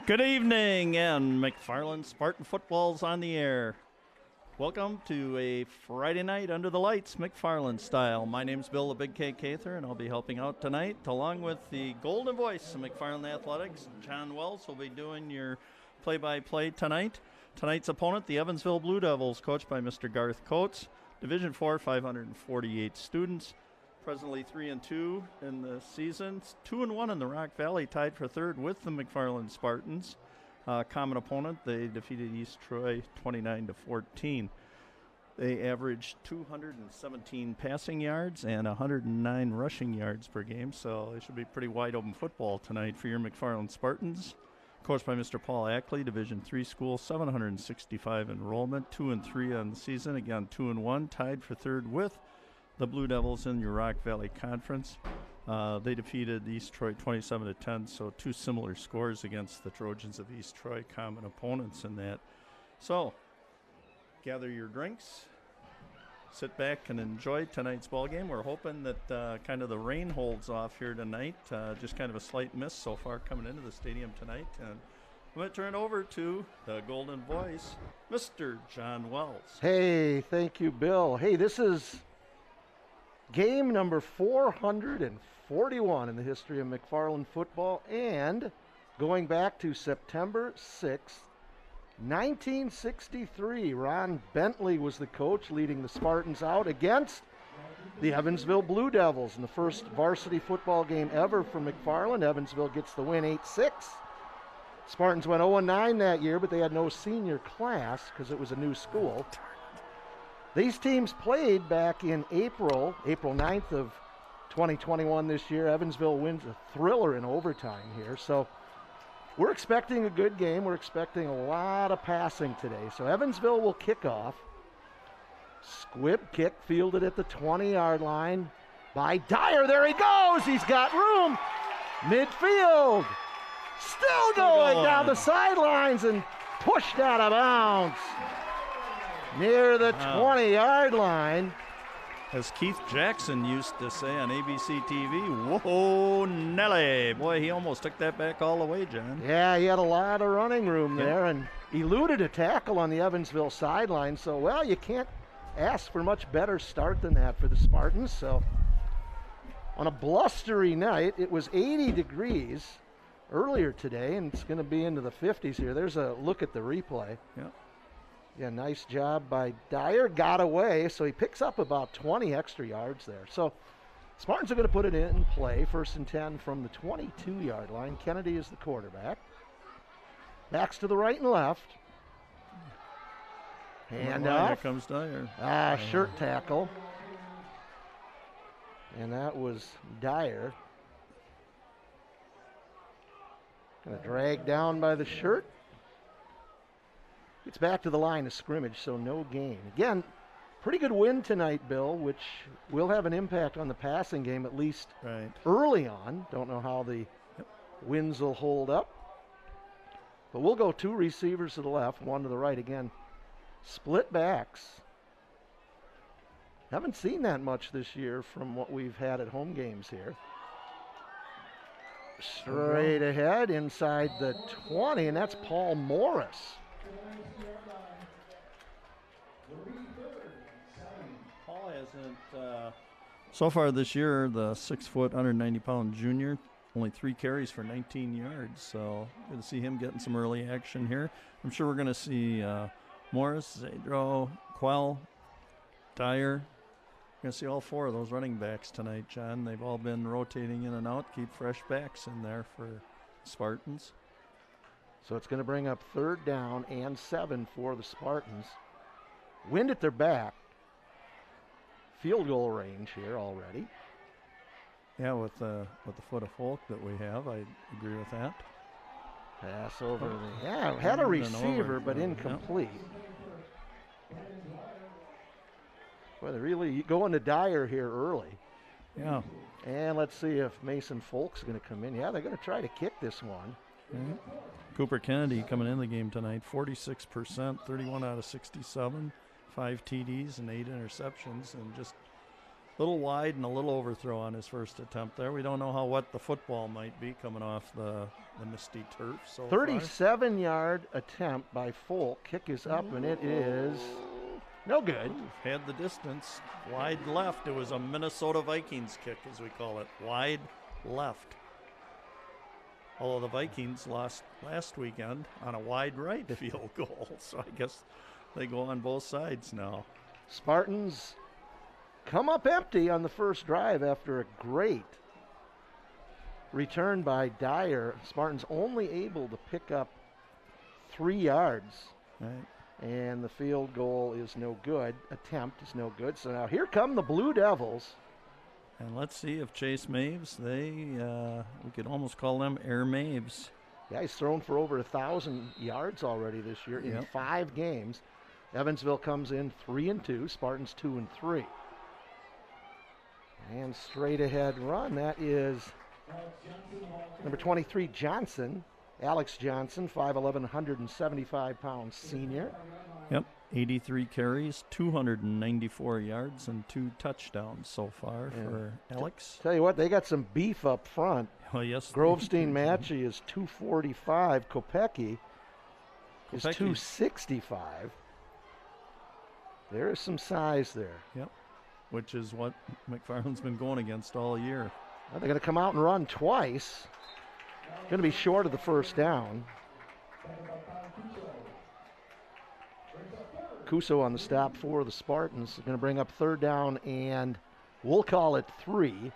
Good evening, and McFarland Spartan football's on the air. Welcome to a Friday night under the lights, McFarland style. My name's Bill the Big K Cather, and I'll be helping out tonight, along with the golden voice of McFarland Athletics, John Wells, will be doing your play-by-play tonight. Tonight's opponent, the Evansville Blue Devils, coached by Mr. Garth Coates. Division IV, 548 students. Presently 3-2 in the season. 2-1 in the Rock Valley, tied for third with the McFarland Spartans. Common opponent, they defeated East Troy 29-14. They averaged 217 passing yards and 109 rushing yards per game, so it should be pretty wide open football tonight for your McFarland Spartans. Coached by Mr. Paul Ackley, Division III school, 765 enrollment, 2-3 on the season. Again, 2-1, tied for third with the Blue Devils in your Rock Valley Conference. They defeated East Troy 27-10, so two similar scores against the Trojans of East Troy, common opponents in that. So, gather your drinks, sit back and enjoy tonight's ball game. We're hoping that kind of the rain holds off here tonight. Just kind of a slight miss so far coming into the stadium tonight. And I'm going to turn it over to the golden voice, Mr. John Wells. Hey, thank you, Bill. Hey, this is game number 441 in the history of McFarland football, and going back to September 6th, 1963, Ron Bentley was the coach leading the Spartans out against the Evansville Blue Devils in the first varsity football game ever for McFarland. Evansville gets the win 8-6. Spartans went 0-9 that year, but they had no senior class because it was a new school. These teams played back in April 9th of 2021 this year. Evansville wins a thriller in overtime here. So we're expecting a good game. We're expecting a lot of passing today. So Evansville will kick off. Squib kick fielded at the 20-yard line by Dyer. There he goes. He's got room. Midfield. Still going down the sidelines and pushed out of bounds. Near the 20-yard line. As Keith Jackson used to say on ABC TV, whoa, Nelly. Boy, he almost took that back all the way, John. Yeah, he had a lot of running room there and eluded a tackle on the Evansville sideline. So, well, you can't ask for much better start than that for the Spartans. So, on a blustery night, it was 80 degrees earlier today, and it's going to be into the 50s here. There's a look at the replay. Yeah. Yeah, nice job by Dyer. Got away, so he picks up about 20 extra yards there. So Spartans are going to put it in play. 1st and 10 from the 22-yard line. Kennedy is the quarterback. Backs to the right and left. Hand off. Here comes Dyer. Shirt tackle. And that was Dyer. Going to drag down by the shirt. Gets back to the line of scrimmage, so no gain. Again, pretty good win tonight, Bill, which will have an impact on the passing game, at least early on. Don't know how the winds will hold up. But we'll go 2 receivers to the left, 1 to the right. Again, split backs. Haven't seen that much this year from what we've had at home games here. Straight ahead inside the 20, and that's Paul Morris. Paul hasn't, so far this year, the 6-foot, 190-pound junior, only 3 carries for 19 yards. So good to see him getting some early action here. I'm sure we're going to see Morris, Zadro, Quell, Dyer. We're going to see all 4 of those running backs tonight, John. They've all been rotating in and out. Keep fresh backs in there for Spartans. So it's going to bring up 3rd down and 7 for the Spartans. Wind at their back. Field goal range here already. Yeah, with the foot of folk that we have, I agree with that. Pass over had a receiver, but incomplete. Well, they really going to Dyer here early. Yeah. And let's see if Mason Folk's going to come in. Yeah, they're going to try to kick this one. Mm-hmm. Cooper Kennedy coming in the game tonight, 46%, 31 out of 67, 5 TDs and 8 interceptions, and just little wide and a little overthrow on his first attempt there. We don't know how wet the football might be coming off the misty turf so 37-yard attempt by Folk. Kick is up, and it is no good. Had the distance. Wide left. It was a Minnesota Vikings kick, as we call it. Wide left. Although the Vikings lost last weekend on a wide right field goal. So I guess they go on both sides now. Spartans come up empty on the first drive after a great return by Dyer. Spartans only able to pick up 3 yards. Right. And the field goal is no good. Attempt is no good. So now here come the Blue Devils. And let's see if Chase Maves, we could almost call them Air Maves. Yeah, he's thrown for over 1,000 yards already this year in 5 games. Evansville comes in 3-2, Spartans 2-3. And straight ahead run, that is number 23, Johnson. Alex Johnson, 5'11", 175-pound senior. Yep, 83 carries, 294 yards, and 2 touchdowns so far for Alex. Tell you what, they got some beef up front. Oh, yes. Grovestein Matchy is 245. Kopecky is 265. There is some size there. Yep, which is what McFarland's been going against all year. Well, they're going to come out and run twice. Going to be short of the first down. Cuso on the stop for the Spartans. Going to bring up 3rd down, and we'll call it 3.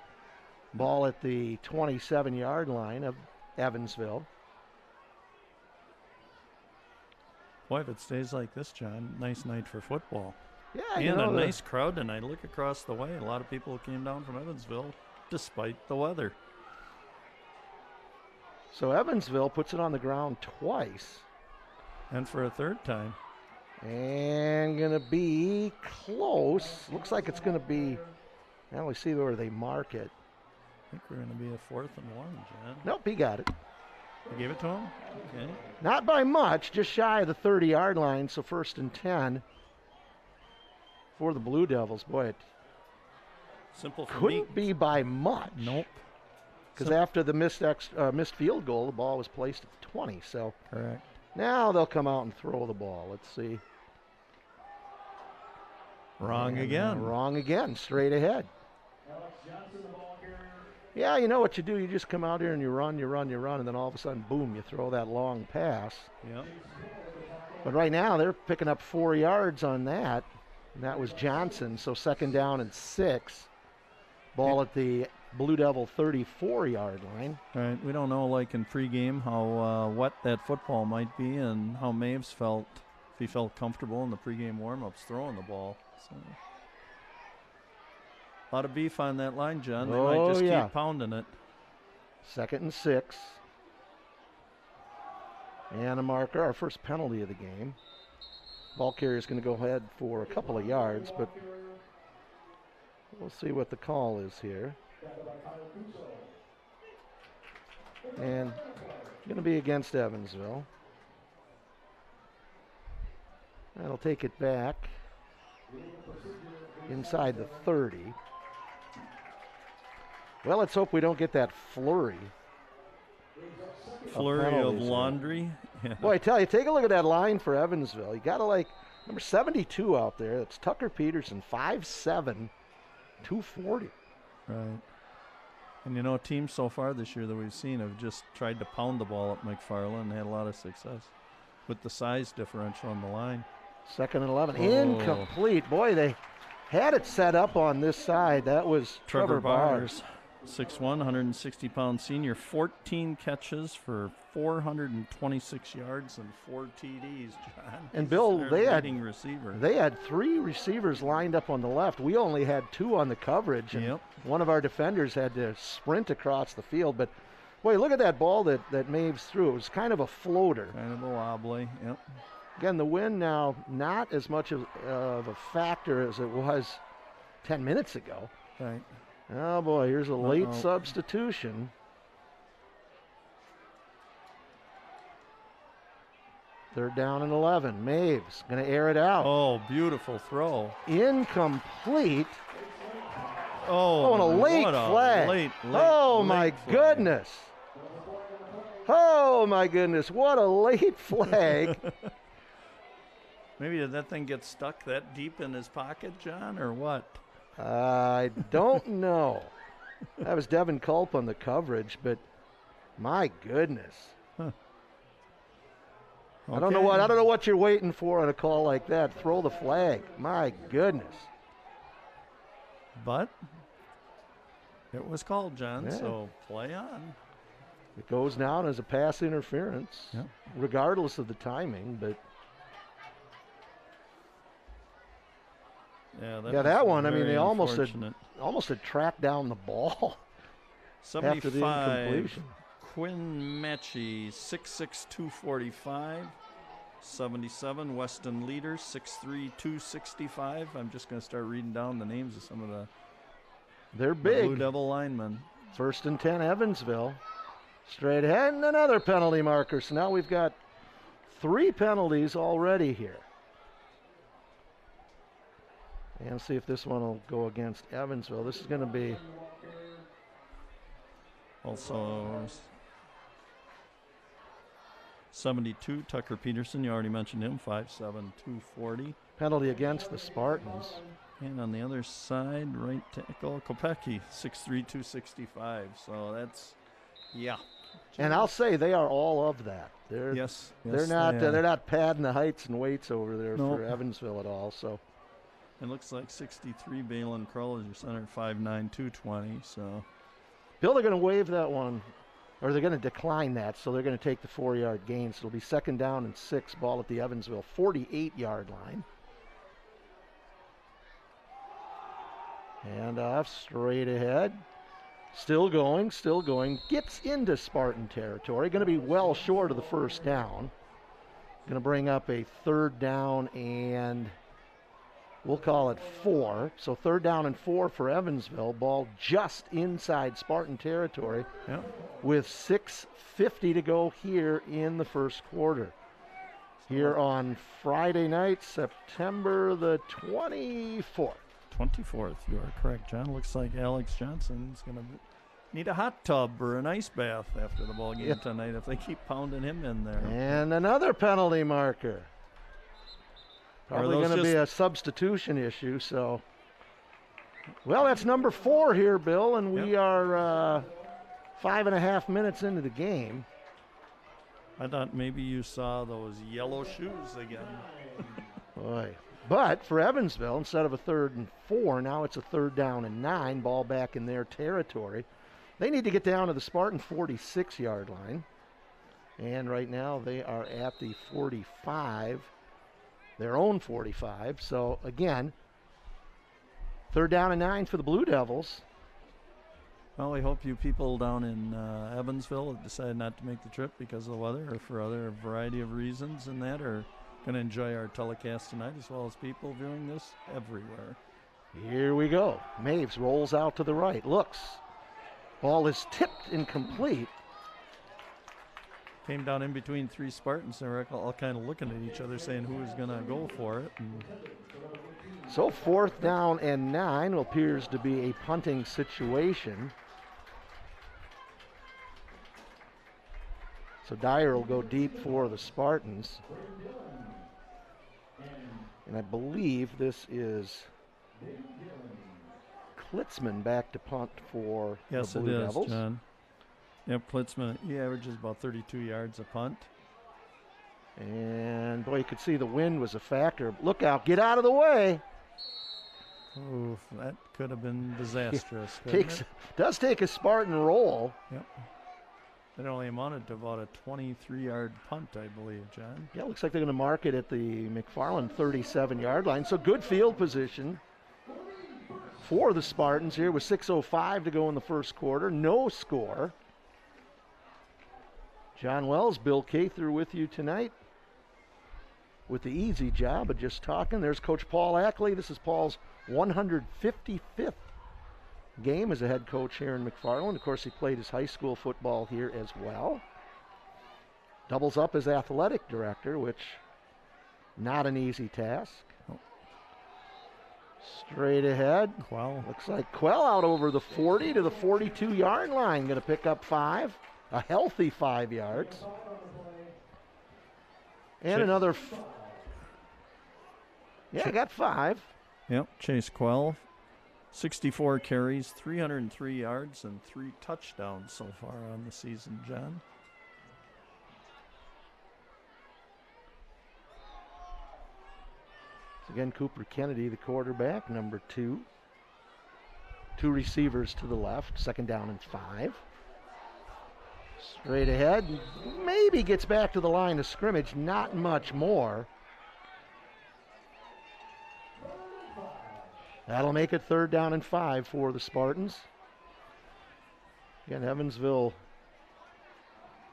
Ball at the 27-yard line of Evansville. Boy, if it stays like this, John, nice night for football. Yeah, and a nice crowd tonight. Look across the way. A lot of people came down from Evansville despite the weather. So Evansville puts it on the ground twice. And for a 3rd time. And going to be close. Looks like it's going to be, now we see where they mark it. I think we're going to be a 4th and 1, John. Nope, he got it. You gave it to him? Okay. Not by much, just shy of the 30-yard line, so 1st and 10 for the Blue Devils. Boy, it simple for couldn't be by much. Nope. Because after the missed field goal, the ball was placed at the 20. So correct. Now they'll come out and throw the ball. Let's see. Wrong again. Wrong again, straight ahead. Yeah, you know what you do. You just come out here and you run, and then all of a sudden, boom, you throw that long pass. Yep. But right now, they're picking up 4 yards on that, and that was Johnson. So 2nd down and 6. Ball at the Blue Devil 34-yard line. All right, we don't know, like in pregame, how wet that football might be and how Maves felt, if he felt comfortable in the pregame warm-ups throwing the ball. So, a lot of beef on that line, John. They might just keep pounding it. 2nd and 6. And a marker, our first penalty of the game. Ball carrier is going to go ahead for a couple of yards, but we'll see what the call is here. And going to be against Evansville. That'll take it back inside the 30. Well, let's hope we don't get that flurry. Flurry of laundry. Yeah. Boy, I tell you, take a look at that line for Evansville. You got to like number 72 out there. That's Tucker Peterson, 5'7", 240. Right. And you know, teams so far this year that we've seen have just tried to pound the ball at McFarland and had a lot of success with the size differential on the line. 2nd and 11. Incomplete. Boy, they had it set up on this side. That was Trevor Bars. 6'1", 160-pound senior, 14 catches for 426 yards and 4 TDs, John. And Bill, they had 3 receivers lined up on the left. We only had 2 on the coverage, and one of our defenders had to sprint across the field. But, boy, look at that ball that Maves threw. It was kind of a floater. Kind of a wobbly, yep. Again, the wind now not as much of a factor as it was 10 minutes ago. Right. Oh, boy, here's a late substitution. Third down and 11. Maves going to air it out. Oh, beautiful throw. Incomplete. Oh, and a late what a flag. Late, oh, late my flag. goodness. Oh, my goodness. What a late flag. Maybe did that thing get stuck that deep in his pocket, John, or what? I don't know. That was Devin Culp on the coverage, but my goodness. Huh. I don't know what you're waiting for on a call like that. Throw the flag. My goodness. But it was called, John, Yeah. so play on. It goes down as a pass interference, Yep. regardless of the timing. But Yeah, that one. I mean, very they almost unfortunate. had tracked down the ball after the 75. incompletion. Quinn Matchy, 6'6", 245. 77, Weston Leader, 6'3", 265. I'm just going to start reading down the names of some of the They're Blue big. Devil linemen. 1st and 10, Evansville. Straight ahead, and another penalty marker. So now we've got 3 penalties already here. And see if this one will go against Evansville. This is going to be Also 72, Tucker Peterson. You already mentioned him, 5'7", 240. penalty against the Spartans. And on the other side, right tackle, Kopecki, 6'3", 265. So that's, yeah. And I'll say they are all of that. They're Yes, they're yes, not they are. they're not padding the heights and weights over there Nope. for Evansville at all. So It looks like 63, Balin Krull is your center, 5'9", 220. So Bill, they're going to waive that one, or they're going to decline that. So they're going to take the 4-yard gain. So it'll be 2nd down and 6, ball at the Evansville 48-yard line. And off, straight ahead. Still going. Gets into Spartan territory. Going to be well short of the 1st down. Going to bring up a 3rd down and we'll call it 4. So 3rd down and 4 for Evansville. Ball just inside Spartan territory yeah. with 6:50 to go here in the 1st quarter. Here on Friday night, September the 24th. 24th, you are correct, John. Looks like Alex Johnson's going to need a hot tub or an ice bath after the ball game tonight if they keep pounding him in there. And another penalty marker. Probably those going to be just- a substitution issue. So, well, that's number 4 here, Bill, and we are 5.5 minutes into the game. I thought maybe you saw those yellow shoes again. Boy. But for Evansville, instead of a 3rd and 4, now it's a 3rd down and 9, ball back in their territory. They need to get down to the Spartan 46-yard line. And right now they are at the 45, their own 45. So again, 3rd down and 9 for the Blue Devils. Well, we hope you people down in Evansville have decided not to make the trip because of the weather or for other variety of reasons and that are going to enjoy our telecast tonight, as well as people viewing this everywhere. Here we go. Maves rolls out to the right, looks. Ball is tipped incomplete. Came down in between 3 Spartans, and we're all kind of looking at each other saying who was going to go for it. And So 4th down and 9 appears to be a punting situation. So Dyer will go deep for the Spartans. And I believe this is Klitzman back to punt for yes, the it Blue is, Devils. John. Yep, Klitzman, he averages about 32 yards a punt. And boy, you could see the wind was a factor. Look out, get out of the way. Oof, that could have been disastrous. couldn't it? Does take a Spartan roll. Yep. It only amounted to about a 23-yard punt, I believe, John. Yeah, looks like they're going to mark it at the McFarland 37-yard line. So good field position for the Spartans here with 6:05 to go in the 1st quarter. No score. John Wells, Bill Cather with you tonight with the easy job of just talking. There's Coach Paul Ackley. This is Paul's 155th game as a head coach here in McFarland. Of course, he played his high school football here as well. Doubles up as athletic director, which not an easy task. Straight ahead. Well, Looks like Quell out over the 40 to the 42-yard line. Going to pick up 5. A healthy 5 yards. And another. I got 5. Yep, Chase Quell. 64 carries, 303 yards, and 3 touchdowns so far on the season, John. Again, Cooper Kennedy, the quarterback, number 2. 2 receivers to the left, 2nd down and 5. Straight ahead, maybe gets back to the line of scrimmage, not much more. That'll make it 3rd down and 5 for the Spartans. Again, Evansville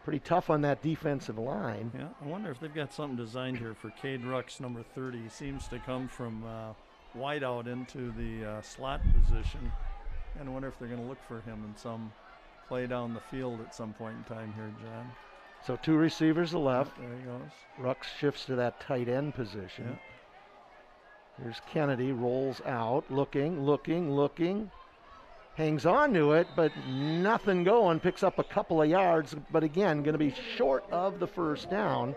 pretty tough on that defensive line. Yeah, I wonder if they've got something designed here for Cade Rux, number 30. He seems to come from wide out into the slot position. And I wonder if they're going to look for him in some play down the field at some point in time here, John. So 2 receivers to the left. There he goes. Rux shifts to that tight end position. Yeah. Here's Kennedy, rolls out, looking. Hangs on to it, but nothing going. Picks up a couple of yards, but again, going to be short of the 1st down.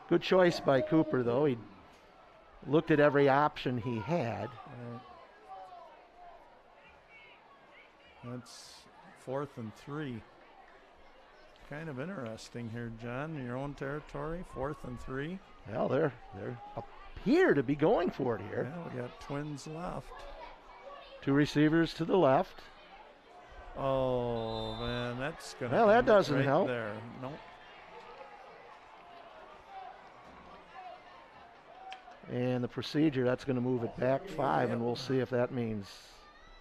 Good choice by Cooper, though. He looked at every option he had. That's 4th and 3. Kind of interesting here, John. Your own territory, 4th and 3. Well, they're appear to be going for it here. Yeah, we got Twins left. 2 receivers to the left. Oh, man, that's going to that doesn't help. There. Nope. And the procedure, that's going to move it back 5, and we'll see if that means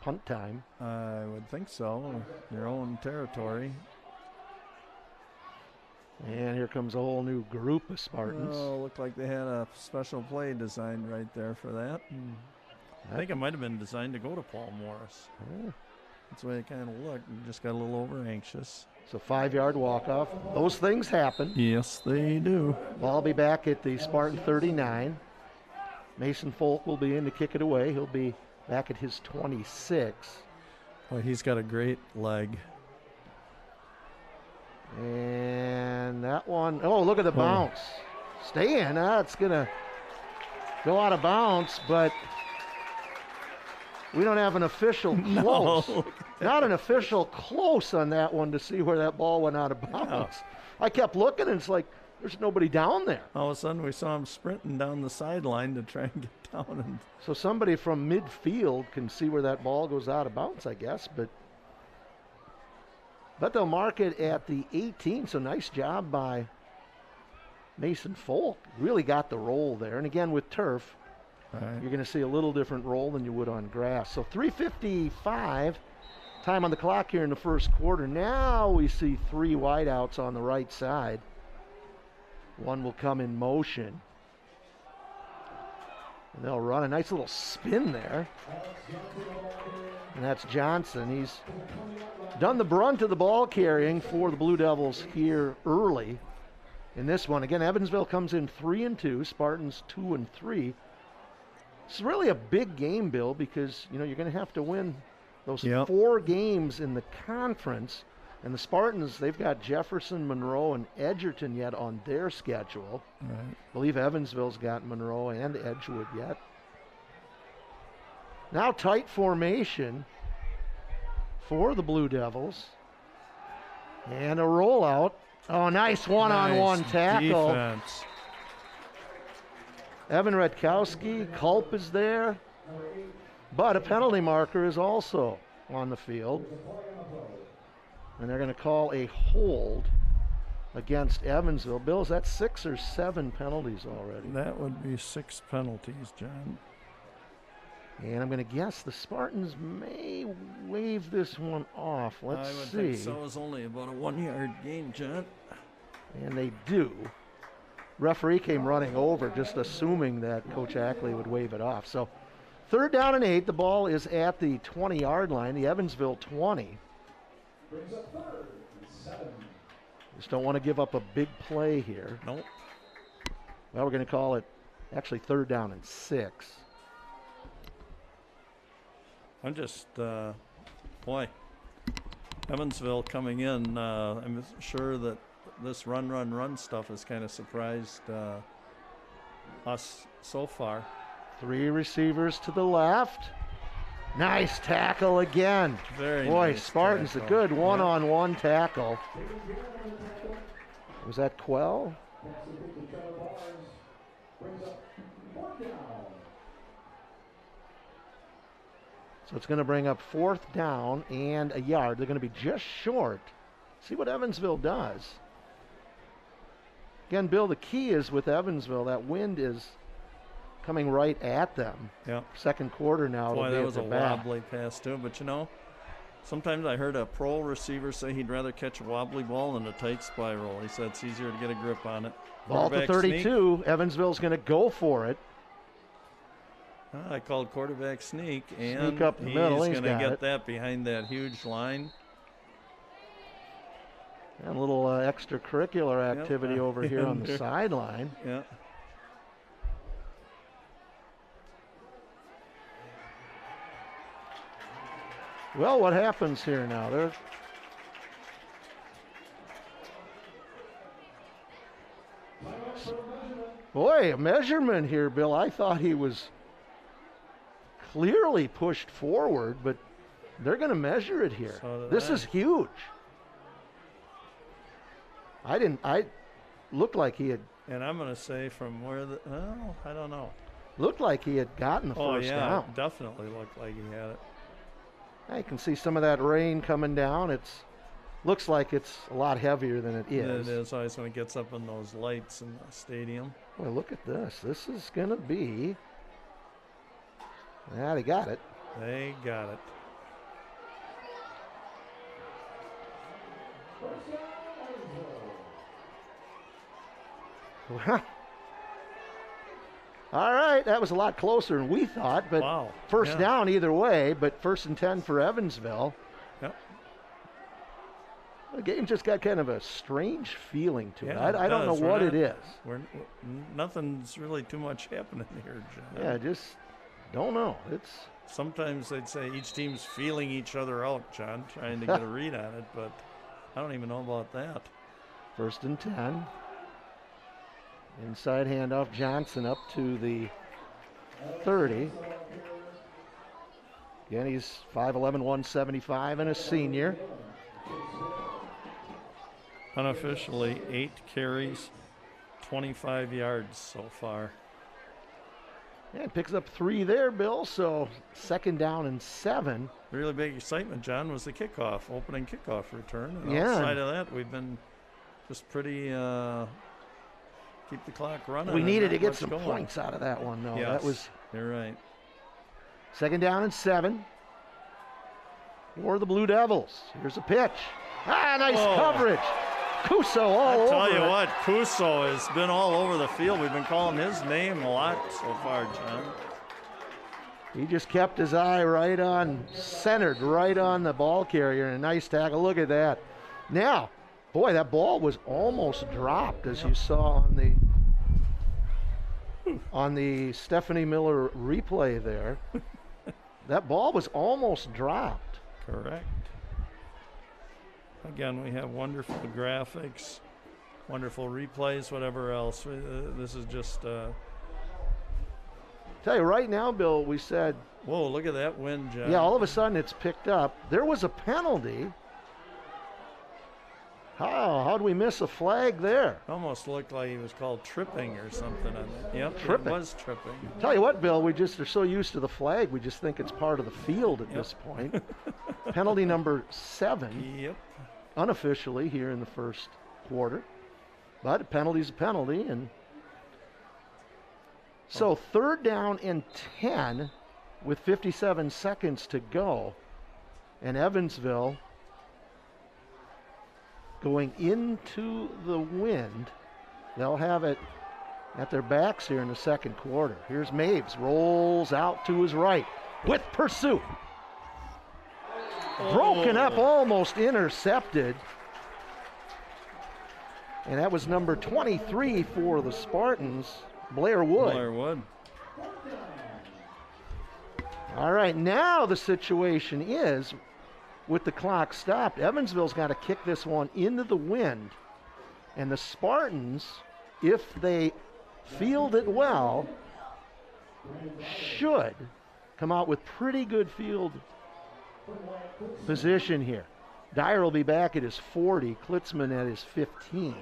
punt time. I would think so. Your own territory. And here comes a whole new group of Spartans. Oh, looked like they had a special play designed right there for that. I think it might have been designed to go to Paul Morris. Yeah. That's the way it kind of looked. You just got a little over anxious. So 5-yard walk-off. Those things happen. Yes, they do. Ball will be back at the Spartan 39. Mason Folk will be in to kick it away. He'll be back at his 26. Boy, he's got a great leg. And that one, look at the bounce. Stay in. It's going to go out of bounds, but we don't have an official close. No. Not an official close on that one to see where that ball went out of bounds. No. I kept looking, and it's like, there's nobody down there. All of a sudden, we saw him sprinting down the sideline to try and get down. And So somebody from midfield can see where that ball goes out of bounds, I guess, but they'll mark it at the 18, so nice job by Mason Folk. Really got the roll there. And again, with turf, you're going to see a little different roll than you would on grass. So 3:55, time on the clock here in the 1st quarter. Now we see 3 wideouts on the right side. One will come in motion. And they'll run a nice little spin there. And that's Johnson. He's done the brunt of the ball carrying for the Blue Devils here early in this one. Again, Evansville comes in 3-2, Spartans 2-3. It's really a big game, Bill, because you're going to have to win those 4 games in the conference. And the Spartans, they've got Jefferson, Monroe, and Edgerton yet on their schedule. right. I believe Evansville's got Monroe and Edgewood yet. Now tight formation for the Blue Devils. And a rollout. Oh, nice one-on-one tackle. Defense. Evan Redkowski, Culp is there. But a penalty marker is also on the field. And they're going to call a hold against Evansville. Bill, is that 6 or 7 penalties already? That would be 6 penalties, John. And I'm going to guess the Spartans may wave this one off. Let's I would see. think so. It's only about a 1-yard gain, John. And they do. Referee came running over, just assuming that Coach Ackley would wave it off. So 3rd down and 8. The ball is at the 20-yard line, the Evansville 20. Just don't want to give up a big play here. Nope. Well, we're going to call it actually 3rd down and 6. I'm just, boy, Evansville coming in. I'm sure that this run stuff has kind of surprised us so far. 3 receivers to the left. Nice tackle again. Very Boy, nice Spartan's tackle. a good one-on-one tackle. Was that Quell? So it's going to bring up 4th down and a yard. They're going to be just short. See what Evansville does. Again, Bill, the key is with Evansville, that wind is coming right at them. Yeah. Second quarter now. Boy, it'll that be was at a their back. wobbly pass too. But you know, sometimes I heard a pro receiver say he'd rather catch a wobbly ball than a tight spiral. He said it's easier to get a grip on it. Ball to Quarterback 32. Evansville's going to go for it. sneak. I called quarterback sneak, and Sneak up the middle. he's He's going to got get it. that behind that huge line. And a little extracurricular activity over here on the There. sideline. Yeah. Well, what happens here now? Boy, a measurement here, Bill. I thought he was clearly pushed forward, but they're going to measure it here. So did This I. is huge. I looked like he had And I'm going to say from where the, well, I don't know. looked like he had gotten the Oh, first yeah, down. it definitely looked like he had it. I can see some of that rain coming down. It's looks like it's a lot heavier than it is. It is always when it gets up in those lights in the stadium. Well, look at this. This is going to be. Yeah, they got it. They got it. Well, all right, that was a lot closer than we thought, but Wow. first Yeah. down either way, but 1st and 10 for Evansville. Yep. The game just got kind of a strange feeling to it. Yeah, I don't know does. We're what it not- is. Nothing's really too much happening here, John. Yeah, just don't know. It's Sometimes they'd say each team's feeling each other out, John, trying to get a read on it, but I don't even know about that. 1st and 10. Inside handoff, Johnson up to the 30. Again, he's 5'11", 175, and a senior. Unofficially, 8 carries, 25 yards so far. Yeah, picks up 3 there, Bill, so 2nd down and 7. Really big excitement, John, was the kickoff, opening kickoff return. And Yeah. outside of that, we've been just pretty keep the clock running. We and needed not to get much some going. points out of that one, though. Yes, That was you're right. 2nd down and 7. For the Blue Devils. Here's a pitch. Ah, nice Oh. coverage. Kuso all over I tell you it. what, Kuso has been all over the field. We've been calling his name a lot so far, John. He just kept his eye right on, centered right on the ball carrier, and a nice tackle. Look at that. Now, boy, that ball was almost dropped, as you saw on the Stephanie Miller replay there. That ball was almost dropped. Correct. Again, we have wonderful graphics, wonderful replays, whatever else. This is just, Tell you right now, Bill, we said, whoa, look at that wind, John. yeah, all of a sudden it's picked up. There was a penalty. How'd we miss a flag there? Almost looked like he was called tripping or something on that. Yep, Tripping. it was tripping. Tell you what, Bill, we just are so used to the flag, we just think it's part of the field at Yep. this point. Penalty number 7, Yep. unofficially here in the first quarter. But a penalty's a penalty. And so 3rd down and 10 with 57 seconds to go. And Evansville going into the wind. They'll have it at their backs here in the second quarter. Here's Maves, rolls out to his right with pursuit. Broken up, almost intercepted. And that was number 23 for the Spartans, Blair Wood. Blair Wood. All right, now the situation is, with the clock stopped, Evansville's got to kick this one into the wind. And the Spartans, if they field it well, should come out with pretty good field position here. Dyer will be back at his 40, Klitzman at his 15.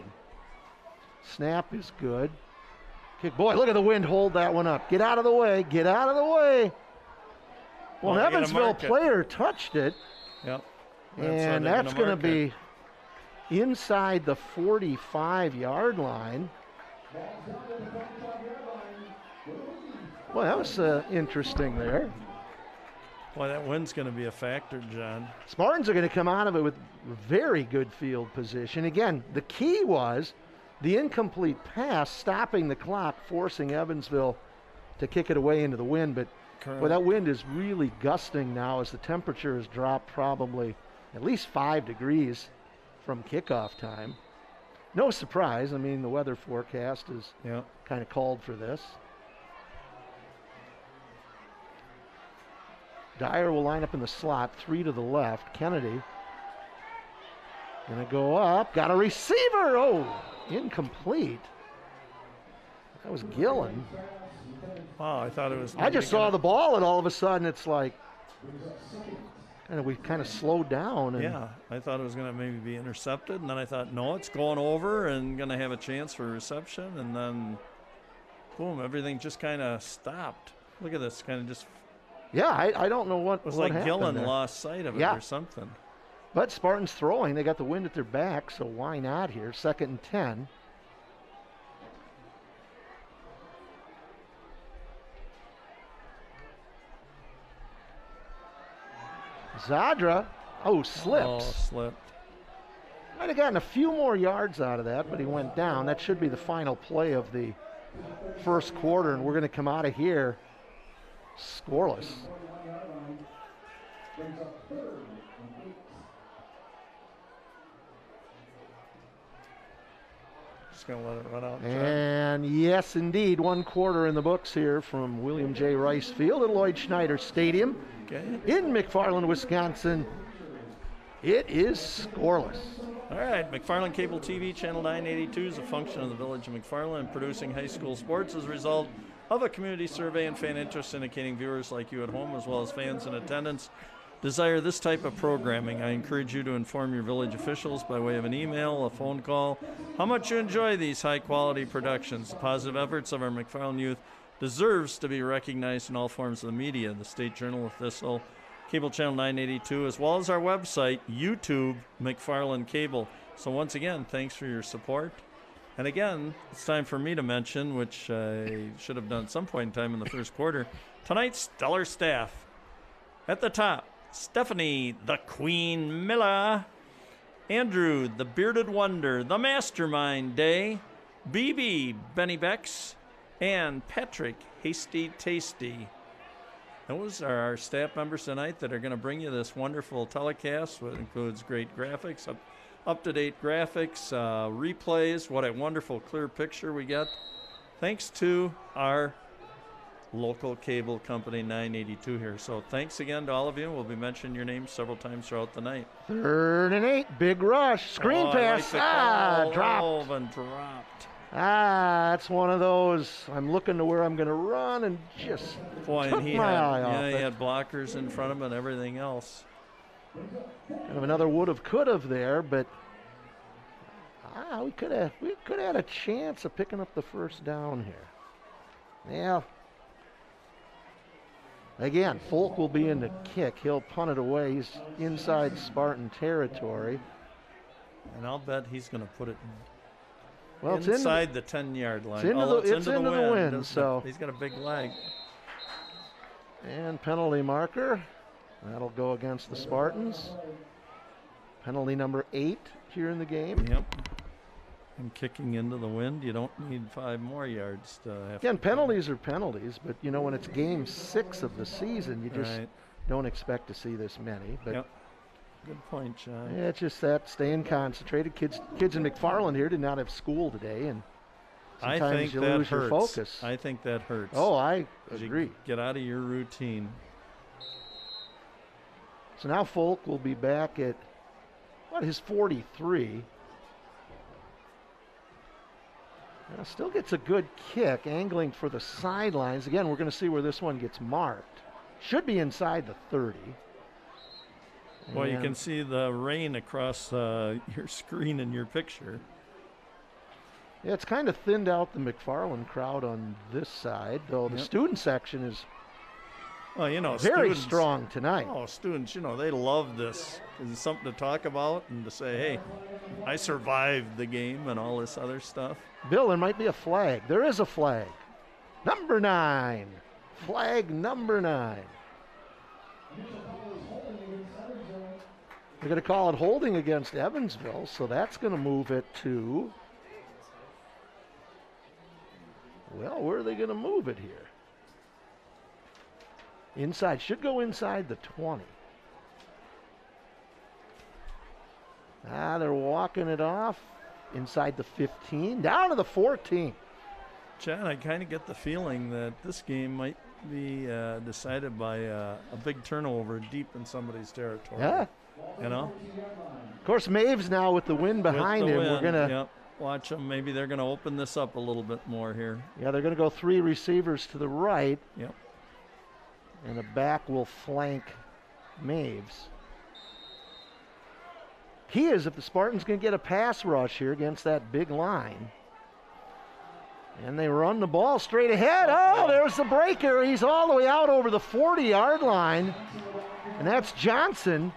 Snap is good. Kick, boy, look at the wind, hold that one up. Get out of the way, get out of the way. Well, an Evansville player touched it. Yep. And that's going to be inside the 45-yard line. Well, that was interesting there. Boy, that wind's going to be a factor, John. Spartans are going to come out of it with very good field position. Again, the key was the incomplete pass stopping the clock, forcing Evansville to kick it away into the wind. But boy, that wind is really gusting now as the temperature has dropped probably at least 5 degrees from kickoff time. No surprise. I mean, the weather forecast is kind of called for this. Dyer will line up in the slot, 3 to the left. Kennedy gonna go up, got a receiver. Oh, incomplete. That was Gillen. Wow, I thought it was. I just saw the ball, and all of a sudden it's like, we kind of slowed down. And yeah, I thought it was going to maybe be intercepted, and then I thought, no, it's going over and going to have a chance for reception, and then, boom, everything just kind of stopped. Look at this, kind of just. Yeah, I don't know what. It was what like Gillen there. lost sight of it or something. But Spartans throwing, they got the wind at their back, so why not here? 2nd and 10. Zadra, slips. Oh, slipped. Might have gotten a few more yards out of that, but he went down. That should be the final play of the first quarter, and we're going to come out of here scoreless. Just going to let it run out. And yes, indeed, 1 quarter in the books here from William J. Rice Field at Lloyd Schneider Stadium in McFarland, Wisconsin. It is scoreless. All right, McFarland Cable TV, Channel 982 is a function of the Village of McFarland, producing high school sports as a result of a community survey and fan interest indicating viewers like you at home, as well as fans in attendance, desire this type of programming. I encourage you to inform your village officials by way of an email, a phone call, how much you enjoy these high-quality productions. The positive efforts of our McFarland youth deserves to be recognized in all forms of the media, the State Journal, Thistle, Cable Channel 982, as well as our website, YouTube, McFarland Cable. So once again, thanks for your support. And again, it's time for me to mention, which I should have done at some point in time in the first quarter, tonight's stellar staff. At the top, Stephanie, the Queen Miller, Andrew, the Bearded Wonder, the Mastermind Day, BB, Benny Becks, and Patrick, Hasty Tasty. Those are our staff members tonight that are going to bring you this wonderful telecast, which includes great graphics, up-to-date graphics, replays. What a wonderful clear picture we get. Thanks to our local cable company 982 here. So thanks again to all of you. We'll be mentioning your names several times throughout the night. 3rd and 8, big rush, screen pass, dropped. And dropped. That's one of those, I'm looking to where I'm going to run and just took my eye off it. He had blockers in front of him and everything else. Kind of another would-have, could-have there, but we could have had a chance of picking up the first down here. Yeah. Again, Folk will be in the kick. He'll punt it away. He's inside Spartan territory. And I'll bet he's going to put it it's inside the 10-yard line. It's into the wind. So he's got a big leg. And penalty marker. That'll go against the Spartans. Penalty number 8 here in the game. Yep. And kicking into the wind, you don't need 5 more yards to have. Again, penalties are penalties, but when it's game 6 of the season, you just don't expect to see this many. But good point, John. Yeah, it's just that staying concentrated. Kids in McFarland here did not have school today, and sometimes you lose your focus. I think that hurts. Oh, I agree. Get out of your routine. So now Folk will be back at, his 43. Now still gets a good kick, angling for the sidelines. Again, we're going to see where this one gets marked. Should be inside the 30. Well, you can see the rain across your screen in your picture. Yeah, it's kind of thinned out the McFarland crowd on this side, though the student section is very strong tonight. Oh, students, they love this because it's something to talk about and to say, hey, I survived the game and all this other stuff. Bill, there might be a flag. There is a flag. Number 9. Flag number 9. They're going to call it holding against Evansville, so that's going to move it to, well, where are they going to move it here? Inside, should go inside the 20. They're walking it off inside the 15, down to the 14. Chad, I kind of get the feeling that this game might be decided by a big turnover deep in somebody's territory. Yeah. Of course, Maves now with the wind behind him. We're going to watch them. Maybe they're going to open this up a little bit more here. Yeah, they're going to go 3 receivers to the right. Yep. And the back will flank Maves. Key is if the Spartans can get a pass rush here against that big line. And they run the ball straight ahead. Oh, there's the breaker. He's all the way out over the 40-yard line. And that's Johnson.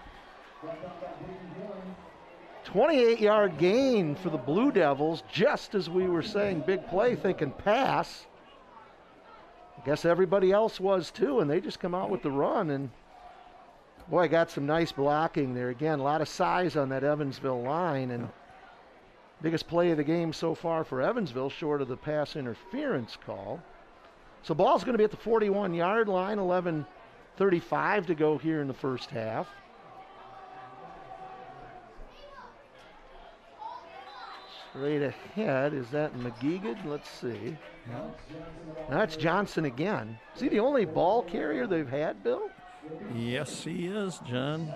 28-yard gain for the Blue Devils, just as we were saying big play, thinking pass. I guess everybody else was too, and they just come out with the run. And boy, got some nice blocking there. Again, a lot of size on that Evansville line, and biggest play of the game so far for Evansville, short of the pass interference call. So ball's going to be at the 41-yard line, 11:35 to go here in the first half. Straight ahead, is that McGeegan? Let's see. Now that's Johnson again. Is he the only ball carrier they've had, Bill? Yes, he is, John.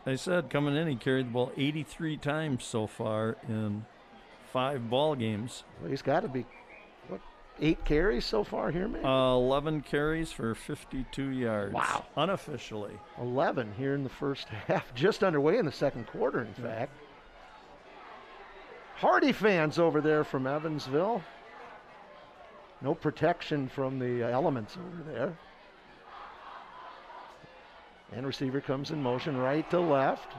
I said coming in, he carried the ball 83 times so far in 5 ball games. Well, he's got to be, 8 carries so far here, maybe? 11 carries for 52 yards. Wow. Unofficially. 11 here in the first half. Just underway in the second quarter, in fact. Hardy fans over there from Evansville. No protection from the elements over there. And receiver comes in motion right to left.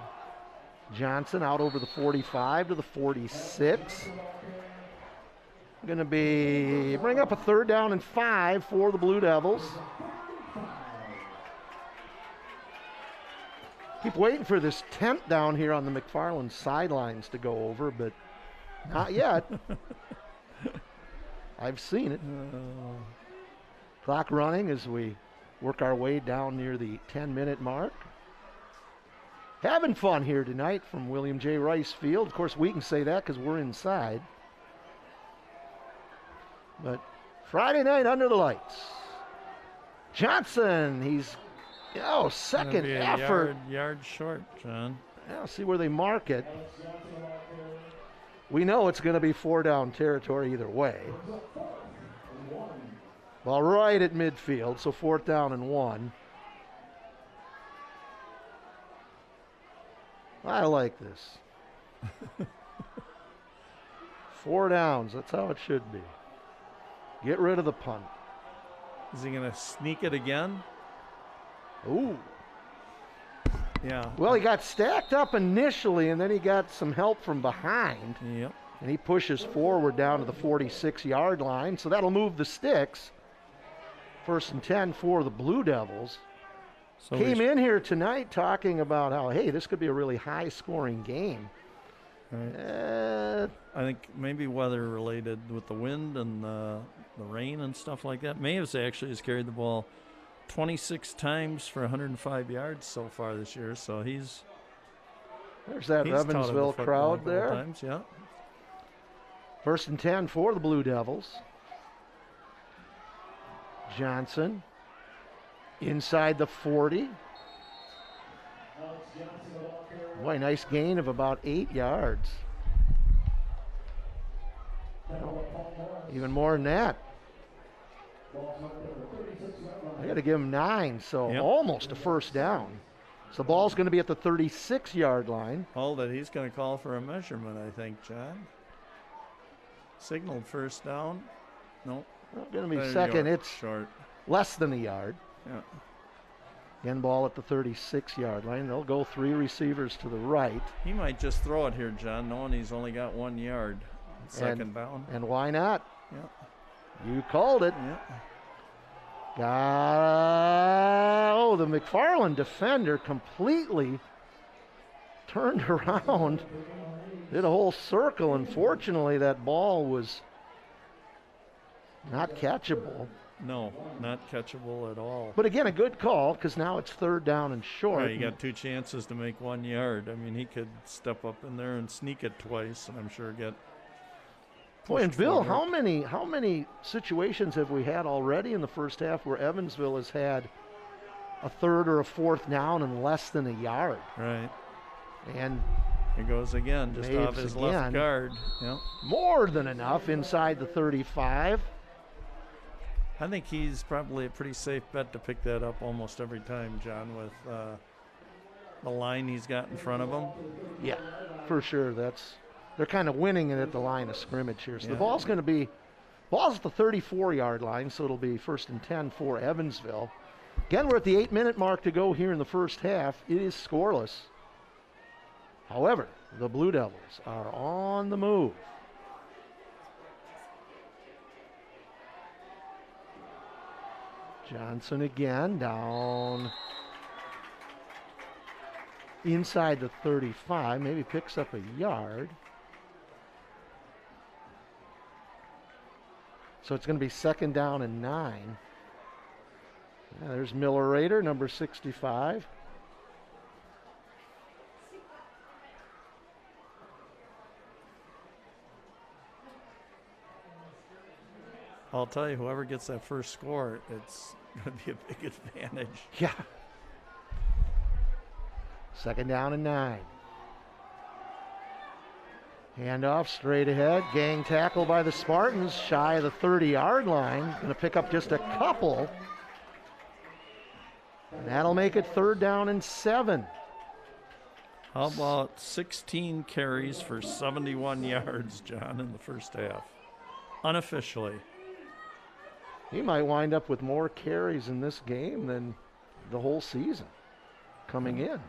Johnson out over the 45 to the 46. Going to bring up a 3rd down and 5 for the Blue Devils. Keep waiting for this tent down here on the McFarland sidelines to go over, but not yet. I've seen it. Clock running as we work our way down near the 10-minute mark. Having fun here tonight from William J. Rice Field. Of course, we can say that because we're inside. But Friday night under the lights. Johnson, he's, second effort. Yard short, John. Yeah, see where they mark it. We know it's going to be 4-down territory either way. Ball right at midfield, so 4th down and 1. I like this. 4 downs, that's how it should be. Get rid of the punt. Is he going to sneak it again? Ooh. Yeah. Well, he got stacked up initially, and then he got some help from behind. Yep. And he pushes forward down to the 46-yard line, so that'll move the sticks. 1st and 10 for the Blue Devils. So came in here tonight talking about how, hey, this could be a really high-scoring game. Right. I think maybe weather-related with the wind and the rain and stuff like that. Maves actually has carried the ball 26 times for 105 yards so far this year, so he's there's that Evansville crowd there. Times, yeah. 1st and 10 for the Blue Devils. Johnson inside the 40. Boy, nice gain of about 8 yards. Even more than that. I got to give him 9, so almost a first down. So the ball's going to be at the 36-yard line. Hold it. He's going to call for a measurement, I think, John. Signaled first down. Nope. Going to be second. It's short. Less than a yard. Yeah. Again, ball at the 36-yard line. They'll go 3 receivers to the right. He might just throw it here, John, knowing he's only got 1 yard. Second down. And why not? Yeah. You called it. Yeah. The McFarland defender completely turned around, did a whole circle. Unfortunately, that ball was not catchable. No, not catchable at all. But again, a good call because now it's third down and short. Right, you got 2 chances to make 1 yard. I mean, he could step up in there and sneak it twice, and I'm sure get. Boy, and Bill, how many situations have we had already in the first half where Evansville has had a third or a fourth down in less than a yard? Right. And here goes again, just off his left guard. Yep. More than enough inside the 35. I think he's probably a pretty safe bet to pick that up almost every time, John, with the line he's got in front of him. Yeah, for sure. They're kind of winning it at the line of scrimmage here. So the ball's at the 34-yard line, so it'll be 1st and 10 for Evansville. Again, we're at the 8-minute mark to go here in the first half. It is scoreless. However, the Blue Devils are on the move. Johnson again down inside the 35, maybe picks up a yard. So it's going to be 2nd down and 9. Yeah, there's Miller Rader, number 65. I'll tell you, whoever gets that first score, it's going to be a big advantage. Yeah. 2nd down and 9. Handoff straight ahead. Gang tackle by the Spartans, shy of the 30-yard line. Going to pick up just a couple. And that'll make it 3rd down and 7. How about 16 carries for 71 yards, John, in the first half? Unofficially. He might wind up with more carries in this game than the whole season coming in.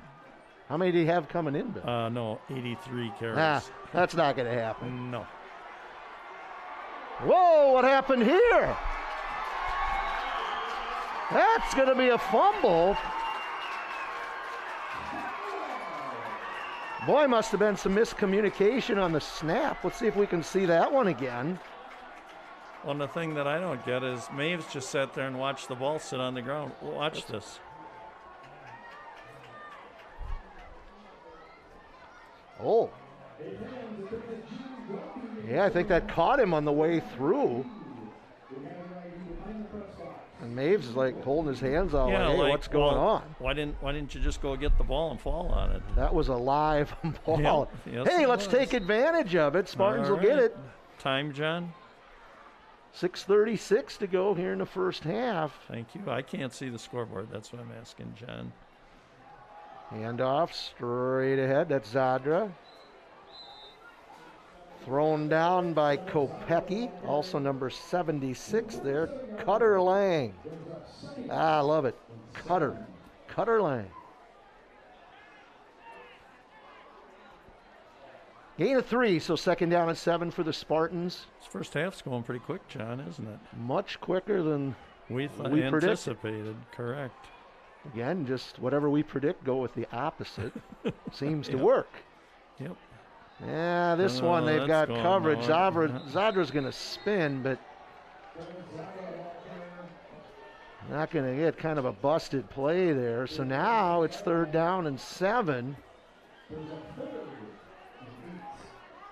How many did he have coming in, Bill? No, 83 carries. That's not going to happen. No. Whoa, what happened here? That's going to be a fumble. Boy, must have been some miscommunication on the snap. Let's see if we can see that one again. Well, the thing that I don't get is Maves just sat there and watched the ball sit on the ground. Watch this. Oh. Yeah, I think that caught him on the way through. And Maves is like holding his hands out, like, hey, what's going on? Why didn't you just go get the ball and fall on it? That was a live ball. Yes, hey, let's take advantage of it. Spartans will get it. Time, John? 6:36 to go here in the first half. Thank you. I can't see the scoreboard. That's what I'm asking, John. Handoff straight ahead. That's Zadra. Thrown down by Kopecky, also number 76 there. Cutter Lang. I love it. Cutter Lang. Gain of 3, so 2nd down and 7 for the Spartans. This first half's going pretty quick, John, isn't it? Much quicker than we anticipated. Correct. Again, just whatever we predict, go with the opposite. Seems to work. Yep. Yeah, this one they've got coverage. Zadra's going to spin, but not going to get kind of a busted play there. So now it's 3rd down and 7.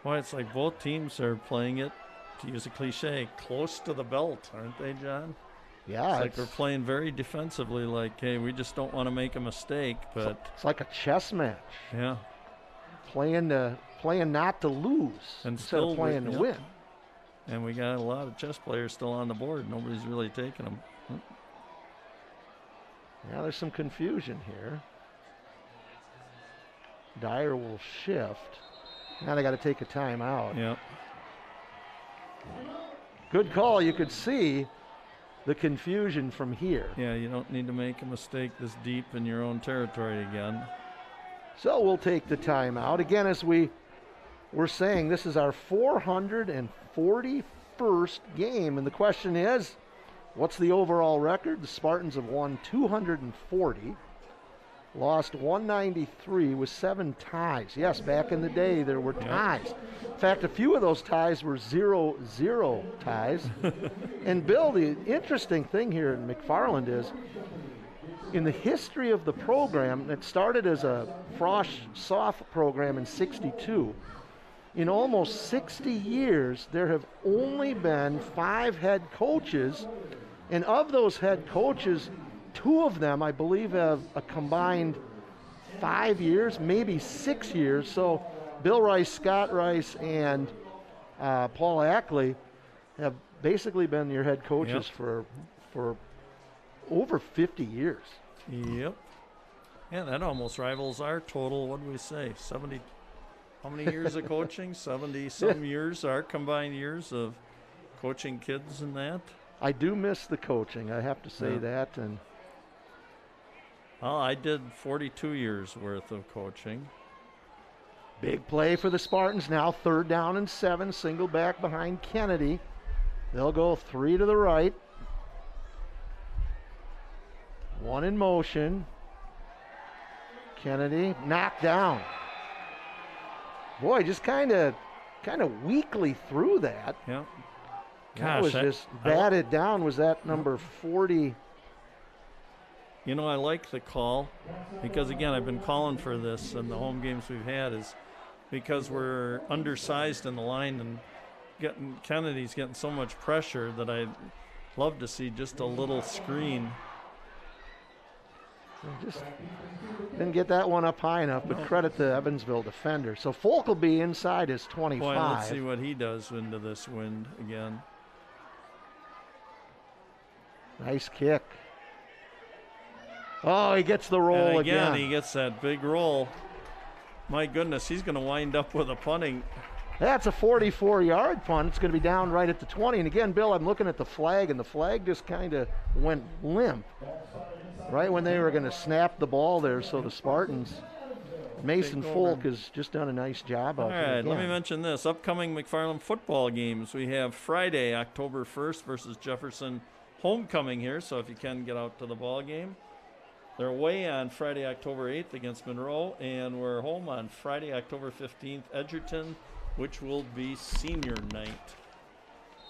Well, it's like both teams are playing it, to use a cliche, close to the belt, aren't they, John? Yeah, it's like we're playing very defensively, like, hey, we just don't want to make a mistake. But it's like a chess match. Yeah. Playing not to lose instead of playing to win. And we got a lot of chess players still on the board. Nobody's really taking them. Now there's some confusion here. Dyer will shift. Now they got to take a timeout. Yeah. Good call. You could see the confusion from here. Yeah, you don't need to make a mistake this deep in your own territory again. So we'll take the timeout. Again, as we're saying, this is our 441st game. And the question is, what's the overall record? The Spartans have won 240, lost 193 with 7 ties. Yes, back in the day there were ties. In fact, a few of those ties were 0-0 ties. And Bill, the interesting thing here in McFarland is, in the history of the program, it started as a Frosh soft program in '62. In almost 60 years, there have only been 5 head coaches, and of those head coaches, 2 of them, I believe, have a combined 5 years, maybe 6 years. So Bill Rice, Scott Rice, and Paul Ackley have basically been your head coaches for over 50 years. Yep. Yeah, that almost rivals our total, what do we say, 70, how many years of coaching? 70-some years, our combined years of coaching kids and that. I do miss the coaching, I have to say that. And well, I did 42 years worth of coaching. Big play for the Spartans now, 3rd down and 7, single back behind Kennedy. They'll go 3 to the right. 1 in motion. Kennedy knocked down. Boy, just kind of weakly threw that. Yeah. That was just batted down. Was that number 40? You know, I like the call because, again, I've been calling for this in the home games we've had, is because we're undersized in the line and Kennedy's getting so much pressure that I'd love to see just a little screen. Just didn't get that one up high enough, but credit the Evansville defender. So Folk will be inside his 25. Boy, let's see what he does into this wind again. Nice kick. Oh, he gets the roll and again. He gets that big roll. My goodness, he's going to wind up with a punting. That's a 44-yard punt. It's going to be down right at the 20. And again, Bill, I'm looking at the flag, and the flag just kind of went limp right when they were going to snap the ball there. So the Spartans, Mason Folk has just done a nice job out there. All right, let me mention this. Upcoming McFarland football games. We have Friday, October 1st versus Jefferson homecoming here, so if you can get out to the ball game. They're away on Friday, October 8th against Monroe, and we're home on Friday, October 15th, Edgerton, which will be senior night.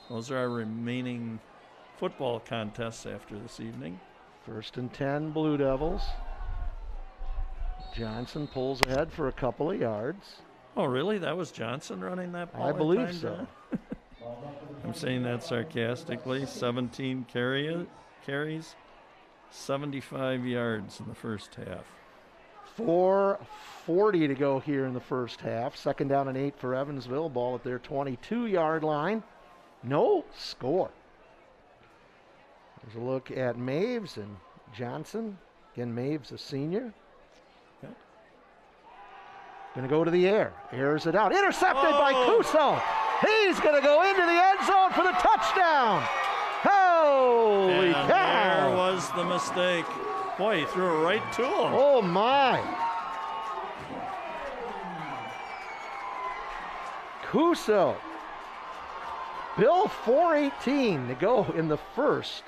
Those are our remaining football contests after this evening. 1st and 10, Blue Devils. Johnson pulls ahead for a couple of yards. Oh, really? That was Johnson running that ball? I believe so. I'm saying that sarcastically. 17 carries, 75 yards in the first half. 4:40 to go here in the first half. 2nd down and 8 for Evansville. Ball at their 22-yard line. No score. There's a look at Maves and Johnson. Again, Maves a senior. Okay. Going to go to the air. Airs it out. Intercepted by Cuso. He's going to go into the end zone for the touchdown. Holy cow. There was the mistake. Boy, he threw it right to him. Oh, my. Cuso. Bill, 4:18 to go in the first.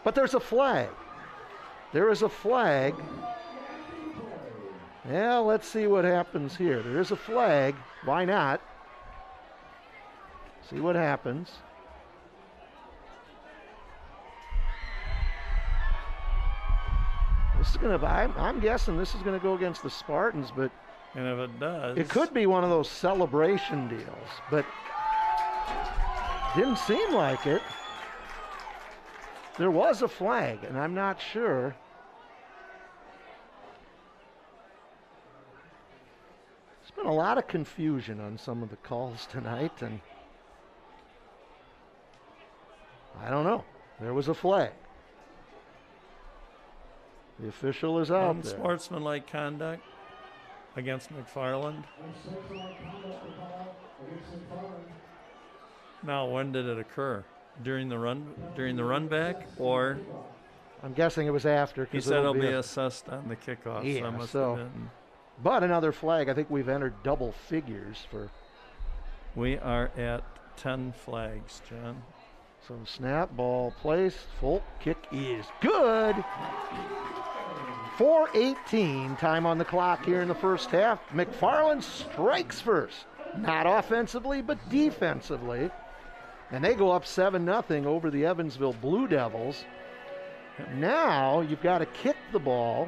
But there's a flag. There is a flag. Yeah, let's see what happens here. There is a flag. Why not? See what happens. This is going to, I'm guessing this is going to go against the Spartans, but and if it does, it could be one of those celebration deals, but didn't seem like it. There was a flag, and I'm not sure. There's been a lot of confusion on some of the calls tonight, and I don't know. There was a flag. The official is out there. Unsportsmanlike conduct against McFarland. Now, when did it occur? During the run back, or? I'm guessing it was after. He said it'll be assessed on the kickoff. Yeah, so that must so have been. But another flag. I think we've entered double figures for. We are at 10 flags, John. So snap, ball placed, full kick is good. 4:18 time on the clock here in the first half. McFarland strikes first. Not offensively, but defensively. And they go up 7-0 over the Evansville Blue Devils. Now you've got to kick the ball.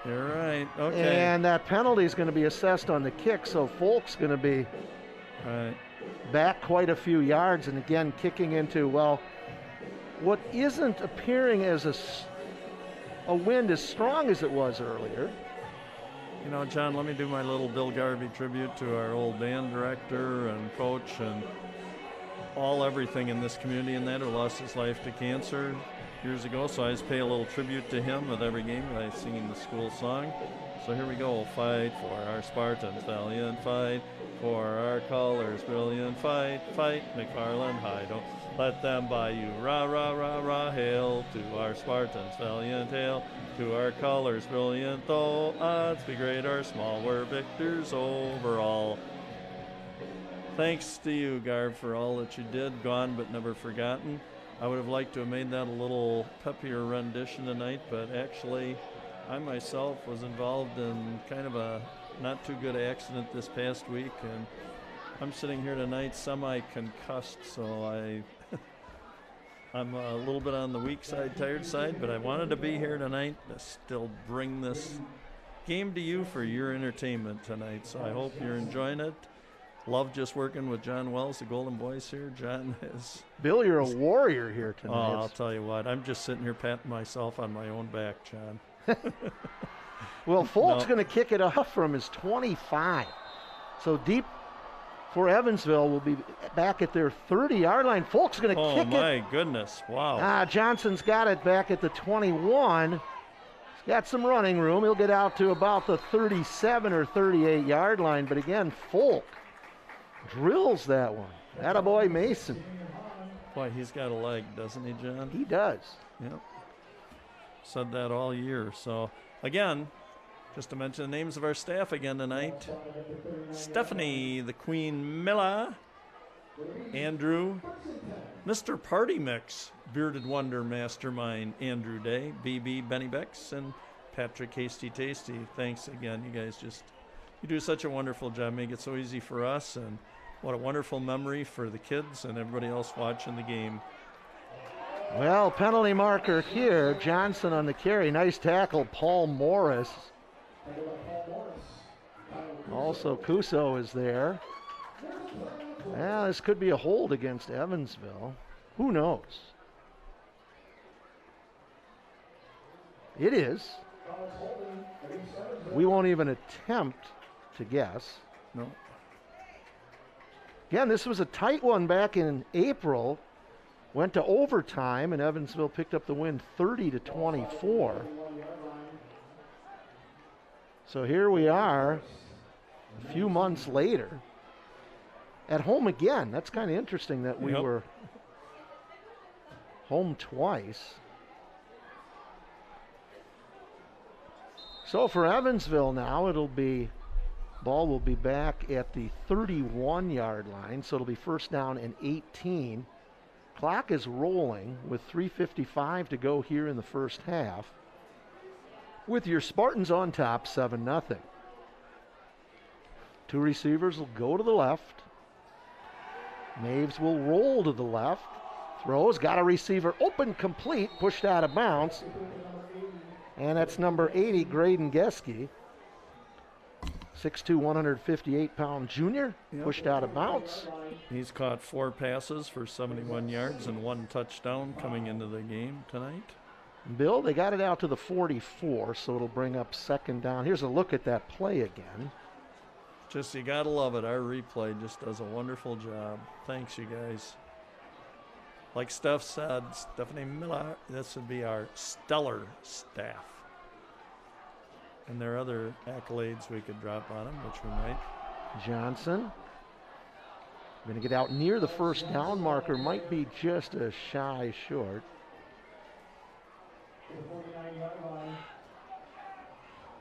You're right. Okay. And that penalty is going to be assessed on the kick, so Folk's going to be back quite a few yards, and again kicking into, well, what isn't appearing as a wind as strong as it was earlier. You know, John, let me do my little Bill Garvey tribute to our old band director and coach and everything in this community and that, who lost his life to cancer years ago. So I just pay a little tribute to him with every game by singing the school song. So here we go. Fight for our Spartans, valiant fight. For our colors, brilliant fight. Fight, McFarland High. Don't let them buy you. Rah, rah, rah, rah, hail to our Spartans, valiant hail. To our colors, brilliant though odds be great or small, we're victors overall. Thanks to you, Garv, for all that you did. Gone but never forgotten. I would have liked to have made that a little peppier rendition tonight, but actually I myself was involved in kind of a not too good accident this past week, and I'm sitting here tonight semi-concussed, so I'm a little bit on the weak side, tired side, but I wanted to be here tonight to still bring this game to you for your entertainment tonight, so I hope you're enjoying it. Love just working with John Wells, the Golden Boys here. John is... Bill, you're a warrior here tonight. Oh, I'll tell you what. I'm just sitting here patting myself on my own back, John. Well, Folk's going to kick it off from his 25. So deep for Evansville will be back at their 30-yard line. Folk's going to kick it. Oh, my goodness. Wow. Johnson's got it back at the 21. He's got some running room. He'll get out to about the 37 or 38-yard line. But again, Folk drills that one. Attaboy Mason. Boy, he's got a leg, doesn't he, John? He does. Yep. Said that all year. So, again, just to mention the names of our staff again tonight. Stephanie, the Queen Milla. Andrew, Mr. Party Mix, Bearded Wonder Mastermind, Andrew Day, BB Benny Becks, and Patrick Hasty Tasty. Thanks again. You guys you do such a wonderful job. Make it so easy for us, and what a wonderful memory for the kids and everybody else watching the game. Well, penalty marker here. Johnson on the carry. Nice tackle, Paul Morris. Also, Cuso is there. Yeah, this could be a hold against Evansville. Who knows? It is. We won't even attempt to guess. No. Again, this was a tight one back in April. Went to overtime, and Evansville picked up the win 30-24. So here we are, a few months later, at home again. That's kind of interesting that we were home twice. So for Evansville now, ball will be back at the 31-yard line, so it'll be first down and 18. Clock is rolling with 3:55 to go here in the first half, with your Spartans on top 7-0. Two receivers will go to the left. Maves will roll to the left. Throws, got a receiver open, complete, pushed out of bounds. And that's number 80, Graydon Geske. 6'2", 158-pound junior, pushed out of bounds. He's caught 4 passes for 71 yards and 1 touchdown coming into the game tonight. Bill, they got it out to the 44, so it'll bring up second down. Here's a look at that play again. Just, you gotta love it. Our replay just does a wonderful job. Thanks, you guys. Like Steph said, Stephanie Miller, this would be our stellar staff. And there are other accolades we could drop on him, which we might. Johnson going to get out near the first down marker, might be just a shy short.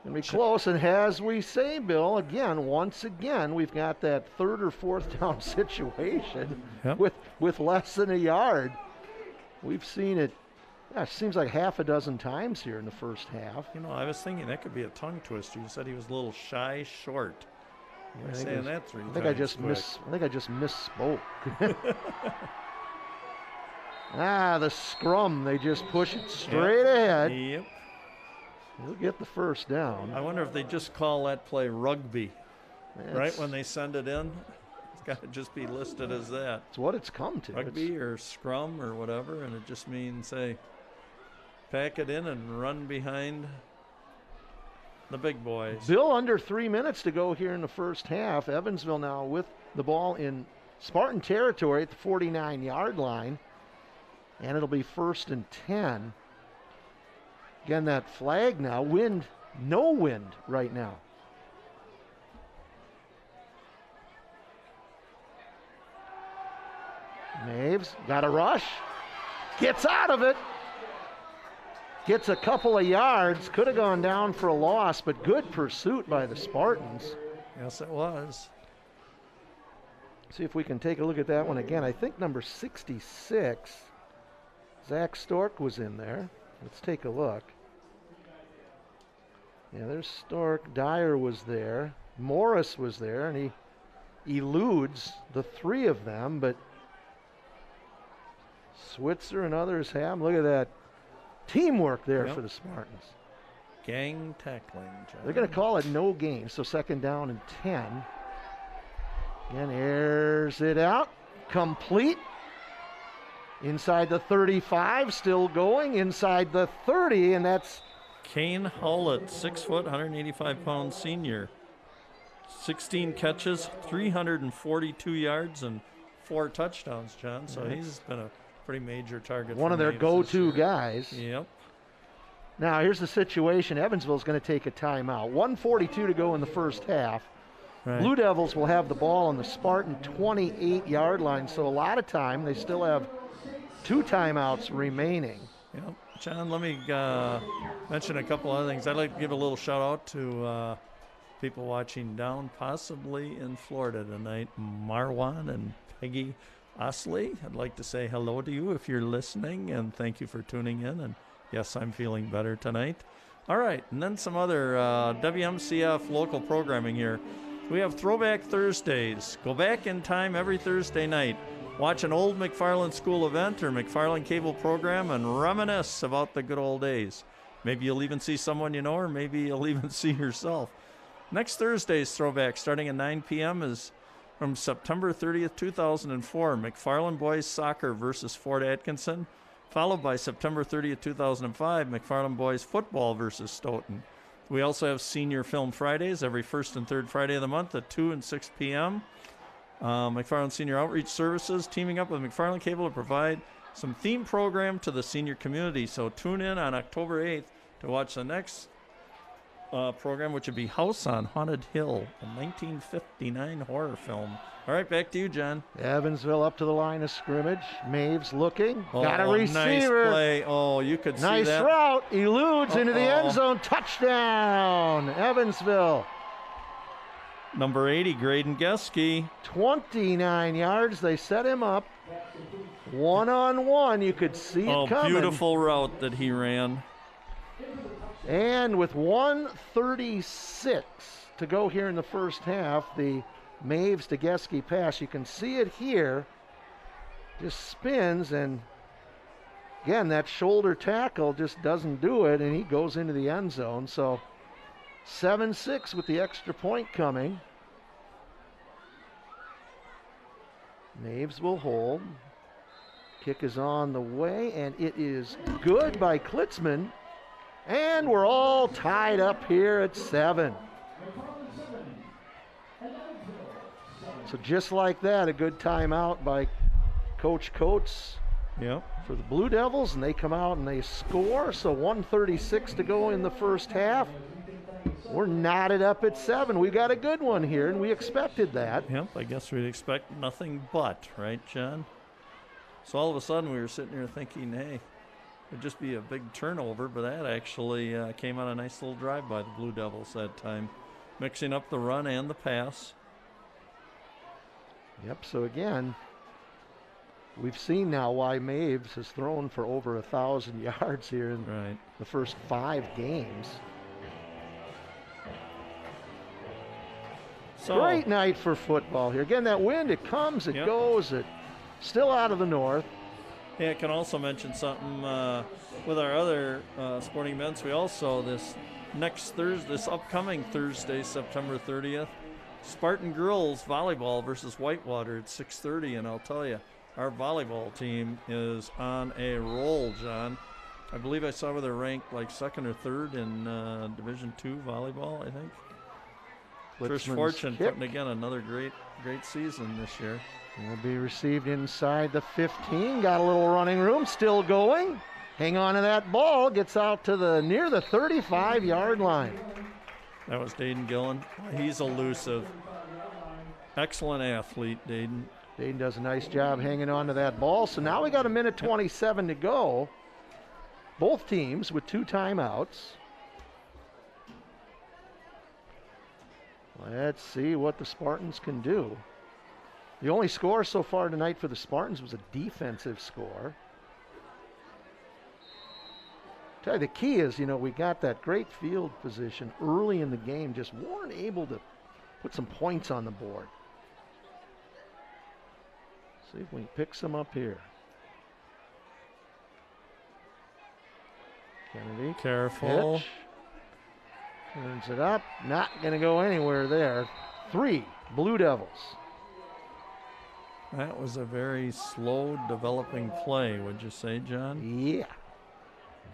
Going to be close, and as we say, Bill, once again, we've got that 3rd or 4th down situation with less than a yard. We've seen it. It seems like half a dozen times here in the first half. You know, I was thinking that could be a tongue twister. You said he was a little shy short. You're saying that 3 times. I think I just misspoke. The scrum, they just push it straight ahead. Yep. He'll get the first down. I wonder if they just call that play rugby, right, when they send it in? It's got to just be listed as that. It's what it's come to. Rugby or scrum or whatever, and it just means, say, pack it in and run behind the big boys. Bill, under 3 minutes to go here in the first half. Evansville now with the ball in Spartan territory at the 49-yard line. And it'll be 1st and 10. Again, that flag now. No wind right now. Maves got a rush. Gets out of it. Gets a couple of yards. Could have gone down for a loss, but good pursuit by the Spartans. Yes, it was. See if we can take a look at that one again. I think number 66, Zach Stork, was in there. Let's take a look. Yeah, there's Stork. Dyer was there. Morris was there, and he eludes the 3 of them, but Switzer and others have. Look at that teamwork there for the Spartans. Gang tackling, John. They're going to call it no gain, so 2nd down and 10. Again, airs it out. Complete. Inside the 35, still going. Inside the 30, and that's Kane Howlett, 6 foot, 185-pound senior. 16 catches, 342 yards, and 4 touchdowns, John. So he's been a pretty major target. One of their go-to guys. Yep. Now, here's the situation. Evansville's going to take a timeout. 1:42 to go in the first half. Right. Blue Devils will have the ball on the Spartan 28-yard line, so a lot of time. They still have 2 timeouts remaining. Yep. John, let me mention a couple other things. I'd like to give a little shout-out to people watching down, possibly in Florida tonight. Marwan and Peggy Osley, I'd like to say hello to you if you're listening, and thank you for tuning in. And yes, I'm feeling better tonight. All right, and then some other WMCF local programming here. We have Throwback Thursdays. Go back in time every Thursday night. Watch an old McFarland school event or McFarland cable program and reminisce about the good old days. Maybe you'll even see someone you know, or maybe you'll even see yourself. Next Thursday's Throwback, starting at 9 p.m., is from September 30th, 2004, McFarland Boys Soccer versus Fort Atkinson, followed by September 30th, 2005, McFarland Boys Football versus Stoughton. We also have Senior Film Fridays every 1st and 3rd Friday of the month at 2 and 6 p.m. McFarland Senior Outreach Services teaming up with McFarland Cable to provide some theme program to the senior community. So tune in on October 8th to watch the next program, which would be House on Haunted Hill, a 1959 horror film. All right, back to you, John. Evansville up to the line of scrimmage. Maves looking. Got a receiver. Nice play. Oh, you could see that. Nice route. Eludes into the end zone. Touchdown, Evansville. Number 80, Graydon Geske. 29 yards. They set him up. One-on-one. You could see it coming. Beautiful route that he ran. And with 1:36 to go here in the first half, the Maves to Geske pass. You can see it here. Just spins, and again, that shoulder tackle just doesn't do it, and he goes into the end zone. So 7-6 with the extra point coming. Naves will hold. Kick is on the way, and it is good by Klitzman. And we're all tied up here at 7. So just like that, a good timeout by Coach Coates for the Blue Devils, and they come out and they score. So 1:36 to go in the first half. We're knotted up at 7. We got a good one here, and we expected that. Yep, I guess we'd expect nothing but, right, John? So all of a sudden we were sitting here thinking, hey, it'd just be a big turnover, but that actually came on a nice little drive by the Blue Devils that time, mixing up the run and the pass. Yep, so again, we've seen now why Maves has thrown for over 1,000 yards here in the first 5 games. So, great night for football here. Again, that wind, it comes, it goes, it still out of the north. Yeah, I can also mention something with our other sporting events. We also, this upcoming Thursday, September 30th, Spartan girls volleyball versus Whitewater at 6:30, and I'll tell you, our volleyball team is on a roll, John. I believe I saw where they're ranked like 2nd or 3rd in Division II volleyball, I think. Trish Fortune putting again another great season this year. Will be received inside the 15. Got a little running room, still going. Hang on to that ball, gets out to near the 35-yard line. That was Dayton Gillen. He's elusive. Excellent athlete, Dayton. Dayton does a nice job hanging on to that ball. So now we got 1:27 to go. Both teams with 2 timeouts. Let's see what the Spartans can do. The only score so far tonight for the Spartans was a defensive score. Tell you, the key is, we got that great field position early in the game, just weren't able to put some points on the board. See if we can pick some up here. Kennedy. Careful. Pitch. Turns it up. Not going to go anywhere there. 3 Blue Devils. That was a very slow developing play, would you say, John? Yeah.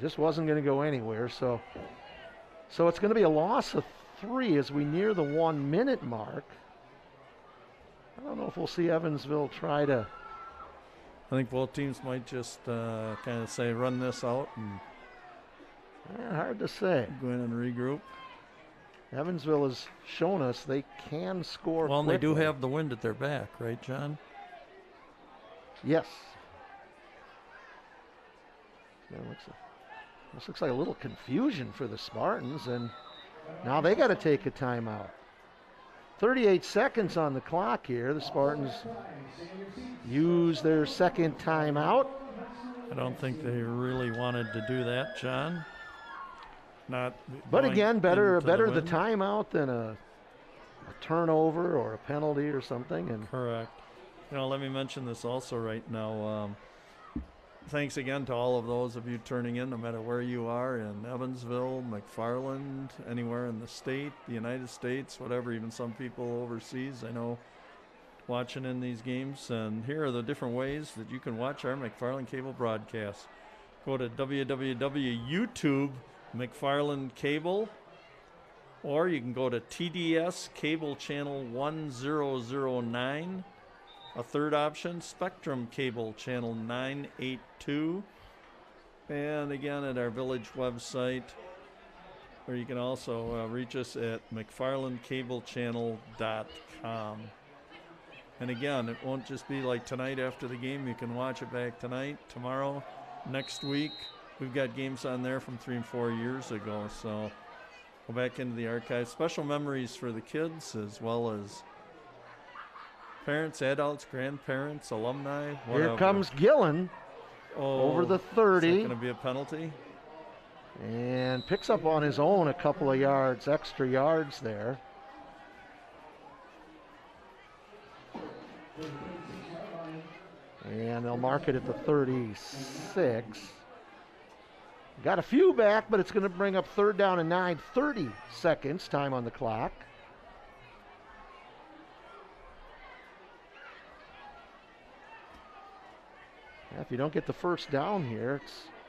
Just wasn't going to go anywhere. So it's going to be a loss of 3 as we near the 1-minute mark. I don't know if we'll see Evansville try to. I think both teams might just kind of say, run this out and. Hard to say. Go in and regroup. Evansville has shown us they can score. Well, and quickly. they do have the wind at their back, right, John? Yes. Yeah, this looks like a little confusion for the Spartans, and now they got to take a timeout. 38 seconds on the clock here. The Spartans use their second timeout. I don't think they really wanted to do that, John. But again, better the timeout than a turnover or a penalty or something. And correct. Let me mention this also right now. Thanks again to all of those of you turning in, no matter where you are in Evansville, McFarland, anywhere in the state, the United States, whatever, even some people overseas, I know, watching in these games. And here are the different ways that you can watch our McFarland cable broadcast. Go to www.youtube McFarland Cable, or you can go to TDS Cable Channel 1009. A third option, Spectrum Cable Channel 982. And again, at our village website, or you can also reach us at McFarlandCableChannel.com. And again, it won't just be like tonight after the game. You can watch it back tonight, tomorrow, next week. We've got games on there from 3 and 4 years ago, so go back into the archives. Special memories for the kids as well as parents, adults, grandparents, alumni, whatever. Here comes Gillen over the 30. Is that going to be a penalty? And picks up on his own a couple of yards, extra yards there. And they'll mark it at the 36. Got a few back, but it's going to bring up 3rd down and 9, 30 seconds, time on the clock. If you don't get the 1st down here,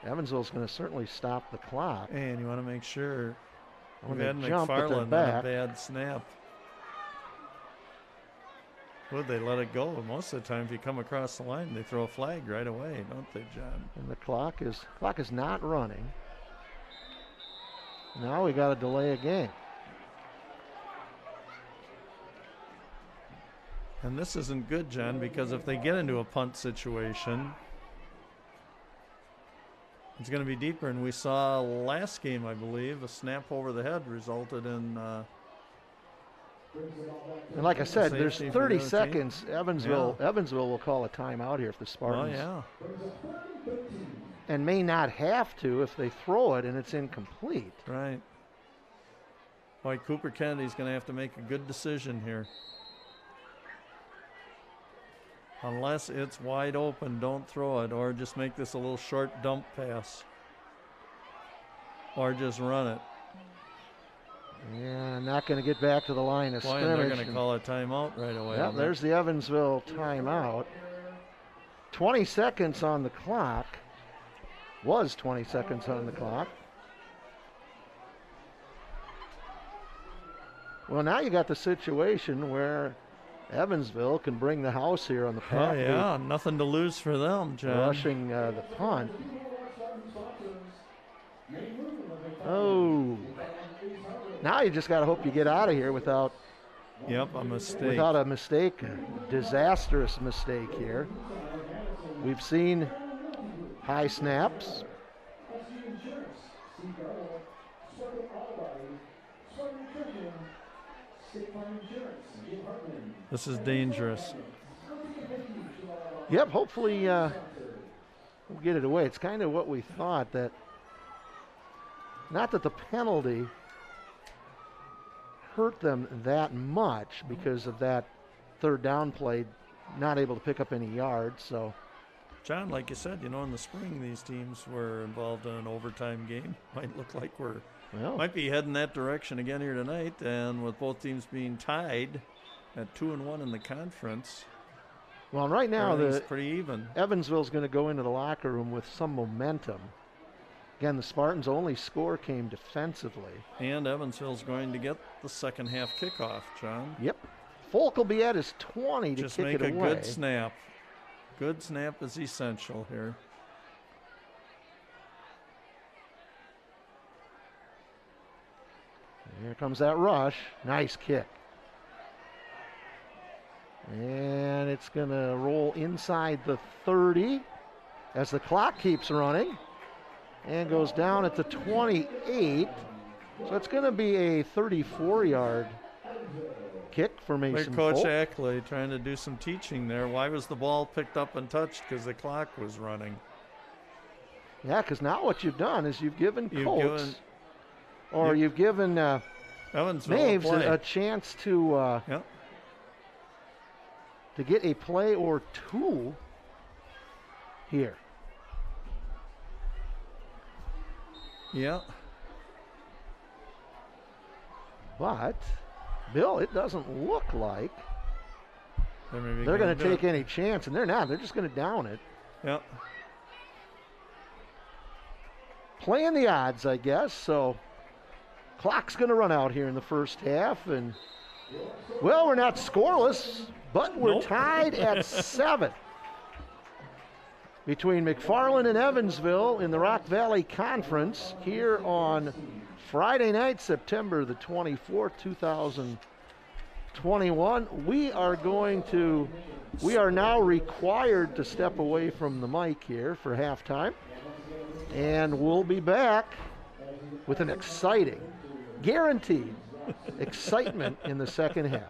Evansville's going to certainly stop the clock. And you want to make sure When we've they had jump, but they're McFarland on a back. bad snap. Would they let it go? Most of the time, if you come across the line, they throw a flag right away, don't they, John? And the clock is not running. Now we got to delay a game. And this isn't good, John, because if they get into a punt situation, it's going to be deeper. And we saw last game, I believe, a snap over the head resulted in. And like I said, there's safety for 30 the other seconds. team. Evansville will call a timeout here if the Oh, Spartans. yeah. And may not have to if they throw it and it's incomplete. Right. Boy, Cooper Kennedy's going to have to make a good decision here. Unless it's wide open, don't throw it, or just make this a little short dump pass. Or just run it. Yeah, not going to get back to the line of Boy, and scrimmage. they're going to call a timeout right away. Yeah, there's the Evansville timeout. 20 seconds on the clock. Was 20 seconds on the clock. Well, now you got the situation where Evansville can bring the house here on the Oh, path. yeah, nothing to lose for them, John. Rushing the punt. Oh. Now you just got to hope you get out of here without Yep, a mistake. without a mistake, a disastrous mistake here. We've seen high snaps. This is dangerous. Yep, hopefully we'll get it away. It's kind of what we thought, that not that the penalty hurt them that much because of that 3rd down play, not able to pick up any yards. So, John, like you said, in the spring, these teams were involved in an overtime game. Might look like might be heading that direction again here tonight. And with both teams being tied at 2-1 in the conference, well, right now everything's pretty even. Evansville's going to go into the locker room with some momentum. Again, the Spartans' only score came defensively. And Evansville's going to get the second half kickoff, John. Yep. Folk will be at his 20 to Just kick make it a away. good snap. Good snap is essential here. Here comes that rush. Nice kick. And it's going to roll inside the 30 as the clock keeps running and goes down at the 28. So it's going to be a 34-yard kick for Mason Like Coach Folk. Ackley trying to do some teaching there. Why was the ball picked up and touched? Because the clock was running. Yeah, because now what you've done is you've given Colts given- you've given Evansville Maves play. a chance to Yep. to get a play or two here. Yeah. But, Bill, it doesn't look like They're they're going to do take it. any chance, and they're not. They're just going to down it. Yep. Playing the odds, I guess. So, clock's going to run out here in the first half. And, well, we're not scoreless, but we're Nope. tied at 7 between McFarland and Evansville in the Rock Valley Conference here on Friday night, September the 24th, 2021. We are now required to step away from the mic here for halftime. And we'll be back with an exciting, guaranteed excitement in the second half.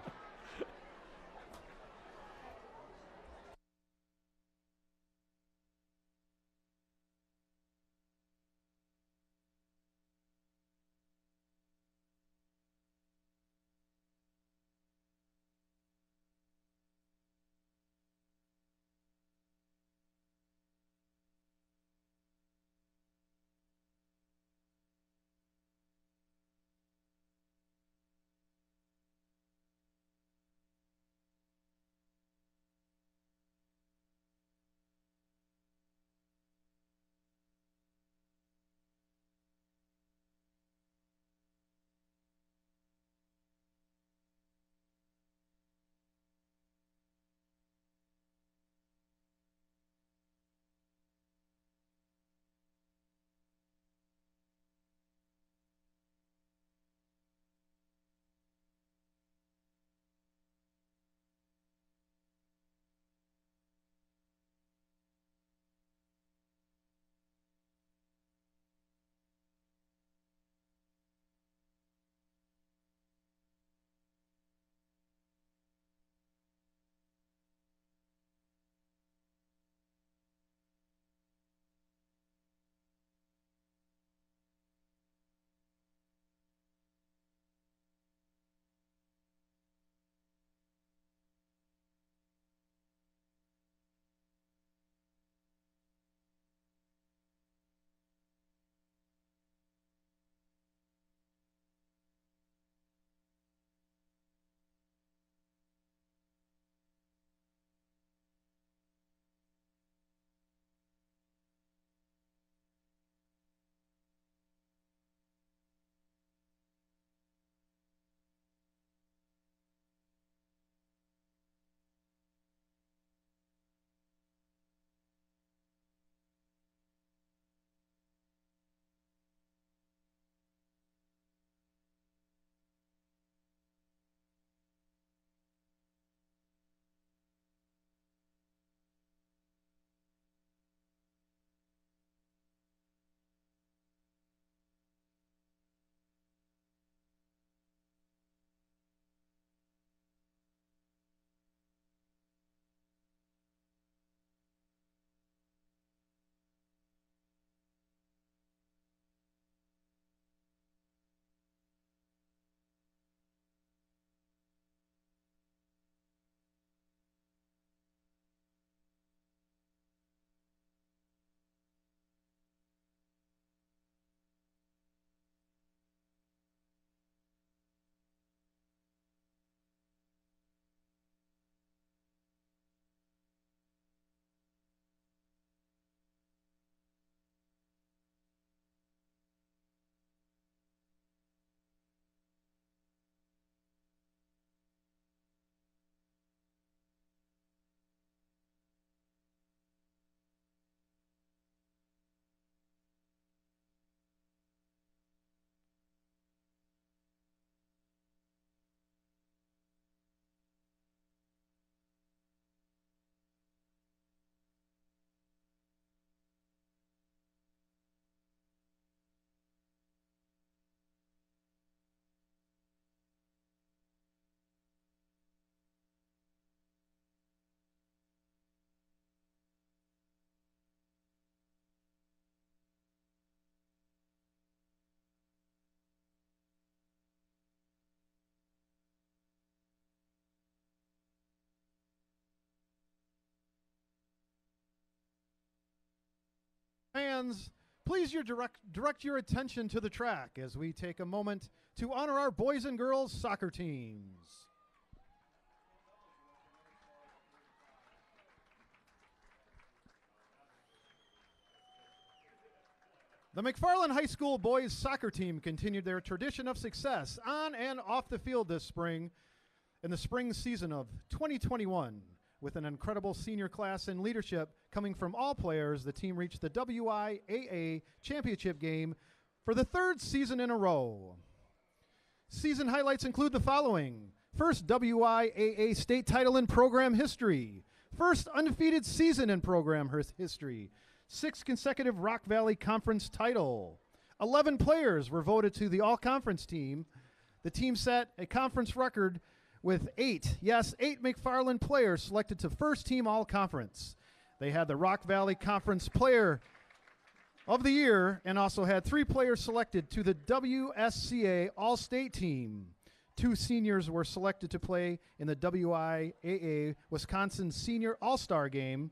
Fans, please direct your attention to the track as we take a moment to honor our boys and girls soccer teams. The McFarland High School boys soccer team continued their tradition of success on and off the field this spring in the spring season of 2021. With an incredible senior class and leadership coming from all players, the team reached the WIAA championship game for the third season in a row. Season highlights include the following: first WIAA state title in program history, first undefeated season in program history, 6 consecutive Rock Valley Conference title, 11 players were voted to the all-conference team. The team set a conference record with 8 McFarland players selected to first team all-conference. They had the Rock Valley Conference Player of the Year and also had 3 players selected to the WSCA All-State team. 2 seniors were selected to play in the WIAA Wisconsin Senior All-Star Game.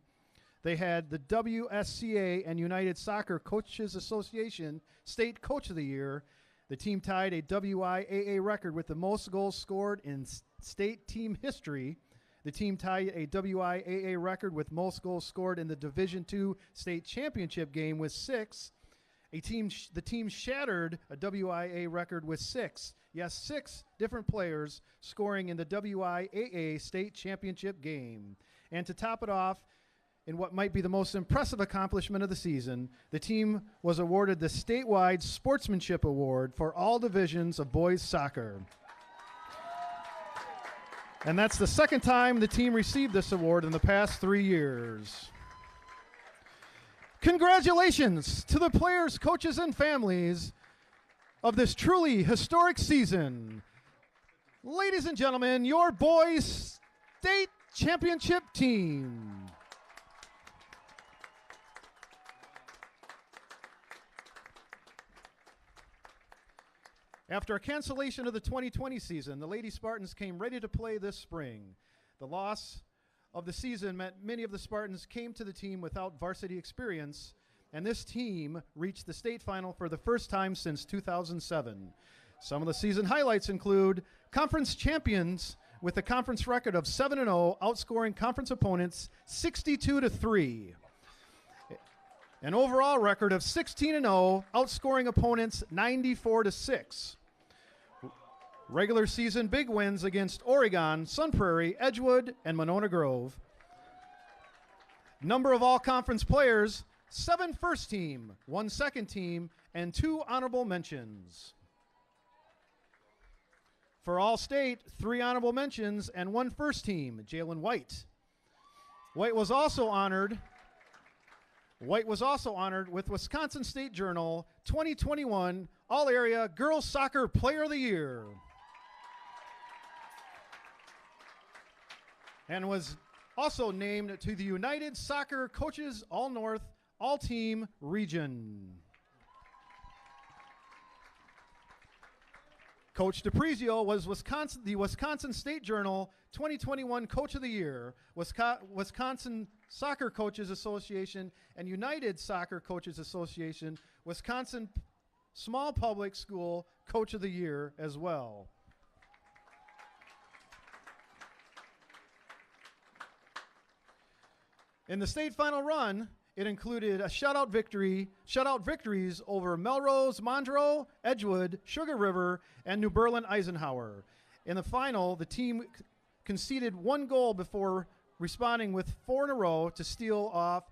They had the WSCA and United Soccer Coaches Association State Coach of the Year. The team tied a WIAA record with the most goals scored in state team history. The team tied a WIAA record with most goals scored in the Division II state championship game with 6. The team shattered a WIAA record with 6 different players scoring in the WIAA state championship game. And to top it off, in what might be the most impressive accomplishment of the season, the team was awarded the statewide Sportsmanship Award for all divisions of boys soccer. And that's the second time the team received this award in the past 3 years. Congratulations to the players, coaches, and families of this truly historic season. Ladies and gentlemen, your boys state championship team. After a cancellation of the 2020 season, the Lady Spartans came ready to play this spring. The loss of the season meant many of the Spartans came to the team without varsity experience, and this team reached the state final for the first time since 2007. Some of the season highlights include conference champions with a conference record of 7-0, outscoring conference opponents 62-3. An overall record of 16-0, outscoring opponents 94-6. Regular season big wins against Oregon, Sun Prairie, Edgewood, and Monona Grove. Number of all-conference players, 7 first team, 1 second team, and 2 honorable mentions. For all state, 3 honorable mentions and 1 first team, Jalen White. White was also honored with Wisconsin State Journal 2021 All-Area Girls Soccer Player of the Year. And was also named to the United Soccer Coaches All-North All-Team Region. Coach DiPrizio was the Wisconsin State Journal 2021 Coach of the Year, Wisconsin Soccer Coaches Association, and United Soccer Coaches Association, Wisconsin Small Public School Coach of the Year as well. In the state final run, it included a shutout victories over Melrose, Monroe, Edgewood, Sugar River, and New Berlin Eisenhower. In the final, the team conceded 1 goal before responding with 4 in a row to seal off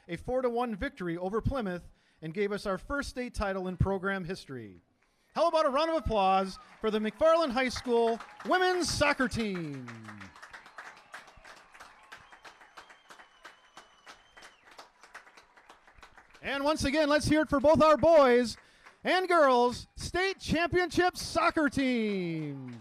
a 4-1 victory over Plymouth and gave us our first state title in program history. How about a round of applause for the McFarland High School women's soccer team? And once again, let's hear it for both our boys and girls state championship soccer teams.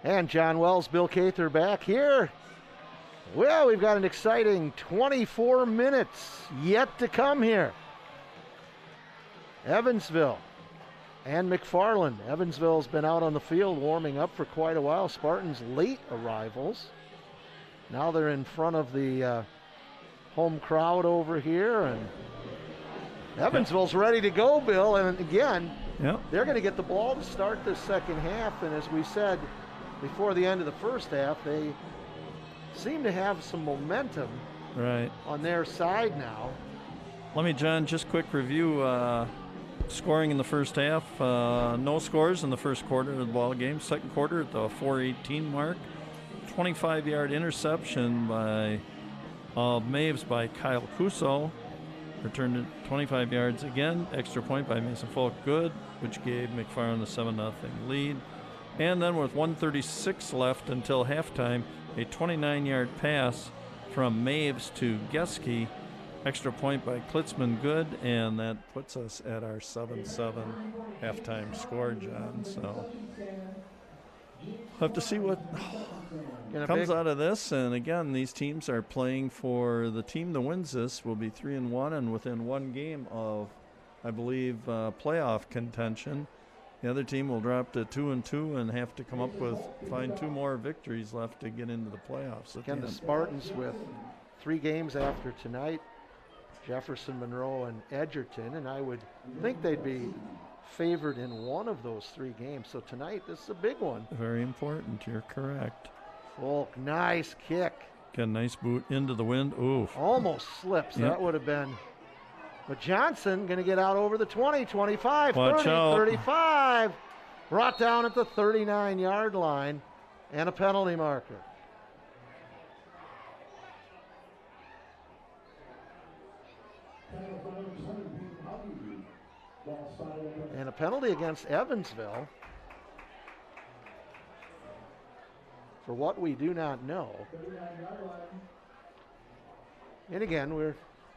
And John Wells, Bill Cather back here. Well, we've got an exciting 24 minutes yet to come here. Evansville and McFarland. Evansville's been out on the field warming up for quite a while. Spartans late arrivals. Now they're in front of the home crowd over here, and Evansville's ready to go, Bill. And again, they're going to get the ball to start this second half. And as we said before the end of the first half, they seem to have some momentum on their side now. Let me, John, just quick review scoring in the first half. No scores in the first quarter of the ball game. Second quarter at the 4:18 mark. 25-yard interception by Maves by Kyle Cuso. Returned it 25 yards again. Extra point by Mason Folk good, which gave McFarland the 7-0 lead. And then with 1:36 left until halftime, a 29-yard pass from Maves to Geske. Extra point by Klitzman good, and that puts us at our 7-7 halftime score, John. So we'll have to see what comes out of this. And again, these teams are playing for the team that wins this will be 3-1 and within one game of, I believe, playoff contention. The other team will drop to 2-2 and have to come up with find two more victories left to get into the playoffs. Again, the Spartans with 3 games after tonight, Jefferson, Monroe, and Edgerton, and I would think they'd be favored in one of those 3 games. So tonight, this is a big one. Very important. You're correct. Folk, nice kick. Got a nice boot into the wind. Oof. Almost slips. Yep. That would have been. But Johnson going to get out over the 20, 25, Watch 30, out. 35. Brought down at the 39-yard line and a penalty marker. And a penalty against Evansville for what we do not know. And again, we're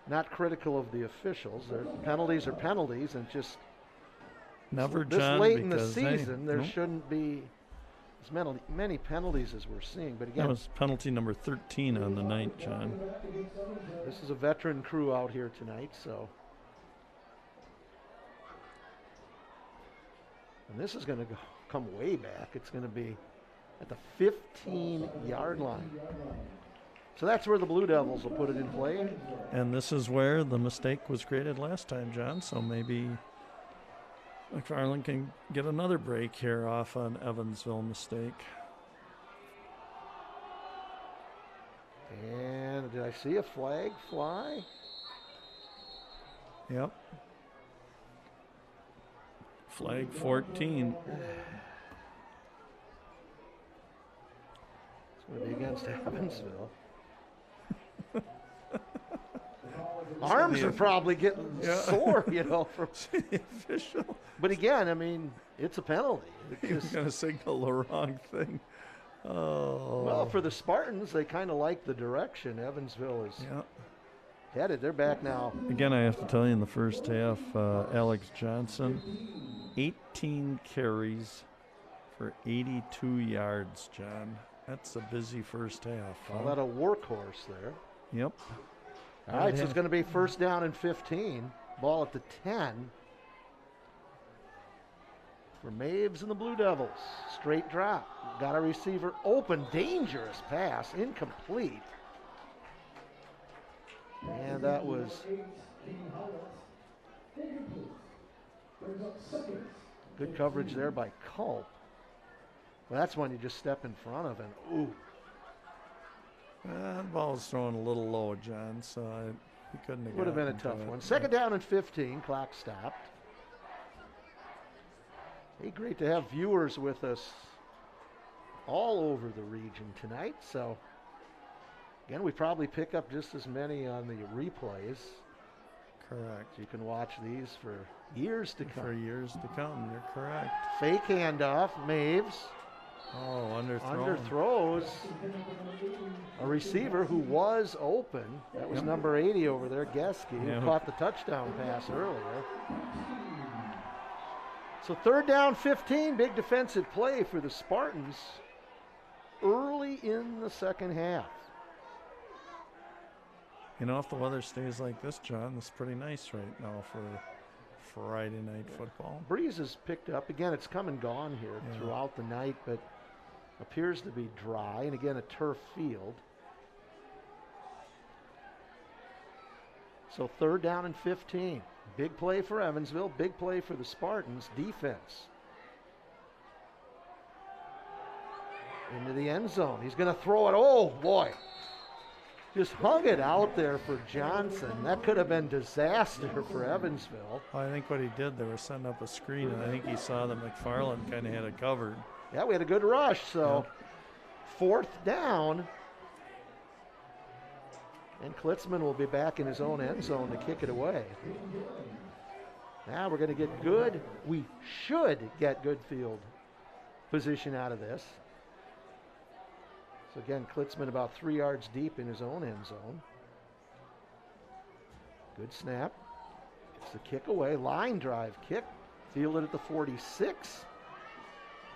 not critical of the officials. Their penalties are penalties, and just never, this John, late in the because, season, there shouldn't be as many penalties as we're seeing. But again, that was penalty number 13 on the night, John. This is a veteran crew out here tonight, so. And this is going to come way back. It's going to be at the 15-yard line. So that's where the Blue Devils will put it in play. And this is where the mistake was created last time, John. So maybe McFarland can get another break here off an Evansville mistake. And did I see a flag fly? Yep. Flag 14. It's going to be against Evansville. Arms are probably getting sore, you know, from the official. But again, I mean, it's a penalty. He was going to signal the wrong thing. Oh. Well, for the Spartans, they kind of like the direction Evansville is headed. They're back now. Again, I have to tell you, in the first half, Alex Johnson, 18 carries for 82 yards, John. That's a busy first half. Call that a workhorse there. Yep. All right, so it's going to be first down and 15. Ball at the 10 for Maves and the Blue Devils. Straight drop. Got a receiver open. Dangerous pass. Incomplete. And that was good coverage there by Culp. Well, that's when you just step in front of him. Ooh. That ball was thrown a little low, John, so he couldn't have. Would have been a tough one. Second down and 15. Clock stopped. Hey, great to have viewers with us all over the region tonight. So, again, we probably pick up just as many on the replays. Correct. You can watch these for years to come. For years to come, you're correct. Fake handoff, Maves. Oh, underthrows a receiver who was open. That was number 80 over there, Geske, who caught the touchdown pass earlier. So third down, 15, big defensive play for the Spartans. early in the second half. You know, if the weather stays like this, John, it's pretty nice right now for Friday night football. Breeze has picked up. Again, it's come and gone here throughout the night, but appears to be dry. And again, a turf field. So 3rd down and 15. Big play for Evansville. Big play for the Spartans. Defense. Into the end zone. He's going to throw it. Oh, boy. Just hung it out there for Johnson. That could have been disaster for Evansville. Well, I think what he did, they were setting up a screen, and I think he saw that McFarland kind of had it covered. Yeah, we had a good rush. So 4th down. And Klitzman will be back in his own end zone to kick it away. Now we're going to get good. We should get good field position out of this. So again, Klitzman about 3 yards deep in his own end zone. Good snap. Gets the kick away. Line drive kick. Fielded at the 46.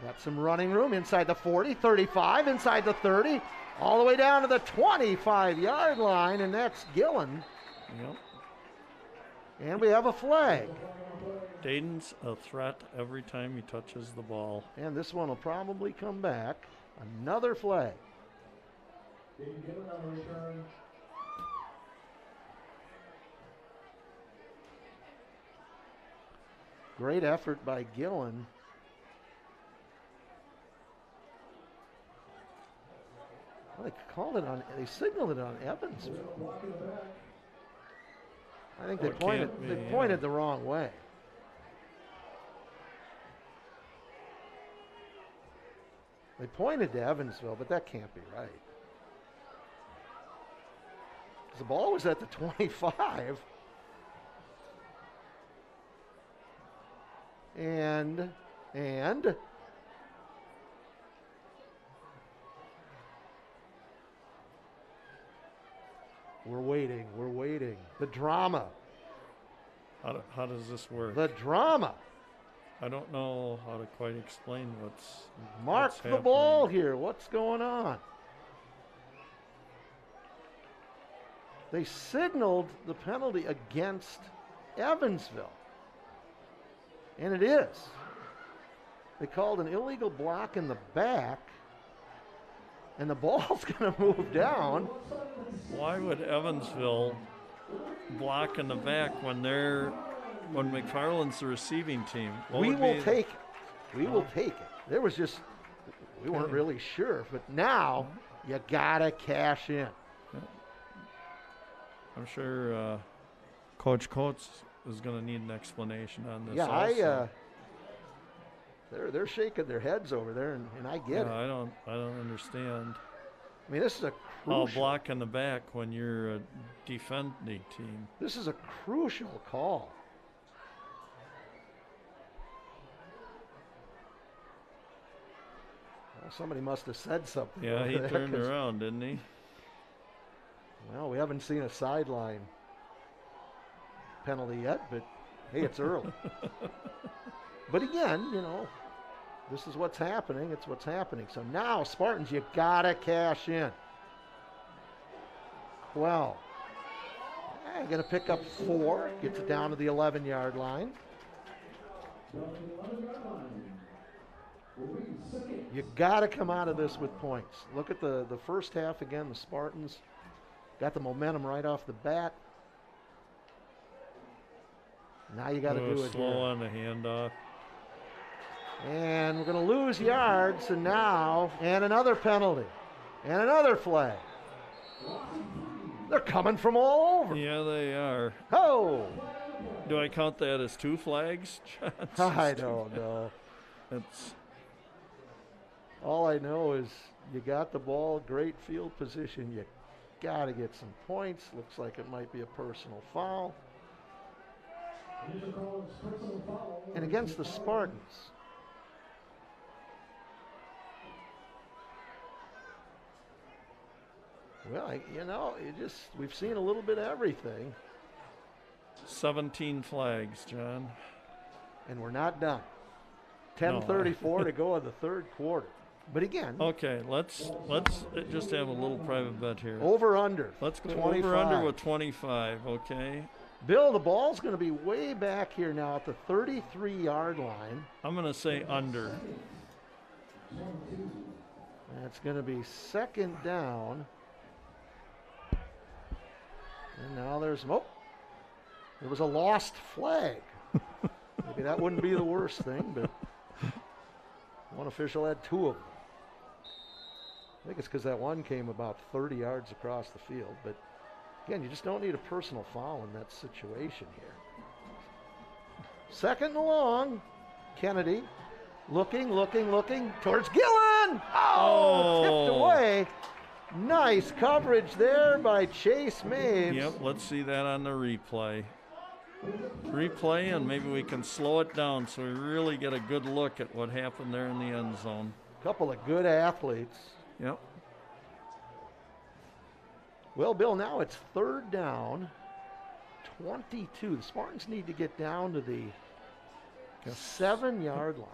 Got some running room inside the 40, 35, inside the 30. All the way down to the 25-yard line, and that's Gillen. Yep. And we have a flag. Dayton's a threat every time he touches the ball. And this one will probably come back. Another flag. Great effort by Gillen. Well, they signaled it on Evansville. I think they pointed the wrong way. They pointed to Evansville, but that can't be right. The ball was at the 25. And we're waiting. The drama. How does this work? The drama. I don't know how to quite explain what's Mark the ball here. What's going on? They signaled the penalty against Evansville. And it is. They called an illegal block in the back. And the ball's going to move down. Why would Evansville block in the back when McFarland's the receiving team? We will take it. There was just, we weren't really sure. But now, you got to cash in. I'm sure Coach Coates is going to need an explanation on this. Yeah, also. They're shaking their heads over there, and I get it. I don't understand. I mean, this is a I'll crucial. block in the back when you're a defending team. This is a crucial call. Well, somebody must have said something. Yeah, over he there, turned 'cause, around, didn't he? Well, we haven't seen a sideline penalty yet, but hey, it's early. But again, this is what's happening. It's what's happening. So now, Spartans, you gotta cash in. 12. Going to pick up 4. Gets it down to the 11-yard line. You got to come out of this with points. Look at the first half again. The Spartans got the momentum right off the bat. Now you got to do it slow here. on the handoff. And we're going to lose yards, and another penalty, and another flag. They're coming from all over. Yeah, they are. Oh! Do I count that as 2 flags, John? I don't know. It's all I know is you got the ball, great field position. You got to get some points. Looks like it might be a personal foul. And against the Spartans. Well, we've seen a little bit of everything. 17 flags, John. And we're not done. 10:34 to go in the third quarter. But again, Okay, let's just have a little private bet here. over under. Let's go 25. over under with 25. Okay, Bill, the ball's going to be way back here now at the 33-yard line. I'm gonna say under. That's going to be second down. And now there was a lost flag. Maybe that wouldn't be the worst thing, but one official had two of them. I think it's because that one came about 30 yards across the field. But again, you just don't need a personal foul in that situation here. Second and long. Kennedy looking towards Gillen. Oh, tipped away. Nice coverage there by Chase Maves. Yep, let's see that on the replay. Replay, and maybe we can slow it down so we really get a good look at what happened there in the end zone. Couple of good athletes. Yep. Well, Bill, now it's third down, 22. The Spartans need to get down to the 7-yard line.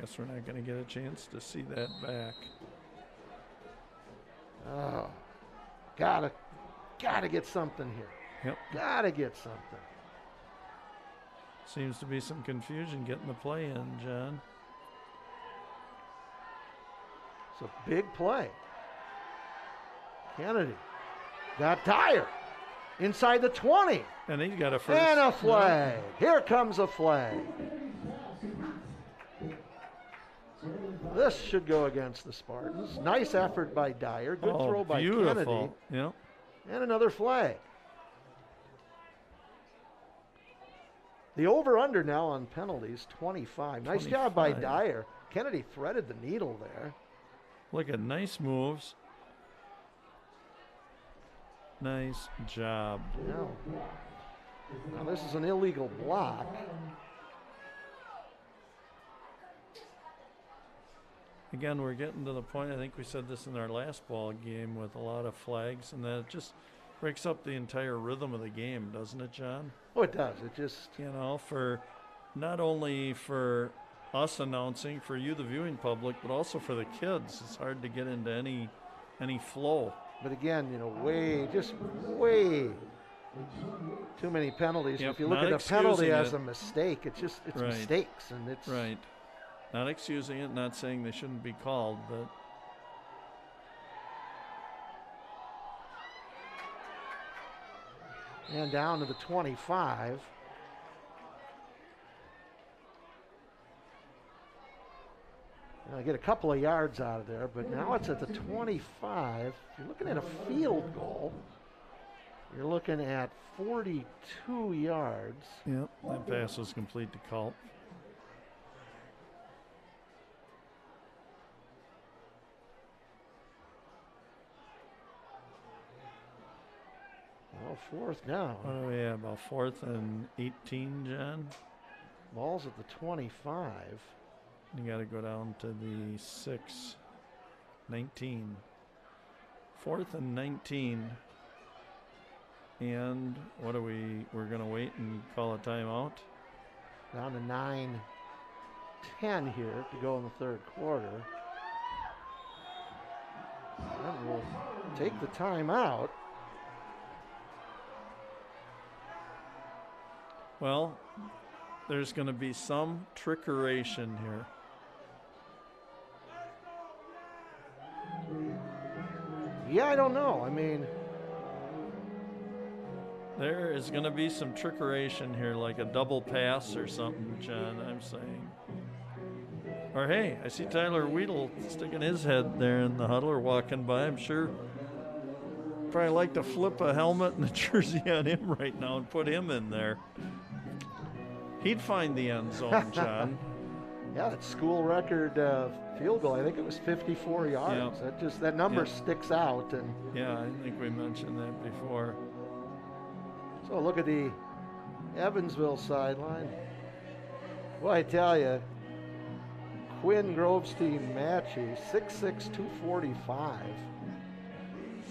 Guess we're not going to get a chance to see that back. Oh, gotta get something here. Yep. Gotta get something. Seems to be some confusion getting the play in, John. It's a big play. Kennedy got Dyer inside the 20. And he's got a first. And a flag. Here comes a flag. This should go against the Spartans. Nice effort by Dyer. Good throw by beautiful. Kennedy. Yep. And another flag. The over-under now on penalties, 25. Nice job by 25. Dyer. Kennedy threaded the needle there. Look at nice moves. Nice job. Now this is an illegal block. Again, we're getting to the point, I think we said this in our last ball game, with a lot of flags, and then it just breaks up the entire rhythm of the game, doesn't it, John? Oh, it does. It just... You know, for not only for us announcing, for you, the viewing public, but also for the kids. It's hard to get into any flow. But again, you know, way too many penalties. Yep, if you look not at the penalty excusing as it. a mistake, it's Right. mistakes, and it's Right. Not excusing it, not saying they shouldn't be called, but and down to the 25. And I get a couple of yards out of there, but now it's at the 25. If you're looking at a field goal, you're looking at 42 yards. yep, that pass was complete to Culp. Well, fourth down. What do we have, about 4th and 18, John? Ball's at the 25. You got to go down to the 6, 19. 4th and 19. And what are we're going to wait and call a timeout? Down to 9-10 here to go in the third quarter. And we'll take the timeout. Well, there's going to be some trickeration here. Yeah, I don't know. I mean, There is going to be some trickeration here, like a double pass or something, John, I'm saying. Or hey, I see Tyler Weedle sticking his head there in the huddle or walking by. I'm sure probably like to flip a helmet and a jersey on him right now and put him in there. He'd find the end zone, John. yeah, that school record field goal. I think it was 54 yards. Yeah. That number sticks out. And Yeah, I think we mentioned that before. so look at the Evansville sideline. Well, I tell you, Quinn Grove's team matches 6'6", 245.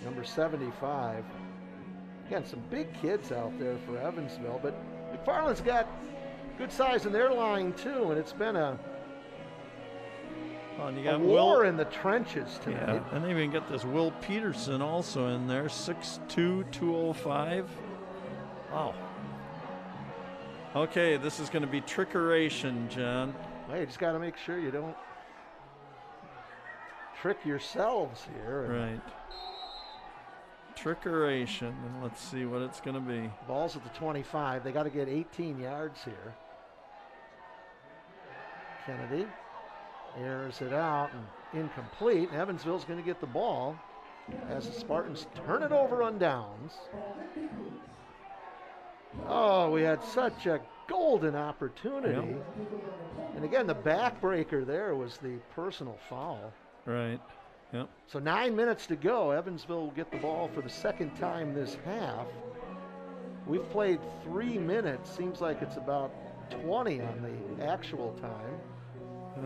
Number 75. Again, some big kids out there for Evansville, but McFarland's got good size in their line too, and it's been a Oh, and you a got war Will in the trenches tonight. Yeah, and they even get this Will Peterson also in there, 6'2", 205. Wow. Okay, this is going to be trickeration, John. Well, you just got to make sure you don't trick yourselves here. Right. Trickeration, and let's see what it's going to be. Ball's at the 25. They got to get 18 yards here. Kennedy airs it out and incomplete. And Evansville's going to get the ball as the Spartans turn it over on downs. Oh, we had such a golden opportunity. Yep. And again, the backbreaker there was the personal foul. Right. Yep. So 9 minutes to go. Evansville will get the ball for the second time this half. We've played 3 minutes. Seems like it's about 20 on the actual time.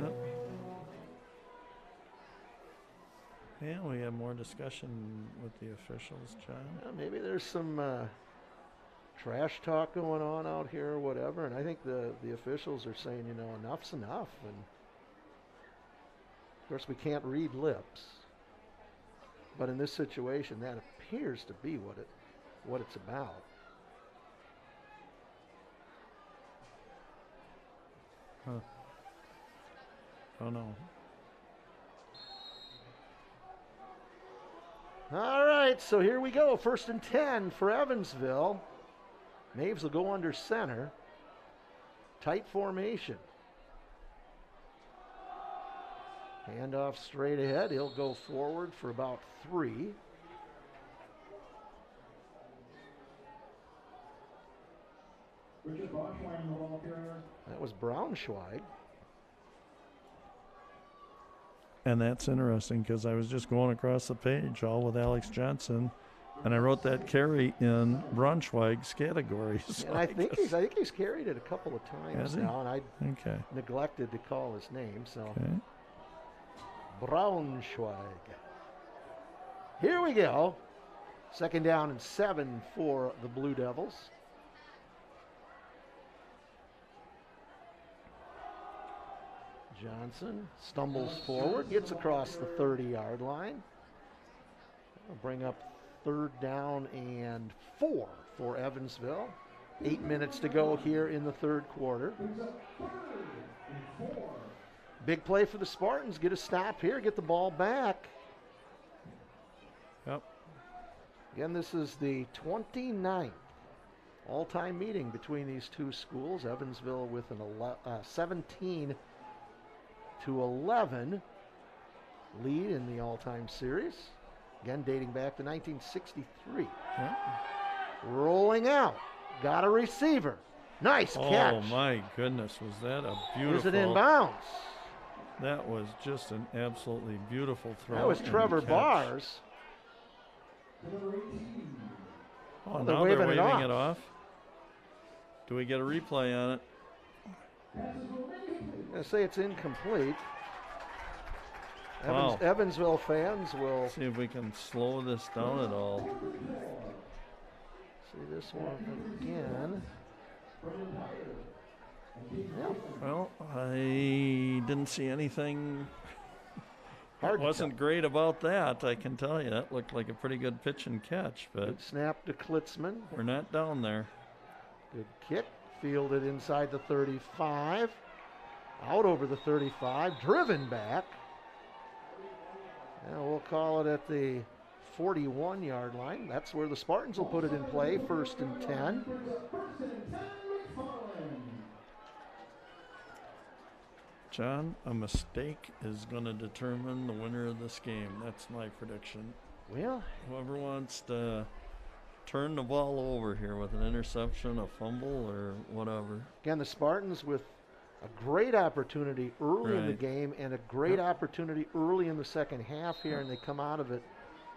Yep. Yeah, we have more discussion with the officials, John. Well, maybe there's some trash talk going on out here or whatever. And I think the officials are saying, you know, enough's enough. And of course, we can't read lips. But in this situation, that appears to be what it's about. Huh. Oh, no. All right, so here we go. 1st and 10 for Evansville. Maves will go under center. Tight formation. Handoff straight ahead. He'll go forward for about 3. That was Braunschweig. And that's interesting because I was just going across the page all with Alex Johnson, and I wrote that carry in Braunschweig's category. So And I think he's carried it a couple of times now, and I neglected to call his name. So Braunschweig. Here we go. 2nd down and 7 for the Blue Devils. Johnson stumbles forward, gets across the 30-yard line. That'll bring up 3rd down and 4 for Evansville. 8 minutes to go here in the 3rd quarter. Big play for the Spartans. Get a stop here, get the ball back. Yep. Again, this is the 29th all-time meeting between these two schools. Evansville with an 17-11 lead in the all-time series. Again, dating back to 1963. Yep. Rolling out. Got a receiver. Nice catch. Oh, my goodness. Was that a beautiful... Is it in bounds? That was just an absolutely beautiful throw. That was Trevor Bars. Oh, now they're waving it off. Do we get a replay on it? I'm going to say it's incomplete. Wow. Evansville fans will see if we can slow this down at all. See this one again. Yeah. Well, I didn't see anything. Hard wasn't great about that, I can tell you. That looked like a pretty good pitch and catch, but good snap to Klitzman. We're not down there. Good kick, fielded inside the 35, out over the 35, driven back. And we'll call it at the 41-yard line. That's where the Spartans will put it in play, 1st and 10. John, a mistake is going to determine the winner of this game. That's my prediction. Well, whoever wants to turn the ball over here with an interception, a fumble, or whatever. Again, the Spartans with a great opportunity early in the game and a great opportunity early in the second half here, and they come out of it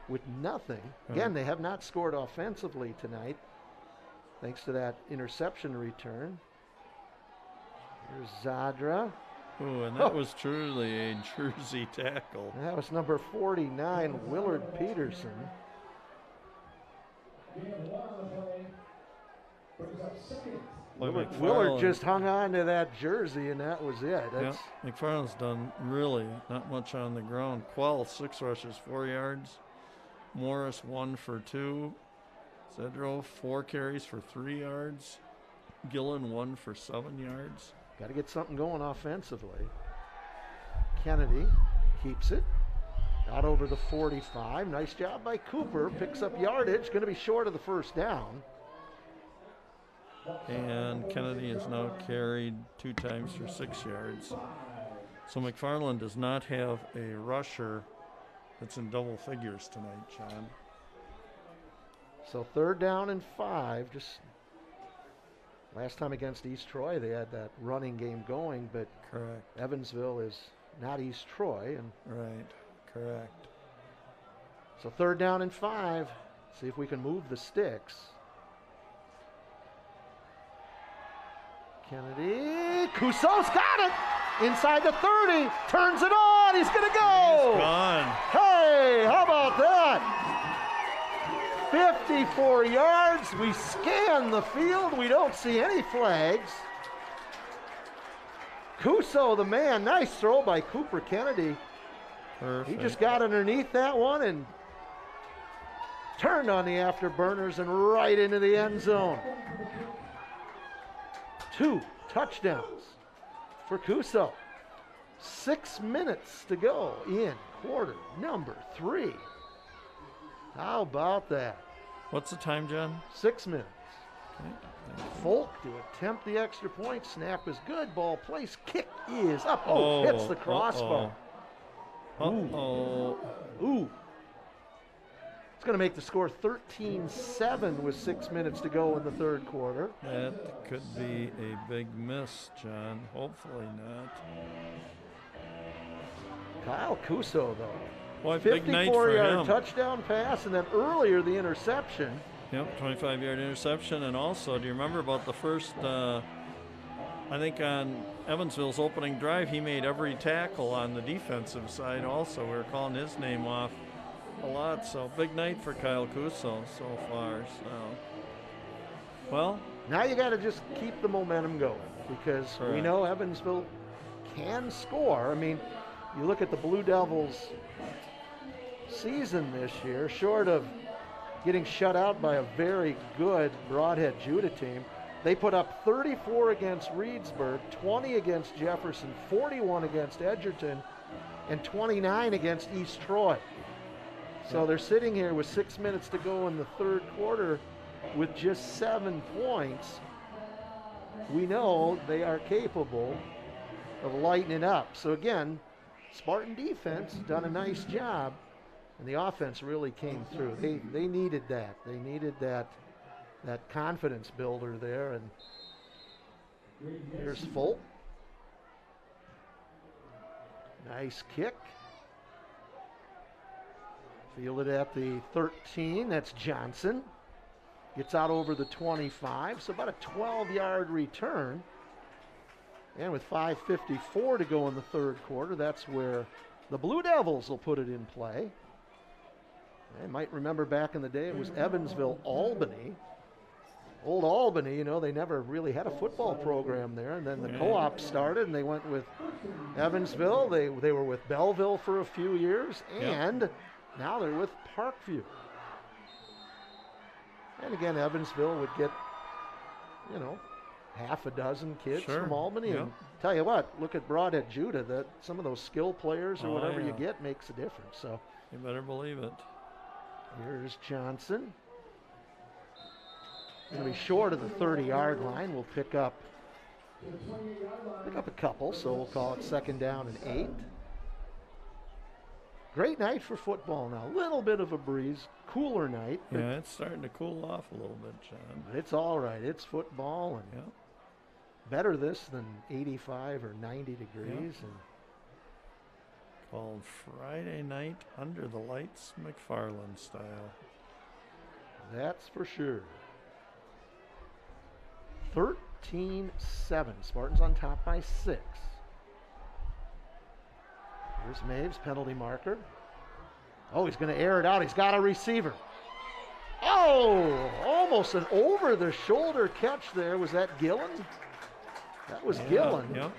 with nothing. Again, they have not scored offensively tonight, thanks to that interception return. Here's Zadra. Oh, and that was truly a Jersey tackle. That was number 49, Willard Peterson. Boy, Willard just hung on to that jersey, and that was it. Yeah, McFarland's done really not much on the ground. Quell, 6 rushes, 4 yards. Morris, 1 for 2. Zedro, 4 carries for 3 yards. Gillen, 1 for 7 yards. Got to get something going offensively. Kennedy keeps it out over the 45. Nice job by Cooper. Picks up yardage. Going to be short of the first down. And Kennedy is now carried 2 times for 6 yards. So McFarland does not have a rusher that's in double figures tonight, John. So 3rd down and 5. Just last time against East Troy, they had that running game going, but correct. Evansville is not East Troy. And right, correct. So 3rd down and 5. See if we can move the sticks. Kennedy, Cousseau's got it inside the 30, turns it on, he's gonna go. He's gone. Hey, how about that? 54 yards, we scan the field, we don't see any flags. Cousseau, the man, nice throw by Cooper Kennedy. Perfect. He just got underneath that one and turned on the afterburners and right into the end zone. 2 touchdowns for Cousseau. 6 minutes to go in quarter number 3. How about that? What's the time, John? 6 minutes. Okay. Folk to attempt the extra point. Snap is good. Ball placed. Kick is up. Oh, hits the crossbar. Ooh. It's going to make the score 13-7 with 6 minutes to go in the 3rd quarter. That could be a big miss, John. Hopefully not. Kyle Cousseau, though. Boy, big night for 54-yard him. Touchdown pass, and then earlier the interception. Yep, 25-yard interception. And also, do you remember about the first, I think on Evansville's opening drive, he made every tackle on the defensive side also. We were calling his name off a lot, so big night for Kyle Cousseau so far. So, well, now you got to just keep the momentum going because correct. We know Evansville can score. I mean, you look at the Blue Devils' season this year, short of getting shut out by a very good Broadhead Judah team, they put up 34 against Reedsburg, 20 against Jefferson, 41 against Edgerton, and 29 against East Troy. So they're sitting here with 6 minutes to go in the 3rd quarter with just 7 points. We know they are capable of lighting it up. So again, Spartan defense done a nice job, and the offense really came through. They needed that. They needed that confidence builder there. And here's Folk. Nice kick. Fielded at the 13, that's Johnson. Gets out over the 25, so about a 12-yard return. And with 5:54 to go in the 3rd quarter, that's where the Blue Devils will put it in play. You might remember back in the day, it was Evansville, Albany. Old Albany, you know, they never really had a football program there. And then the co-op started, and they went with Evansville. They were with Belleville for a few years, and now they're with Parkview. And again, Evansville would get, you know, half a dozen kids from Albany. And tell you what, look at Broadhead Judah, that some of those skill players or whatever you get makes a difference. So you better believe it. Here's Johnson. Going to be short of the 30-yard line. We'll pick up a couple, so we'll call it 2nd down and 8. Great night for football now. A little bit of a breeze, cooler night. Yeah, it's starting to cool off a little bit, John. It's all right. It's football, and better this than 85 or 90 degrees. And called Friday Night Under the Lights, McFarland style. That's for sure. 13-7. Spartans on top by 6. Here's Maves, penalty marker. Oh, he's going to air it out. He's got a receiver. Oh, almost an over-the-shoulder catch there. Was that Gillen? That was Gillen. Yep.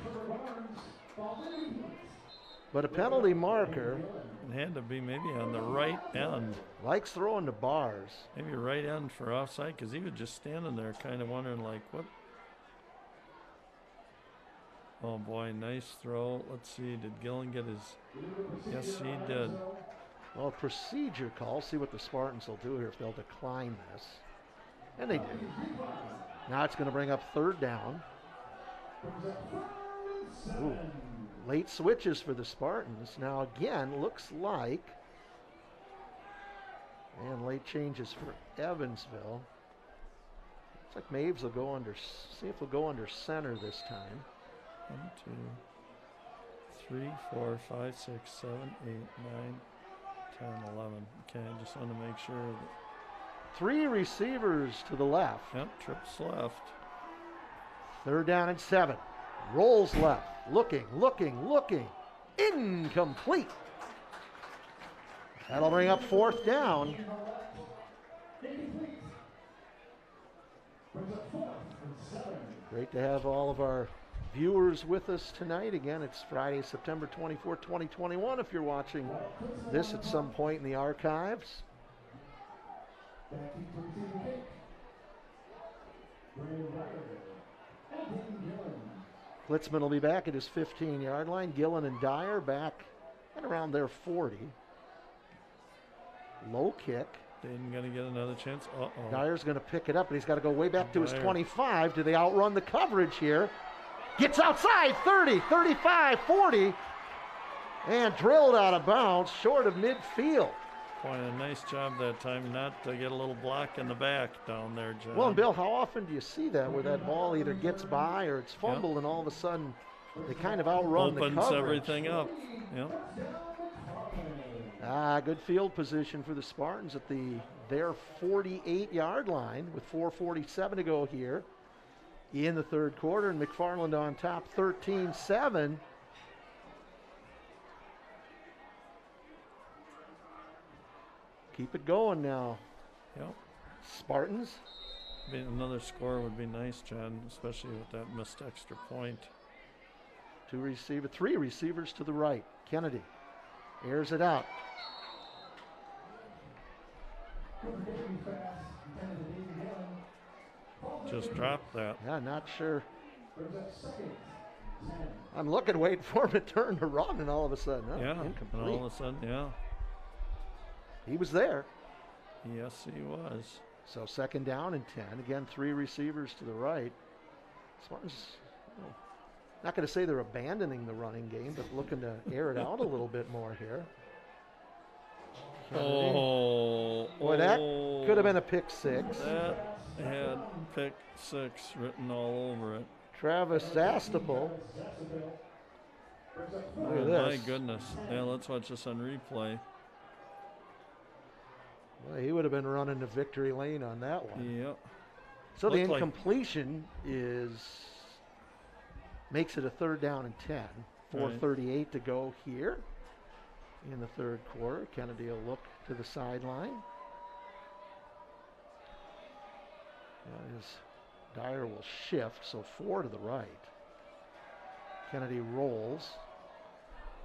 But a penalty marker. It had to be maybe on the right end. Likes throwing the bars. Maybe right end for offside, because he was just standing there kind of wondering, like, what? Oh, boy, nice throw. Let's see, did Gillen get his? Yes, he did. Well, procedure call. See what the Spartans will do here if they'll decline this. And they did. Now it's going to bring up third down. Ooh. Late switches for the Spartans. Now again, looks like, and late changes for Evansville. Looks like Maves will go under, see if we'll go under center this time. 1, 2, 3, 4, 5, 6, 7, 8, 9, 10, 11. Okay, I just want to make sure that. 3 receivers to the left. Yep, trips left. Third down and 7. Rolls left. Looking. Incomplete. That'll bring up fourth down. Great to have all of our viewers with us tonight. Again, it's Friday, September 24, 2021. If you're watching this at some point in the archives. Klitzman will be back at his 15-yard line. Gillen and Dyer back at around their 40. Low kick. Dayton going to get another chance. Uh-oh. Dyer's going to pick it up, but he's got to go way back to his 25. Do they outrun the coverage here? Gets outside, 30, 35, 40, and drilled out of bounds, short of midfield. Boy, a nice job that time not to get a little block in the back down there, John. Well, and Bill, how often do you see that where that ball either gets by or it's fumbled and all of a sudden they kind of outrun the coverage? Opens everything up. Yep. Good field position for the Spartans at their 48-yard line with 4:47 to go here in the third quarter, and McFarland on top 13-7. Keep it going now. Yep. Spartans. Another score would be nice, John, especially with that missed extra point. 3 receivers to the right. Kennedy airs it out. Just dropped that. Yeah, not sure. I'm looking, waiting for him to turn to run, and all of a sudden, incomplete. And all of a sudden, He was there. Yes, he was. So second down and 10. Again, 3 receivers to the right. Spartans, not going to say they're abandoning the running game, but looking to air it out a little bit more here. Boy, that could have been a pick 6. That had pick 6 written all over it. Travis Zastapel. Look at this. My goodness. Yeah, let's watch this on replay. Well, he would have been running the victory lane on that one. Yep. So the incompletion makes it a third down and 10. 4:38 to go here in the third quarter. Kennedy will look to the sideline. His Dyer will shift, so 4 to the right. Kennedy rolls.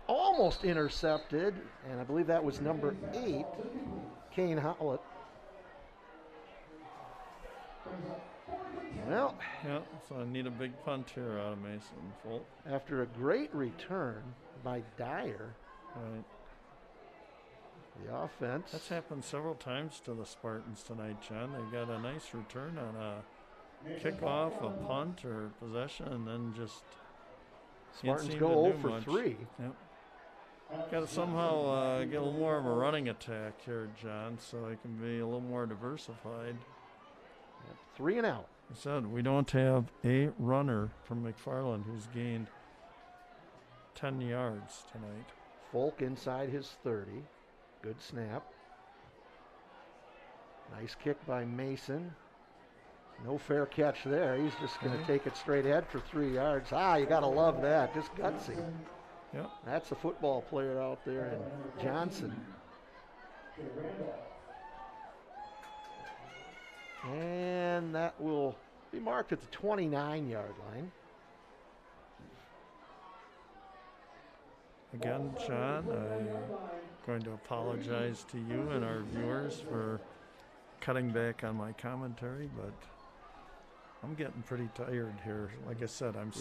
Almost intercepted, and I believe that was number 8, Kane Howlett. Well, yeah, so I need a big punt here out of Mason Folk. After a great return by Dyer. Right. The offense. That's happened several times to the Spartans tonight, John. They got a nice return on a kickoff, a punt, or possession, and then just Spartans go 0 for much. 3. Yep. Got to somehow get a little more of a running attack here, John, so it can be a little more diversified. 3 and out. I said we don't have a runner from McFarland who's gained 10 yards tonight. Folk inside his 30. Good snap. Nice kick by Mason. No fair catch there. He's just going to take it straight ahead for 3 yards. You got to love that. Just gutsy. Yep. That's a football player out there in Johnson. And that will be marked at the 29-yard line. Again, John, I'm going to apologize to you and our viewers for cutting back on my commentary, but I'm getting pretty tired here. Like I said, I'm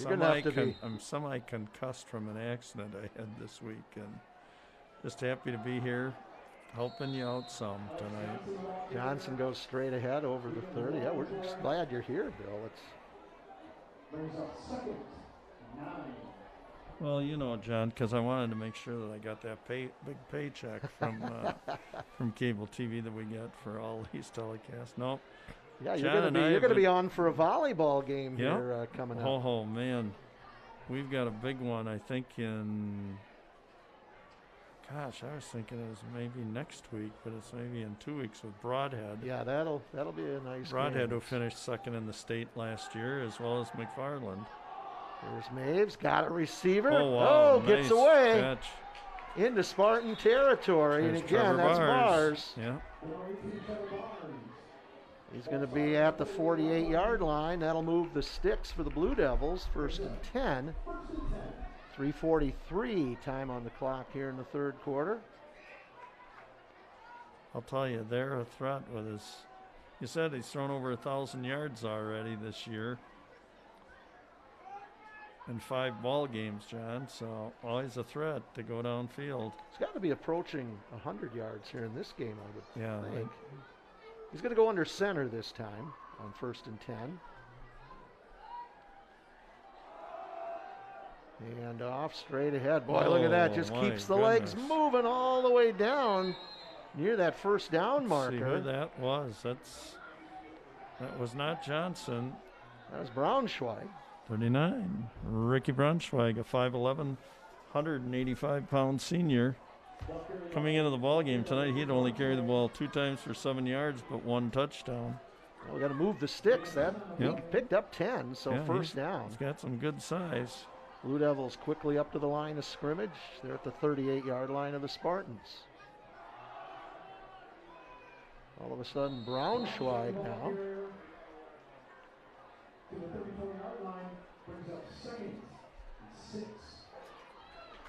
semi-concussed from an accident I had this week, and just happy to be here helping you out some tonight. Johnson goes straight ahead over the 30. Yeah, we're just glad you're here, Bill. Well, you know, John, because I wanted to make sure that I got that big paycheck from cable TV that we get for all these telecasts. Nope. Yeah, you're going to be on for a volleyball game here coming up. Oh, man. We've got a big one, I think, in... Gosh, I was thinking it was maybe next week, but it's maybe in 2 weeks with Broadhead. Yeah, that'll be a nice Broadhead, game. who finished second in the state last year, as well as McFarland. There's Maves, got a receiver. Oh, wow. Gets Nice away catch. into Spartan territory. There's And again, Trevor that's Bars. Yeah. He's going to be at the 48-yard line. That'll move the sticks for the Blue Devils. 1st and 10. 3:43 time on the clock here in the third quarter. I'll tell you, they're a threat with his. You said he's thrown over 1,000 yards already this year in 5 ball games, John. So always a threat to go downfield. He's got to be approaching 100 yards here in this game, I would think. Like, he's going to go under center this time on 1st and 10. And off straight ahead. Boy, look at that. Just keeps the legs moving all the way down near that first down marker. See who that was. That was not Johnson. That was Braunschweig. 39. Ricky Braunschweig, a 5'11", 185-pound senior. Coming into the ball game tonight, he'd only carried the ball 2 times for 7 yards, but 1 touchdown. Well, we got to move the sticks. He picked up 10, so first down. He's got some good size. Blue Devils quickly up to the line of scrimmage. They're at the 38-yard line of the Spartans. All of a sudden, Braunschweig now.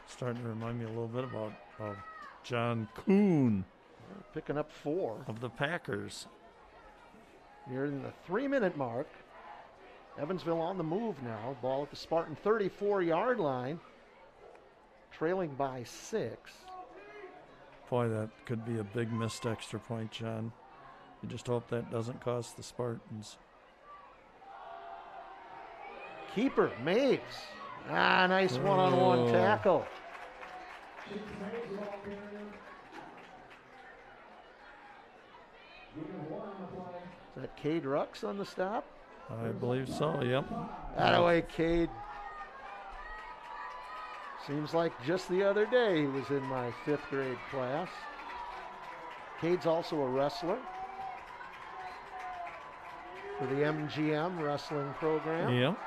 Starting to remind me a little bit about John Kuhn. Picking up 4. Of the Packers. Near in the 3-minute mark. Evansville on the move now. Ball at the Spartan 34-yard line. Trailing by 6. Boy, that could be a big missed extra point, John. You just hope that doesn't cost the Spartans. Keeper, Maves. Nice one-on-one tackle. Is that Cade Rux on the stop? I believe so, yep. That-a-way, Cade. Seems like just the other day he was in my 5th grade class. Cade's also a wrestler for the MGM wrestling program. Yep.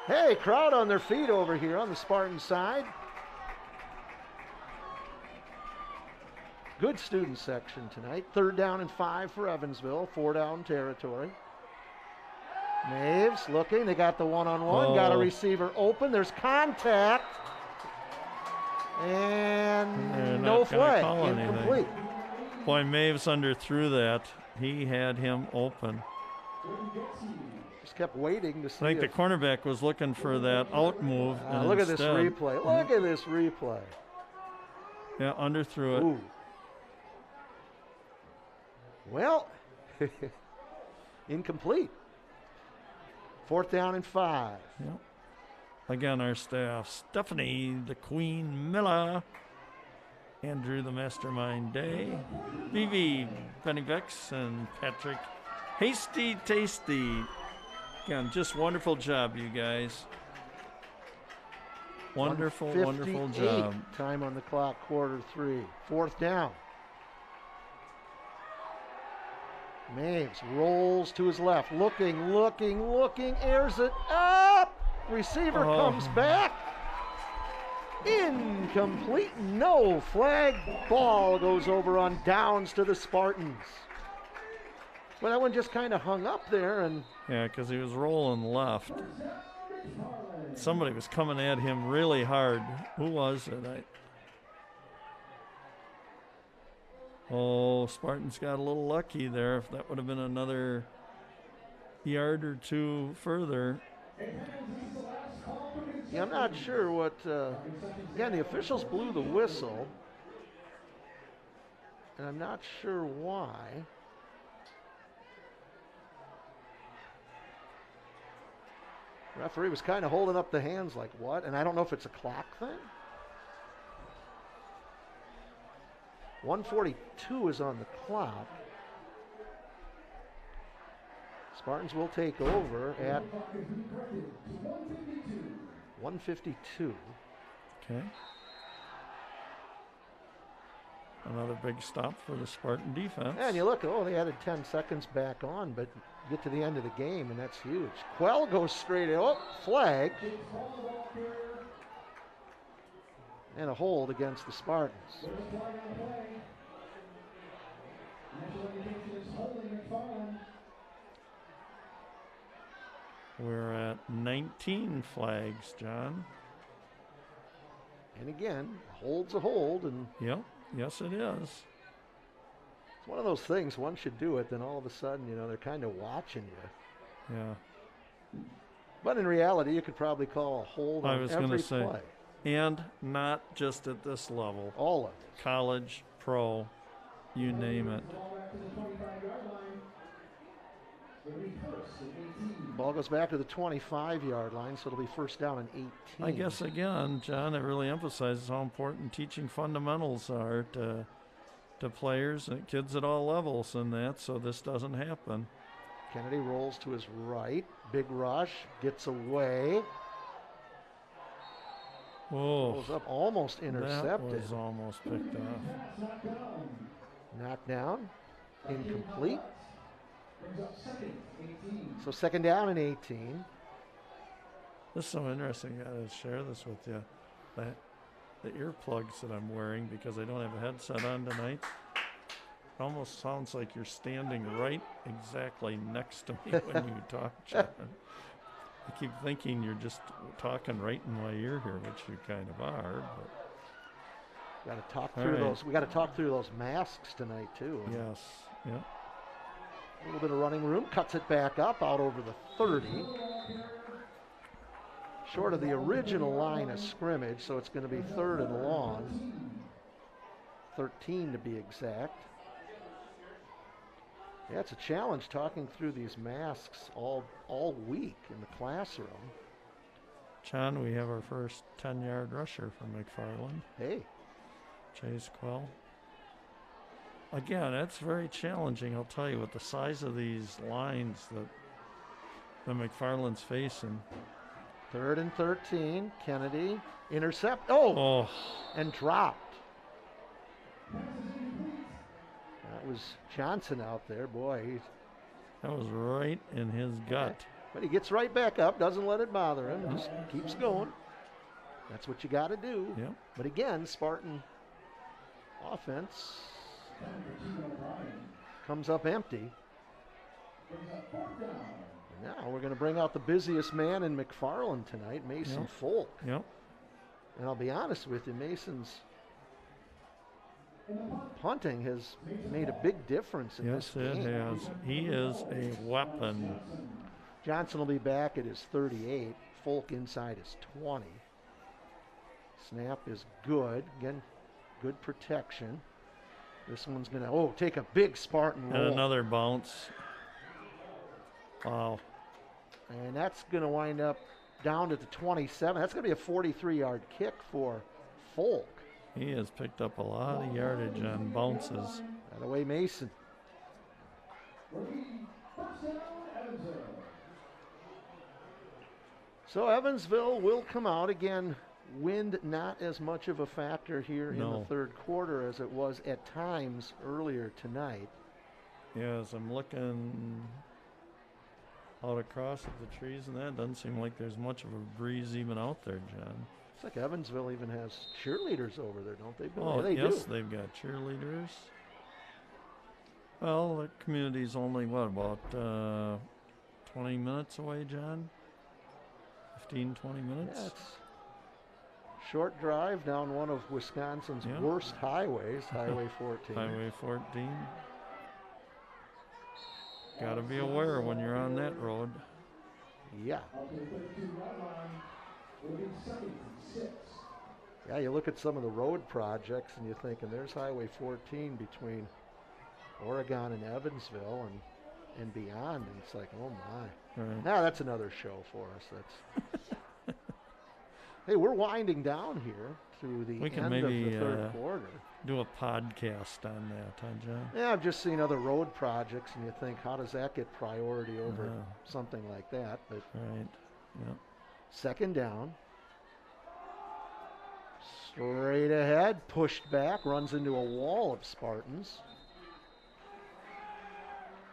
Hey, crowd on their feet over here on the Spartan side. Good student section tonight. 3rd down and 5 for Evansville. 4-down territory. Maves looking. They got the one-on-one. Got a receiver open. There's contact. And no flag. Incomplete. Boy, Maves underthrew that. He had him open. Just kept waiting to see. I think the cornerback was looking for that out move. Look at this replay. Look at this replay. Yeah, underthrew it. Ooh. Well, incomplete. 4th down and 5. Yep. Again, our staff: Stephanie the Queen Miller, Andrew the Mastermind Day, Vivi Bennyvex, and Patrick Hasty Tasty. Again, just wonderful job, you guys. Wonderful, wonderful job. Time on the clock, quarter 3. 4th down. Maves rolls to his left, looking, airs it up. Receiver comes back. Incomplete, no flag. Ball goes over on downs to the Spartans. Well, that one just kind of hung up there, and Yeah, because he was rolling left. Somebody was coming at him really hard. Who was it? Spartans got a little lucky there. If that would have been another yard or two further. yeah, I'm not sure what. Again, the officials blew the whistle, and I'm not sure why. Referee was kind of holding up the hands like, what? And I don't know if it's a clock thing. 1:42 is on the clock. Spartans will take over at 1:52. Okay. Another big stop for the Spartan defense. And you look, they added 10 seconds back on, but get to the end of the game, and that's huge. Quell goes straight in. Flag. And a hold against the Spartans. We're at 19 flags, John. And again, hold's a hold, and Yep. Yes, it is. it's one of those things, one should do it, then all of a sudden, they're kind of watching you. Yeah. But in reality, you could probably call a hold I on was every gonna say. play. And not just at this level. All of it. College, pro, you name it. Ball goes back to the 25-yard line, so it'll be first down and 18. I guess, again, John, it really emphasizes how important teaching fundamentals are to players and kids at all levels and that, so this doesn't happen. Kennedy rolls to his right. Big rush. Gets away. Oh, Goes up, almost intercepted. that was almost picked off. Knocked down. Incomplete. So second down and 18. This is so interesting. I got to share this with you. The earplugs that I'm wearing, because I don't have a headset on tonight, it almost sounds like you're standing right exactly next to me when you talk, John. I keep thinking you're just talking right in my ear here, which you kind of are. But Got to talk through those. We got to talk through those masks tonight too. yes, yeah. A little bit of running room. Cuts it back up out over the 30. Short of the original line of scrimmage, so it's going to be third and long. 13 to be exact. Yeah, it's a challenge talking through these masks all week in the classroom. John, we have our first 10-yard rusher from McFarland. Hey. Chase Quell. Again, it's very challenging, I'll tell you, with the size of these lines that the McFarland's facing. Third and 13. Kennedy. Intercept. And dropped. That was Johnson out there. Boy, that was right in his gut. But he gets right back up, doesn't let it bother him, just keeps going. That's what you got to do. Yep. But again, Spartan offense comes up empty. Now we're going to bring out the busiest man in McFarland tonight, Mason Folk. Yep. And I'll be honest with you, Mason's punting has made a big difference in this game. Yes, it has. He is a weapon. Johnson will be back at his 38. Folk inside his 20. Snap is good. Again, good protection. This one's going to, take a big Spartan roll. And another bounce. Wow. And that's going to wind up down to the 27. That's going to be a 43-yard kick for Folk. He has picked up a lot of yardage on bounces. That away Mason. So Evansville will come out. Again, wind not as much of a factor here in the third quarter as it was at times earlier tonight. Yes, I'm looking out across at the trees, and that doesn't seem like there's much of a breeze even out there, John. It's like Evansville even has cheerleaders over there, don't they, Bill? Oh, yeah, they yes, do. They've got cheerleaders. Well, the community's only, what, about 20 minutes away, John? 15, 20 minutes? Yeah, it's short drive down one of Wisconsin's Yeah. worst highways, Highway 14. Highway 14. Got to be aware when you're on that road. Yeah. Yeah, you look at some of the road projects and you're thinking there's Highway 14 between Oregon and Evansville and beyond, and it's like, oh my. Right. Now that's another show for us. That's Hey, we're winding down here to the We can end of maybe, the third quarter. Do a podcast on that, huh, John? Yeah, I've just seen other road projects, and you think, how does that get priority over something like that? But Right. Yeah. second down. Straight ahead, pushed back, runs into a wall of Spartans.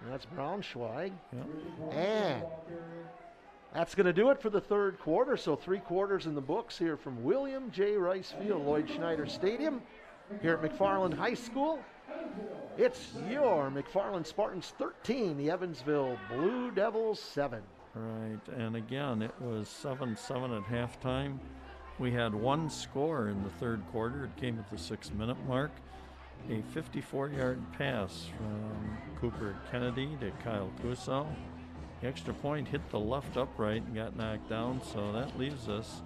And that's Braunschweig. Yeah. And that's going to do it for the third quarter. So 3 quarters in the books here from William J. Rice Field, Lloyd Schneider Stadium, here at McFarland High School. It's your McFarland Spartans 13, the Evansville Blue Devils 7. Right. And again, it was 7-7 at halftime. We had one score in the third quarter. It came at the 6-minute mark. A 54-yard pass from Cooper Kennedy to Kyle Kuso. The extra point hit the left upright and got knocked down, so that leaves us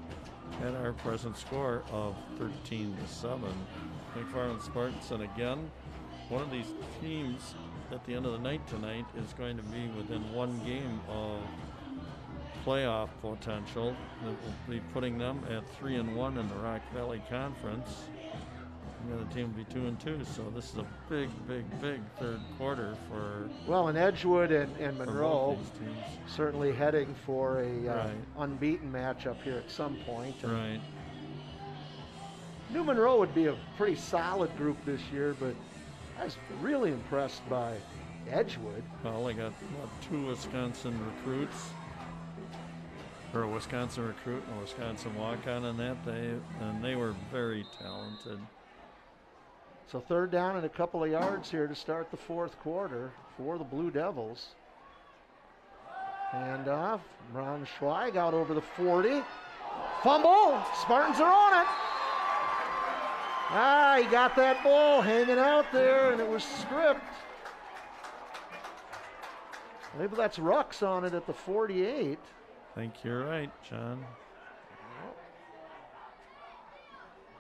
at our present score of 13-7. McFarland Spartans, and again, one of these teams at the end of the night tonight is going to be within one game of playoff potential. That will be putting them at 3-1 in the Rock Valley Conference. The other team will be 2-2, so this is a big, big, big third quarter for. Well, and Edgewood and for Monroe both these teams. certainly heading for a Right. unbeaten matchup here at some point. And Right. New Monroe would be a pretty solid group this year, but I was really impressed by Edgewood. Well, they got what, 2 Wisconsin recruits, or a Wisconsin recruit and a Wisconsin walk-on in that. They were very talented. So third down and a couple of yards here to start the fourth quarter for the Blue Devils. And Braunschweig out over the 40. Fumble! Spartans are on it! He got that ball hanging out there, and it was stripped. Maybe that's Rux on it at the 48. I think you're right, John.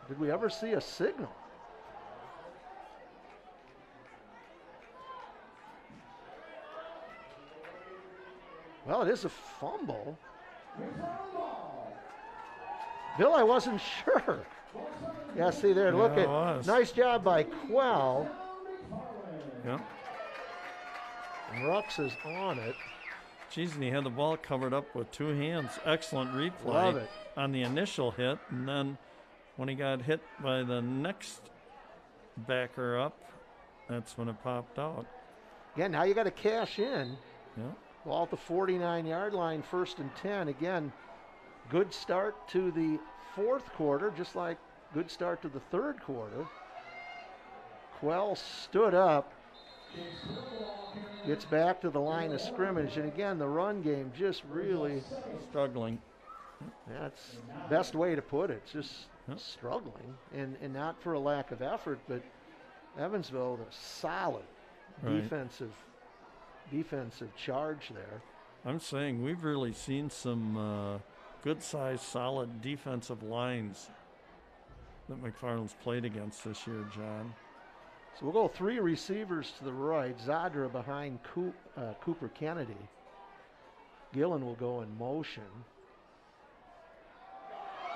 Did we ever see a signal? Well, it is a fumble. Bill, I wasn't sure. Yeah, see there, look Yeah, it at, was. nice job by Quell. Yeah. And Rux is on it. Geez, and he had the ball covered up with 2 hands. Excellent replay Love it. on the initial hit, and then when he got hit by the next backer up, that's when it popped out. Yeah, now you got to cash in. Yeah. Ball at the 49-yard line, 1st and 10. Again, good start to the fourth quarter, just like good start to the third quarter. Quell stood up, gets back to the line of scrimmage, and again, the run game just really, Struggling. that's the best way to put it, just struggling, and not for a lack of effort, but Evansville, a solid Right. defensive charge there. I'm saying we've really seen some good-sized, solid defensive lines that McFarland's played against this year, John. So we'll go 3 receivers to the right. Zadra behind Cooper Kennedy. Gillen will go in motion.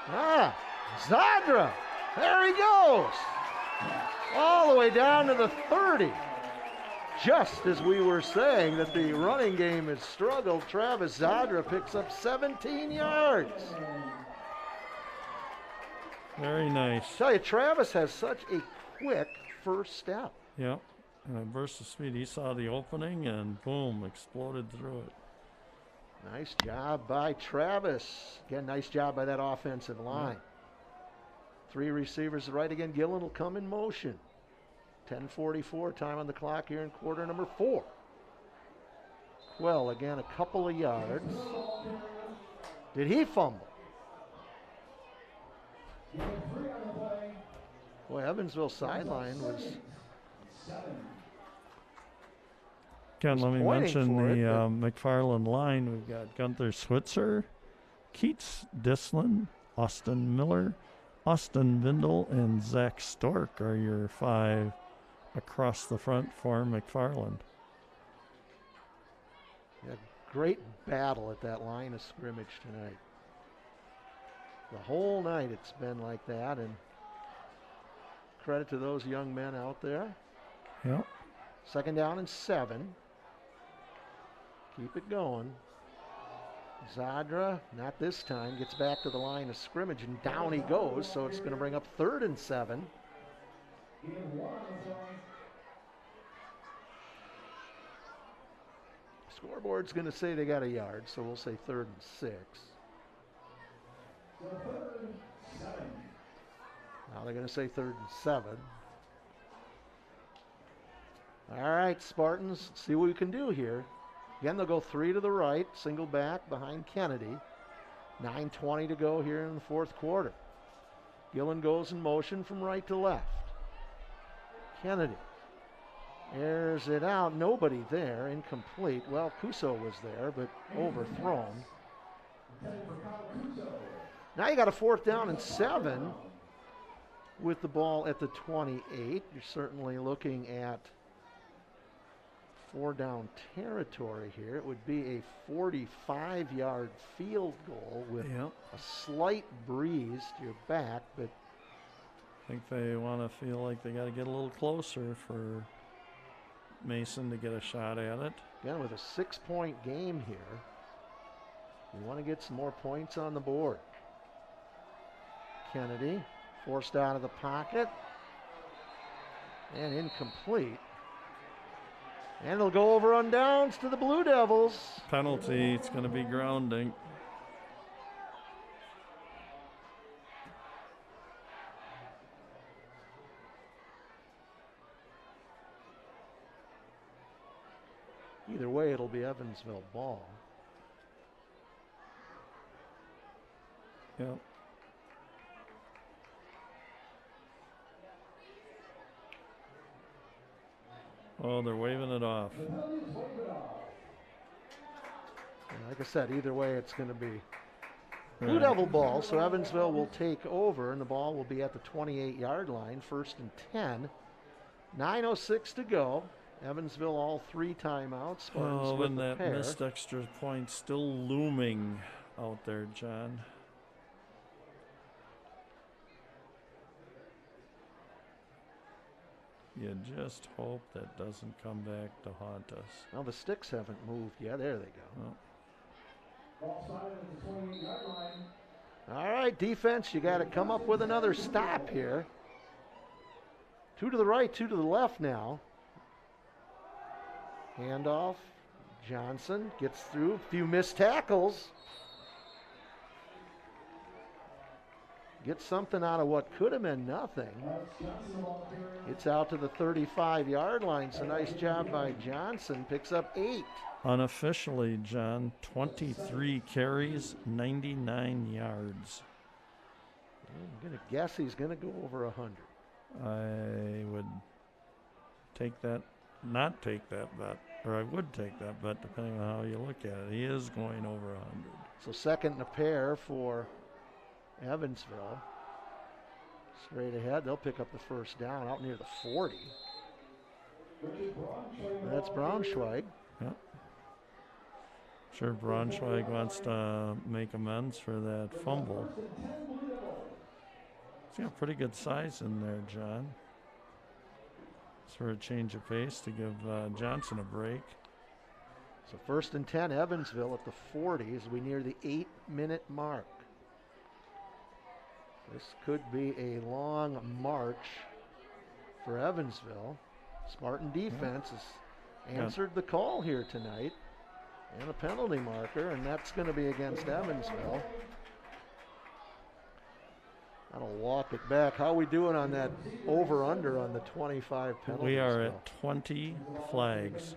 Zadra! There he goes! All the way down to the 30. Just as we were saying that the running game has struggled, Travis Zadra picks up 17 yards. Very nice. Tell you, Travis has such a quick first step. Yep. And a burst of speed. He saw the opening and boom, exploded through it. Nice job by Travis. Again, nice job by that offensive line. 3 receivers right again. Gillen will come in motion. 10:44 time on the clock here in quarter number 4. Well, again, a couple of yards. Did he fumble? Boy, Evansville sideline was. Again, let me pointing mention for the it, McFarland line. We've got Gunther Switzer, Keats Dislin, Austin Miller, Austin Vindel, and Zach Stork are your 5 across the front for McFarland. Yeah, great battle at that line of scrimmage tonight. The whole night it's been like that, and credit to those young men out there. Yep. 2nd down and 7. Keep it going. Zadra, not this time, gets back to the line of scrimmage, and down he goes, so it's going to bring up 3rd and 7. Scoreboard's going to say they got a yard, so we'll say 3rd and 6. Now they're going to say 3rd and 7. All right, Spartans, let's see what we can do here. Again, they'll go 3 to the right, single back behind Kennedy. 9:20 to go here in the 4th quarter. Gillen goes in motion from right to left. Kennedy airs it out. Nobody there. Incomplete. Well, Cuso was there, but overthrown. Now you got a 4th down and 7 with the ball at the 28. You're certainly looking at 4-down territory here. It would be a 45-yard field goal with a slight breeze to your back, but I think they want to feel like they got to get a little closer for Mason to get a shot at it. Again, with a 6-point game here, you want to get some more points on the board. Kennedy forced out of the pocket and incomplete. And it'll go over on downs to the Blue Devils. Penalty, it's going to be grounding. Either way, it'll be Evansville ball. Yep. Oh, they're waving it off. And like I said, either way, it's going to be Blue Devil ball. So Evansville will take over, and the ball will be at the 28-yard line, 1st and 10. 9:06 to go. Evansville all 3 timeouts. Spartans with and the that pair. missed extra point still looming out there, John. You just hope that doesn't come back to haunt us. Well, the sticks haven't moved yet. There they go. All right, defense, you got to come up with another stop here. 2 to the right, 2 to the left now. Handoff. Johnson gets through. A few missed tackles. Gets something out of what could have been nothing. It's out to the 35-yard line. So nice job by Johnson. Picks up 8. Unofficially, John, 23 carries, 99 yards. I'm going to guess he's going to go over 100. I would take that, not take that bet, or I would take that bet depending on how you look at it. He is going over 100. So 2nd and a pair for Evansville. Straight ahead, they'll pick up the 1st down out near the 40. And that's Braunschweig. Yep. Sure, Braunschweig wants to make amends for that fumble. He's got pretty good size in there, John. It's for a change of pace to give Johnson a break. So 1st and 10, Evansville at the 40 as we near the 8-minute mark. This could be a long march for Evansville. Spartan defense has answered the call here tonight. And a penalty marker, and that's going to be against Evansville. That'll walk it back. How are we doing on that over-under on the 25 penalties? We are at 20 flags.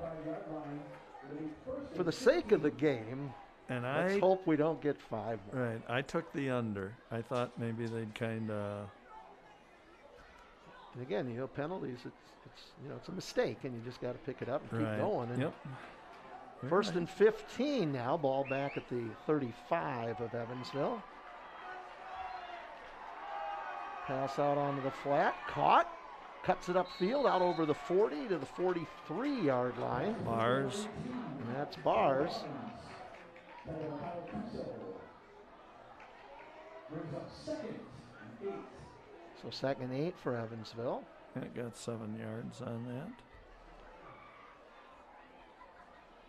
For the sake of the game, And let's hope we don't get 5 more. Right. I took the under. I thought maybe they'd kind of. And again, penalties, it's a mistake, and you just got to pick it up and keep going. And Yep. first and 15 now, ball back at the 35 of Evansville. Pass out onto the flat, caught, cuts it upfield, out over the 40 to the 43-yard line. Bars. And that's Bars. So 2nd and 8 for Evansville. That got 7 yards on that.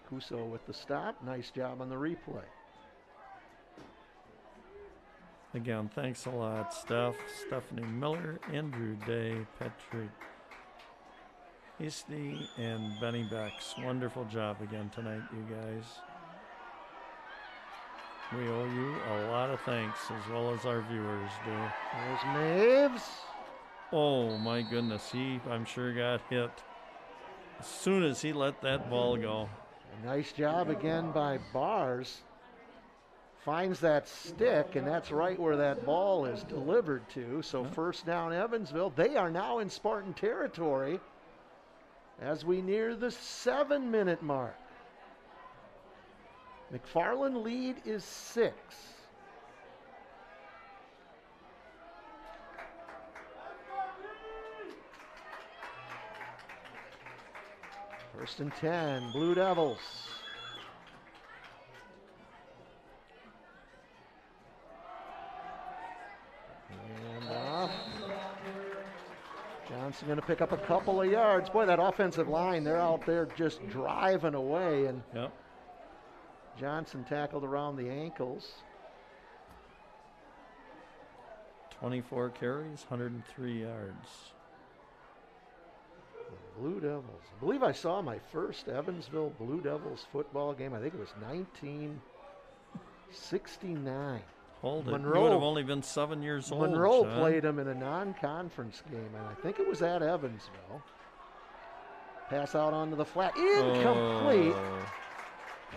Cuso with the stop. Nice job on the replay. Again, thanks a lot, Steph, Stephanie Miller, Andrew Day, Patrick Easty, and Benny Becks. Wonderful job again tonight, you guys. We owe you a lot of thanks, as well as our viewers do. There's Maves. Oh, my goodness. He, I'm sure, got hit as soon as he let that ball go. A nice job again by Bars. Finds that stick, and that's right where that ball is delivered to. So first down, Evansville. They are now in Spartan territory as we near the 7-minute mark. McFarland lead is 6. First and 10, Blue Devils. And off. Johnson going to pick up a couple of yards. Boy, that offensive line, they're out there just driving away. And Johnson tackled around the ankles. 24 carries, 103 yards. Blue Devils. I believe I saw my first Evansville Blue Devils football game. I think it was 1969. Hold it. Monroe, You would have only been 7 years old. Monroe John. played them in a non-conference game, and I think it was at Evansville. Pass out onto the flat. Incomplete. Oh.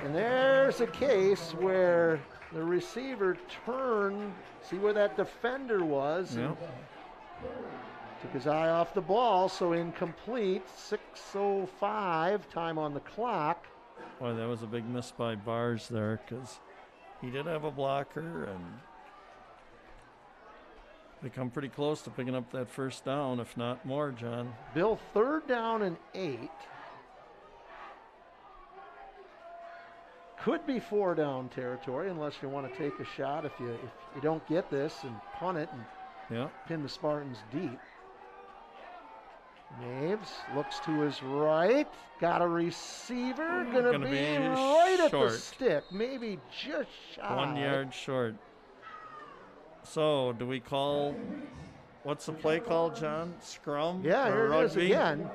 And there's a case where the receiver turned, see where that defender was, and took his eye off the ball, so incomplete. 6:05, time on the clock. Boy, that was a big miss by Bars there, because he did have a blocker, and they come pretty close to picking up that first down, if not more, John. Bill, 3rd down and 8. Could be 4-down territory unless you want to take a shot if you don't get this and punt it and pin the Spartans deep. Naves looks to his right. Got a receiver. Gonna be right at the stick. Maybe just shy. 1 yard short. So do we call, what's the play called, John? Scrum? Yeah, here it is rugby? again.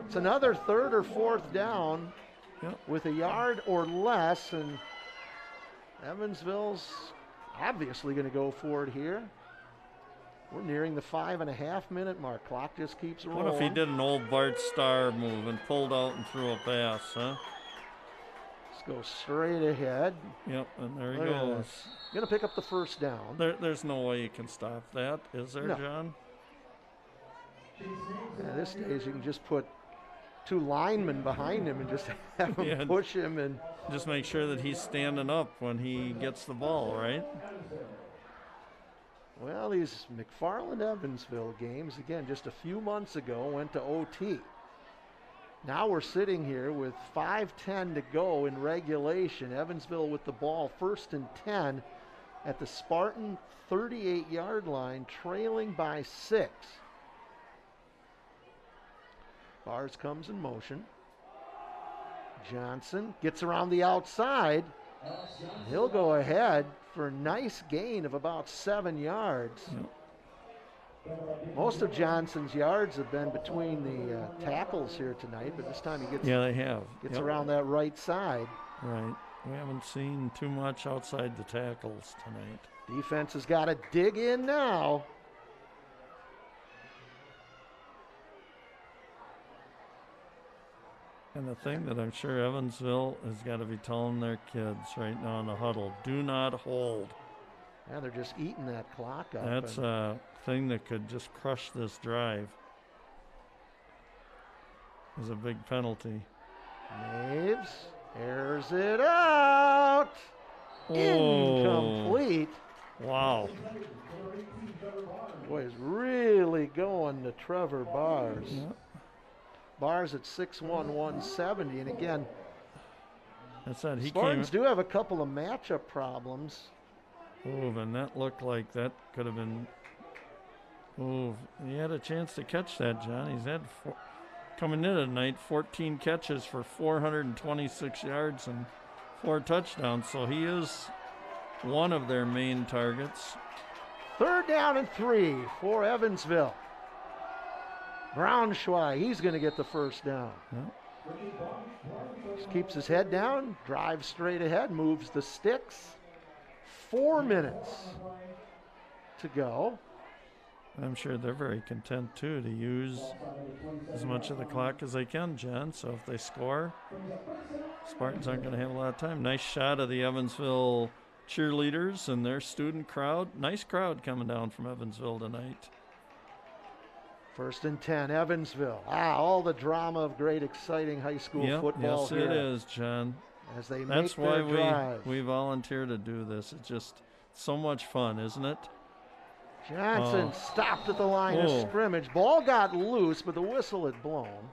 It's another 3rd or 4th down with a yard or less, and Evansville's obviously going to go for it here. We're nearing the 5.5-minute mark. Clock just keeps rolling. What if he did an old Bart Starr move and pulled out and threw a pass, huh? Let's go straight ahead. Yep, and there he Look at goes. this. Going to pick up the first down. There's no way you can stop that, is there, No. John? At this stage, you can just put 2 linemen behind him and just have him push him. And just make sure that he's standing up when he gets the ball, right? well, these McFarland-Evansville games, again, just a few months ago, went to OT. Now we're sitting here with 5:10 to go in regulation. Evansville with the ball, 1st and 10 at the Spartan 38-yard line, trailing by 6. Bars comes in motion. Johnson gets around the outside. He'll go ahead for a nice gain of about 7 yards. Most of Johnson's yards have been between the tackles here tonight, but this time he gets gets around that right side. Right. We haven't seen too much outside the tackles tonight. Defense has got to dig in now. And the thing that I'm sure Evansville has got to be telling their kids right now in the huddle, do not hold. Yeah, they're just eating that clock up. That's a thing that could just crush this drive. Is a big penalty. Maves airs it out. Oh. Incomplete. Wow. Boy, he's really going to Trevor Bars. Yeah. Bars at 6'1", 170. And again, That's that. He Spartans do have a couple of matchup problems. Oh, and that looked like that could have been. Oh, he had a chance to catch that, John. He's had coming in tonight 14 catches for 426 yards and 4 touchdowns. So he is one of their main targets. 3rd down and 3 for Evansville. Braunschweig, he's going to get the first down. Yeah. Just keeps his head down, drives straight ahead, moves the sticks. 4 minutes to go. I'm sure they're very content, too, to use as much of the clock as they can, John. So if they score, Spartans aren't going to have a lot of time. Nice shot of the Evansville cheerleaders and their student crowd. Nice crowd coming down from Evansville tonight. 1st and 10, Evansville. All the drama of great, exciting high school football. Yes, here it is, John. As they That's make why their drive. we volunteer to do this. It's just so much fun, isn't it? Johnson stopped at the line of scrimmage. Ball got loose, but the whistle had blown.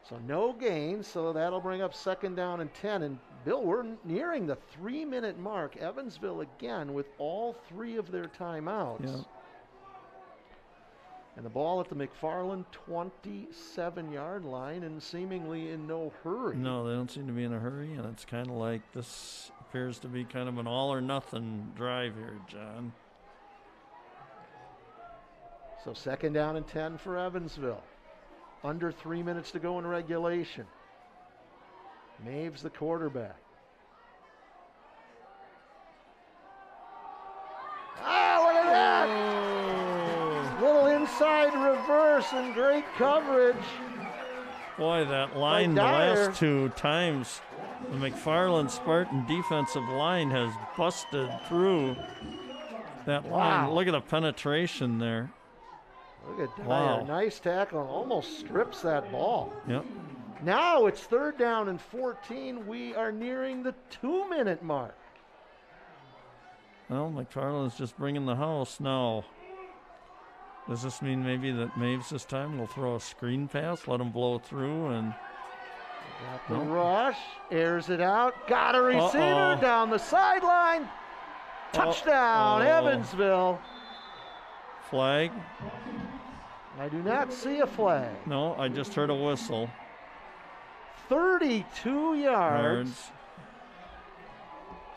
So no gain, so that'll bring up 2nd down and 10. And Bill, we're nearing the 3-minute mark. Evansville again with all 3 of their timeouts. Yeah. And the ball at the McFarland 27-yard line and seemingly in no hurry. No, they don't seem to be in a hurry, and it's kind of like this appears to be kind of an all-or-nothing drive here, John. So 2nd down and 10 for Evansville. Under 3 minutes to go in regulation. Maves the quarterback. Look at that! Little inside reverse and great coverage. Boy, that line the last 2 times, the McFarland Spartan defensive line has busted through that line. Look at the penetration there. Look at Dyer. Nice tackle. Almost strips that ball. Yep. Now it's 3rd down and 14. We are nearing the 2-minute mark. Well, McFarland's just bringing the house now. Does this mean maybe that Maves this time will throw a screen pass, let him blow through, and got the rush, airs it out, got a receiver down the sideline. Touchdown, Evansville. Flag? I do not see a flag. No, I just heard a whistle. 32 yards.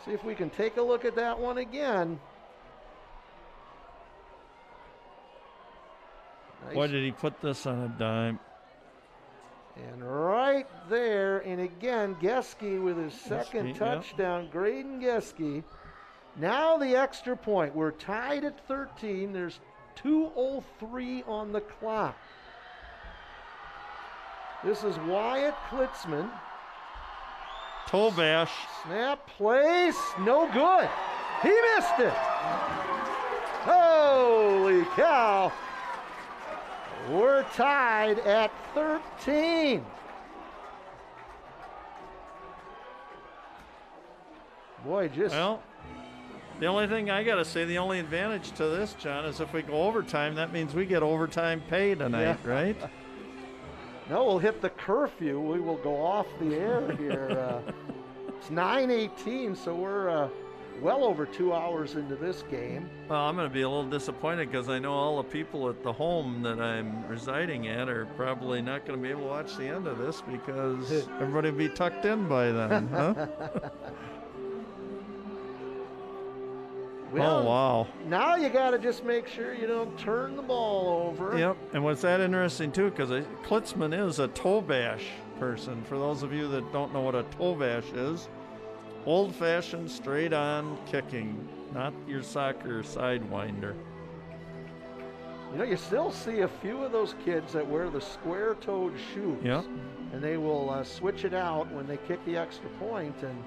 See if we can take a look at that one again. Nice. Why did he put this on a dime? And right there, and again, Geske with his second touchdown, Graydon Geske. Now the extra point. We're tied at 13. There's 2:03 on the clock. This is Wyatt Klitzman. Toe bash. Snap, place, no good. He missed it. Holy cow. We're tied at 13. Boy, Well, the only thing I got to say, the only advantage to this, John, is if we go overtime, that means we get overtime pay tonight, right? No, we'll hit the curfew. We will go off the air here. It's 9:18, so we're well over 2 hours into this game. Well, I'm going to be a little disappointed because I know all the people at the home that I'm residing at are probably not going to be able to watch the end of this because everybody will be tucked in by then, huh? Well, oh, wow. Now you got to just make sure you don't turn the ball over. Yep, and what's that interesting, too, because Klitzman is a toe bash person. For those of you that don't know what a toe bash is, old-fashioned, straight-on kicking, not your soccer sidewinder. You know, you still see a few of those kids that wear the square-toed shoes. Yeah. And they will switch it out when they kick the extra point. And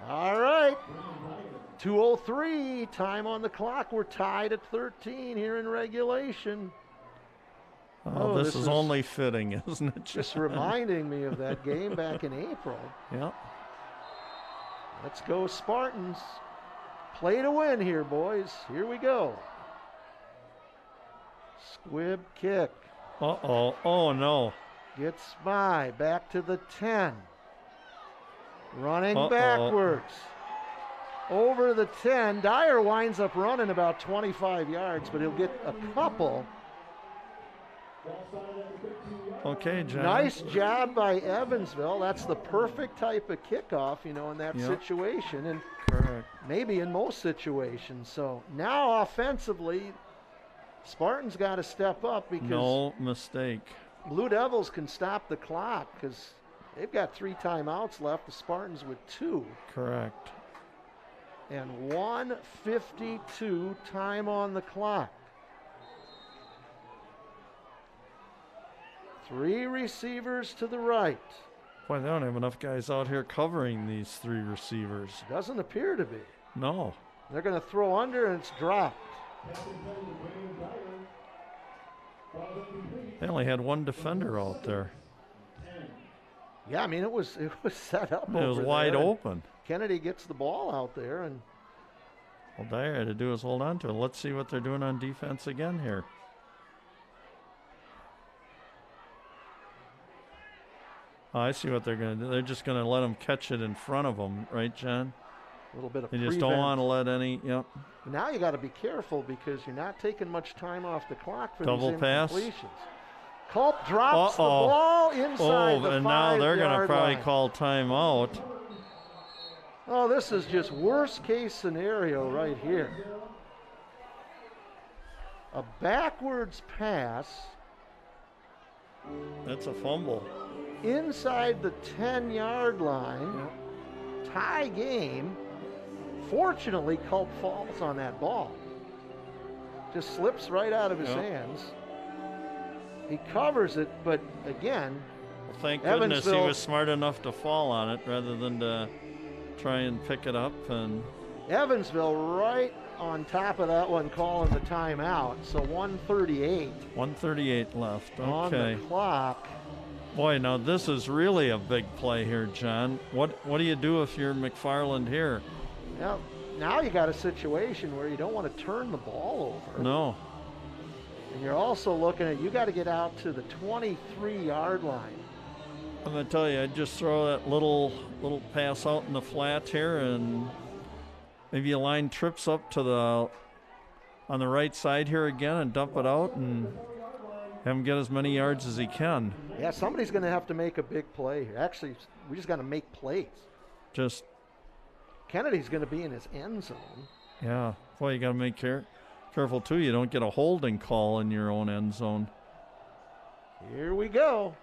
all right, 2:03, time on the clock. We're tied at 13 here in regulation. Oh, this is only fitting, isn't it? Just reminding me of that game back in April. Yeah. Let's go Spartans. Play to win here, boys. Here we go. Squib kick. Uh-oh. Oh, no. Gets by. Back to the 10. Running backwards. Over the 10. Dyer winds up running about 25 yards, but he'll get a couple. Okay, John. Nice job by Evansville. That's the perfect type of kickoff, you know, in that situation. And correct. Maybe in most situations. So now offensively, Spartans got to step up because no mistake. Blue Devils can stop the clock because they've got 3 timeouts left. The Spartans with 2. Correct. And 1:52 time on the clock. 3 receivers to the right. Boy, they don't have enough guys out here covering these 3 receivers. Doesn't appear to be. No. They're going to throw under and it's dropped. They only had 1 defender out there. Yeah, I mean, it was set up. It was wide open. Kennedy gets the ball out there, and all Dyer had to do is hold on to it. Let's see what they're doing on defense again here. Oh, I see what they're going to do. They're just going to let them catch it in front of them, right, John? A little bit of They just don't want to let any, yep. Now you got to be careful because you're not taking much time off the clock for double these pass. incompletions. Culp drops the ball inside the 5-yard line. And now they're going to probably call timeout. Oh, this is just worst case scenario right here. A backwards pass. That's a fumble. Inside the 10-yard line. Yep. Tie game. Fortunately, Culp falls on that ball. Just slips right out of his hands. He covers it, but again, well, thank goodness he was smart enough to fall on it rather than to try and pick it up. And Evansville right on top of that one calling the timeout. So 1:38. 1:38 left. Okay. On the clock. Boy, now this is really a big play here, John. What do you do if you're McFarland here? Well, now you got a situation where you don't want to turn the ball over. No. And you're also looking at, you got to get out to the 23-yard line. I'm going to tell you, I'd just throw that little pass out in the flat here, and maybe a line trips up to on the right side here again and dump it out and have him get as many yards as he can. Yeah, somebody's going to have to make a big play here. Actually, we just got to make plays. Just Kennedy's going to be in his end zone. Yeah. Boy, you got to make careful, too. You don't get a holding call in your own end zone. Here we go.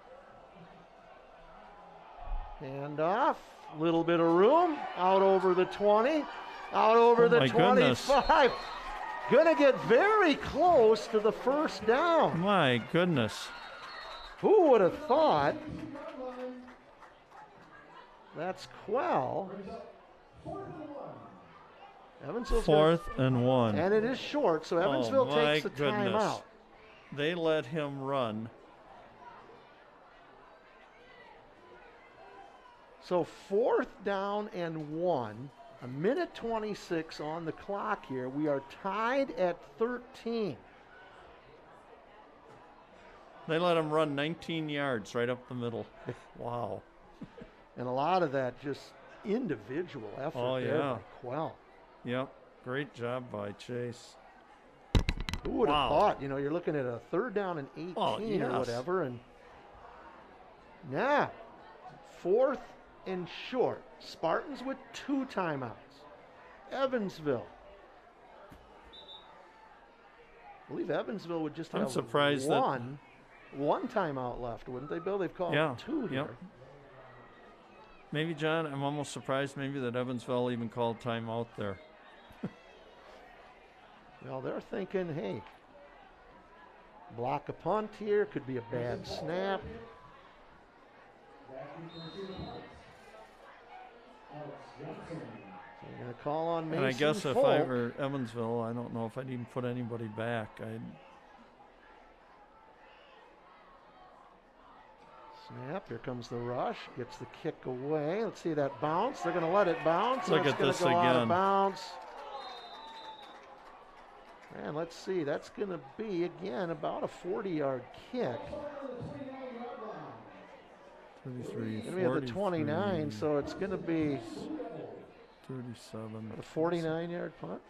Hand off. Little bit of room. Out over the 20. Out over the 25. Going to get very close to the first down. My goodness. Who would have thought? That's Quell. Evansville 4th and 1. And it is short, so Evansville takes a timeout. They let him run. So 4th down and 1. A minute 26 on the clock here. We are tied at 13. They let him run 19 yards right up the middle. Wow. And a lot of that just individual effort there by Quell. Yep. Great job by Chase. Who would have thought? You know, you're looking at a 3rd down and 18 or whatever. And now, 4th and short. Spartans with 2 timeouts. Evansville. I believe Evansville would just have surprised one timeout left, wouldn't they, Bill? They've called 2 here. Yep. Maybe, John, I'm almost surprised maybe that Evansville even called timeout there. Well, they're thinking, hey, block a punt here, could be a bad snap. So they're going to call on Mason And I guess Folk. if I were Evansville, I don't know if I'd even put anybody back. Snap, here comes the rush, gets the kick away. Let's see that bounce. They're going to let it bounce. Look and at it's this going to go out of again. bounds. And let's see, that's going to be, again, about a 40-yard kick. 33, Going to be at the 29, so it's going to be 37. a 49-yard punt.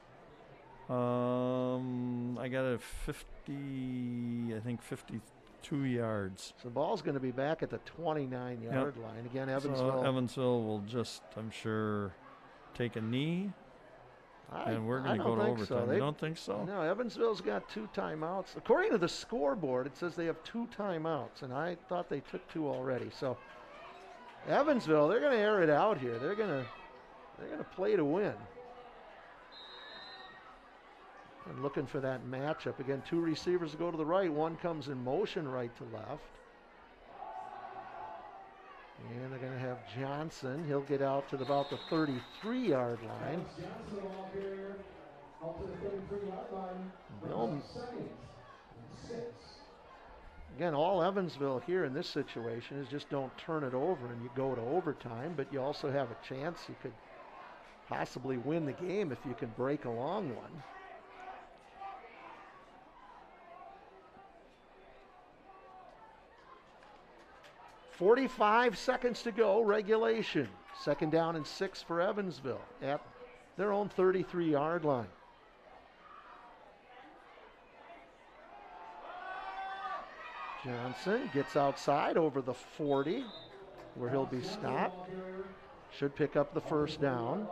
I got a 50, I think 52 yards. So the ball's going to be back at the 29-yard line. Again, Evansville. So Evansville will just, I'm sure, take a knee, and we're going to go to overtime. You don't think so? No, Evansville's got 2 timeouts. According to the scoreboard, it says they have 2 timeouts, and I thought they took 2 already. So Evansville, they're going to air it out here. They're going to play to win. And looking for that matchup. Again, 2 receivers go to the right. One comes in motion right to left. And they're going to have Johnson. He'll get out to about the 33-yard line. Again, all Evansville here in this situation is just don't turn it over and you go to overtime, but you also have a chance you could possibly win the game if you can break a long one. .45 seconds to go, regulation. 2nd down and 6 for Evansville at their own 33-yard line. Johnson gets outside over the 40, where he'll be stopped. Should pick up the 1st down.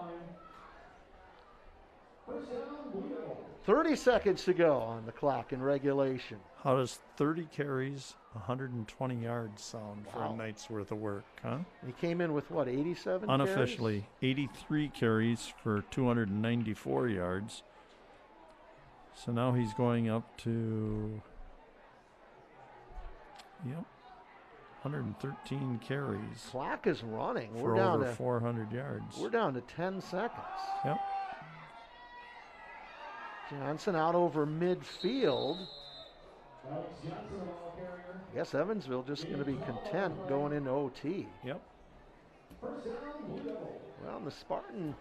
30 seconds to go on the clock in regulation. How does 30 carries, 120 yards sound for a night's worth of work, huh? He came in with what, 87 Unofficially, carries? 83 carries for 294 yards. So now he's going up to, 113 carries. Clock is running. For We're down over to 400 yards. We're down to 10 seconds. Yep. Johnson out over midfield. I guess Evansville just going to be content going into OT. Yep. Well, the Spartan.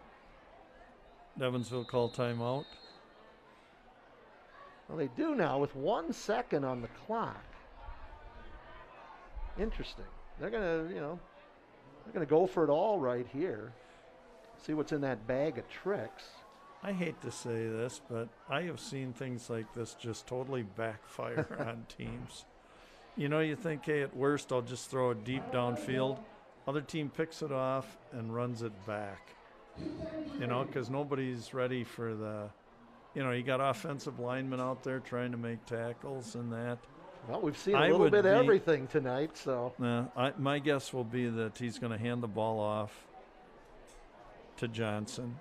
Evansville call timeout. Well, they do now with 1 second on the clock. Interesting. They're going to, they're going to go for it all right here. See what's in that bag of tricks. I hate to say this, but I have seen things like this just totally backfire on teams. You think, hey, at worst, I'll just throw it deep downfield. Other team picks it off and runs it back. Because nobody's ready for the, you got offensive linemen out there trying to make tackles and that. Well, we've seen a little bit of everything tonight, so. My guess will be that he's going to hand the ball off to Johnson,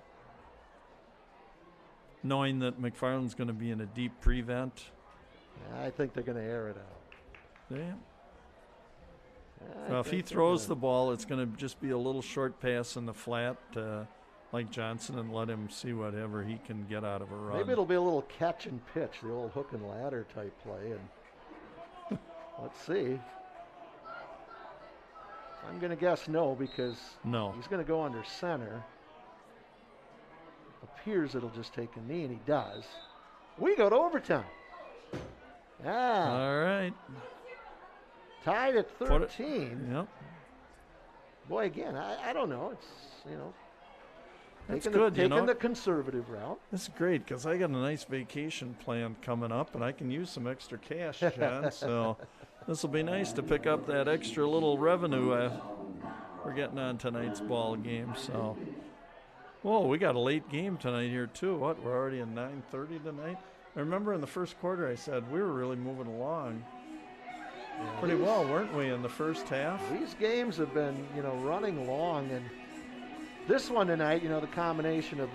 knowing that McFarland's going to be in a deep prevent. I think they're going to air it out. Yeah. Now, if he throws the ball, it's going to just be a little short pass in the flat like Johnson and let him see whatever he can get out of a run. Maybe it'll be a little catch and pitch, the old hook and ladder type play. And let's see. I'm going to guess no, because he's going to go under center. Appears it'll just take a knee, and he does. We go to overtime. All right. Tied at 13. Yep. Boy, again, I don't know. It's, That's taking good, taking the conservative route. That's great, because I got a nice vacation plan coming up, and I can use some extra cash, John. So this will be nice to pick up that extra little revenue we're getting on tonight's ball game. So, whoa, we got a late game tonight here too. We're already at 9:30 tonight. I remember in the first quarter I said we were really moving along pretty well, weren't we, in the first half? These games have been, running long, and this one tonight, the combination of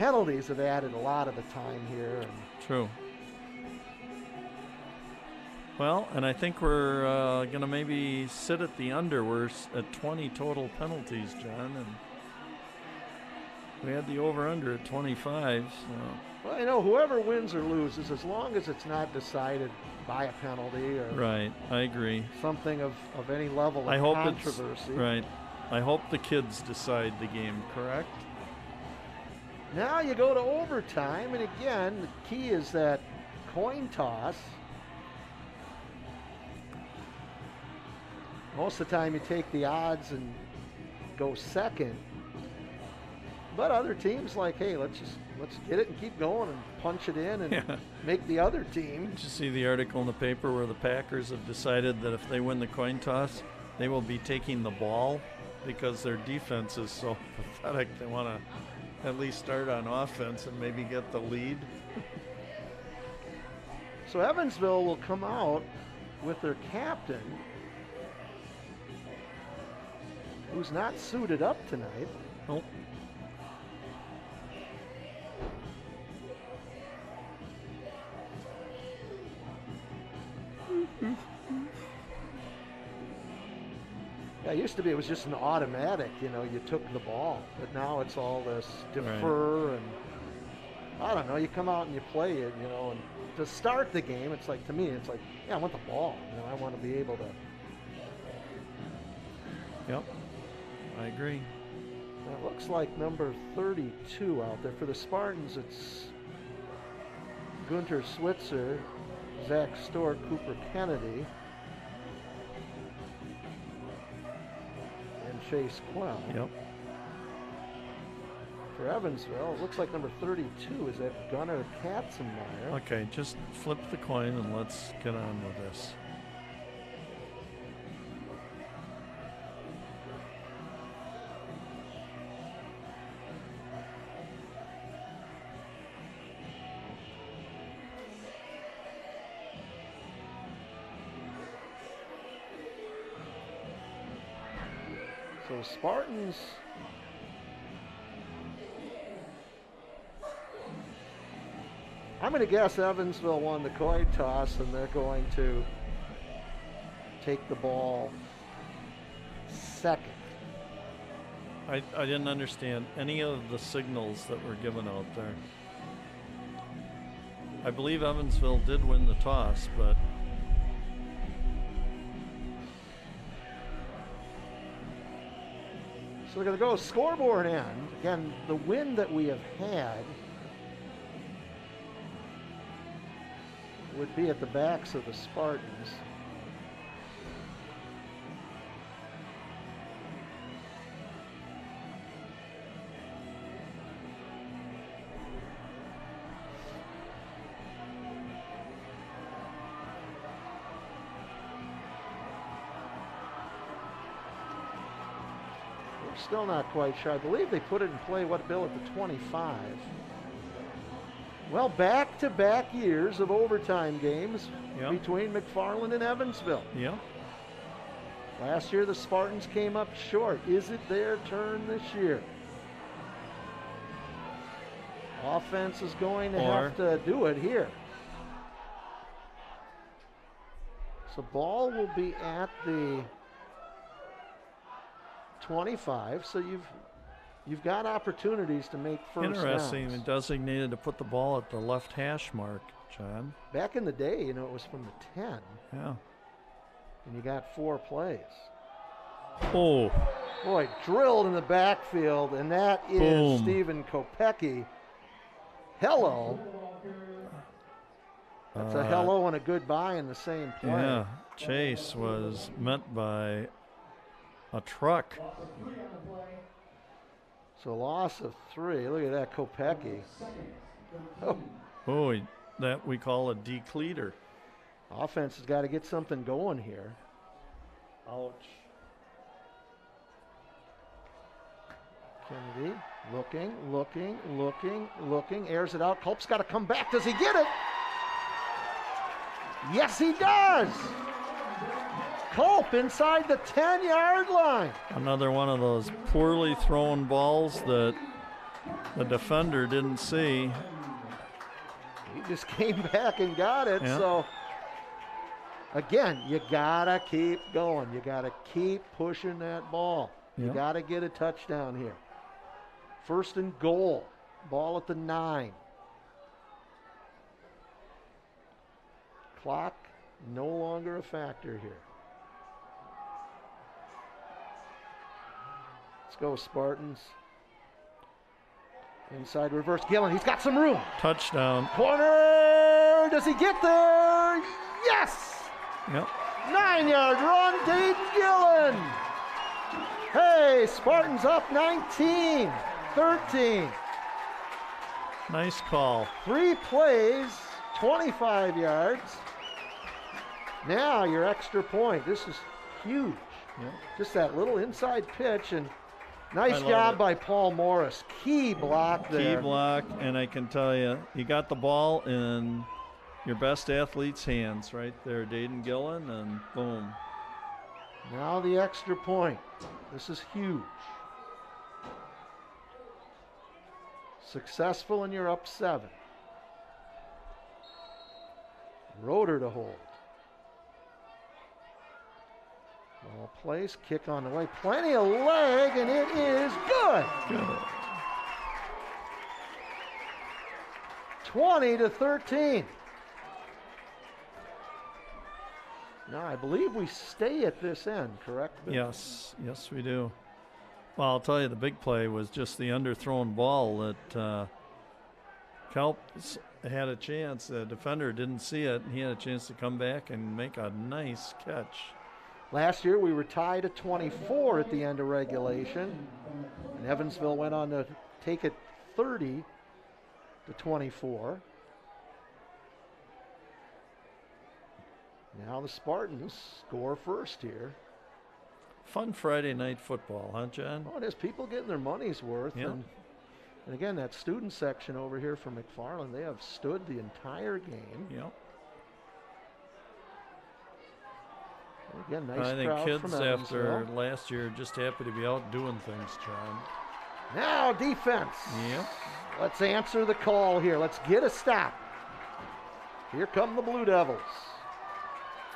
penalties have added a lot of the time here. And True. Well, and I think we're going to maybe sit at the under. We're at 20 total penalties, John, and we had the over-under at 25. So. Well, you know, whoever wins or loses, as long as it's not decided by a penalty or right, I agree. Something of any level of controversy. Right. I hope the kids decide the game, correct? Now you go to overtime, and again, the key is that coin toss. Most of the time you take the odds and go second. But other teams like, hey, let's get it and keep going and punch it in and make the other team. Did you see the article in the paper where the Packers have decided that if they win the coin toss, they will be taking the ball because their defense is so pathetic. They want to at least start on offense and maybe get the lead. So Evansville will come out with their captain, who's not suited up tonight. Nope. Yeah, it used to be it was just an automatic, you know, you took the ball, but now it's all this defer and I don't know, you come out and you play it, you know, and to start the game, it's like, to me, it's like, yeah, I want the ball, you know, I want to be able to. Yep, I agree. It looks like number 32 out there. For the Spartans, it's Gunter Switzer, Zach Storr, Cooper Kennedy, and Chase Quell. Yep. For Evansville, it looks like number 32 is that Gunnar Katzenmeyer. Okay, just flip the coin and let's get on with this. So Spartans, I'm going to guess Evansville won the coin toss and they're going to take the ball second. I didn't understand any of the signals that were given out there. I believe Evansville did win the toss, but so we're going to go scoreboard end. Again, the win that we have had would be at the backs of the Spartans. Still not quite sure. I believe they put it in play, what, Bill, at the 25. Well, back-to-back years of overtime games between McFarland and Evansville. Yeah. Last year the Spartans came up short. Is it their turn this year? Offense is going to have to do it here. So ball will be at the 25, so you've got opportunities to make first interesting. downs. Designated to put the ball at the left hash mark, John. Back in the day, you know, it was from the 10. Yeah. And you got 4 plays. Oh. Boy, drilled in the backfield, and that is Boom. Stephen Kopecki. Hello. That's a hello and a goodbye in the same play. Yeah. Chase was met by a truck. So loss of 3. Look at that, Kopecki. Oh, that we call a decleater. Offense has got to get something going here. Ouch. Kennedy looking, airs it out. Culp's got to come back. Does he get it? Yes, he does. Culp inside the 10-yard line. Another one of those poorly thrown balls that The defender didn't see. He just came back and got it. Yeah. So, again, you got to keep going. You got to keep pushing that ball. You Yeah. got to get a touchdown here. First and goal. Ball at the 9. Clock no longer a factor here. Let's go, Spartans. Inside reverse. Gillen, he's got some room. Touchdown. Corner. Does he get there? Yes! Yep. 9-yard run, Dayton Gillen. Hey, Spartans up 19-13. Nice call. 3 plays, 25 yards. Now your extra point. This is huge. Yep. Just that little inside pitch, and nice I love job it. by Paul Morris. Key block there. Key block, and I can tell you, you got the ball in your best athlete's hands right there, Dayton Gillen, and boom. Now the extra point. This is huge. Successful, and you're up 7. Rotor to hold. Ball place, kick on the way. Plenty of leg, and it is good. Good. 20-13. Now, I believe we stay at this end, correct? Bill? Yes, yes, we do. Well, I'll tell you, the big play was just the underthrown ball that Kelp had a chance. The defender didn't see it, and he had a chance to come back and make a nice catch. Last year, we were tied at 24 at the end of regulation, and Evansville went on to take it 30-24. Now the Spartans score first here. Fun Friday night football, huh, John? Oh, it is. People getting their money's worth. Yeah. And again, that student section over here for McFarland, they have stood the entire game. Yep. Again, nice I think crowd kids from after Evansville. last year just happy to be out doing things, John. Now defense. Yep. Let's answer the call here. Let's get a stop. Here come the Blue Devils.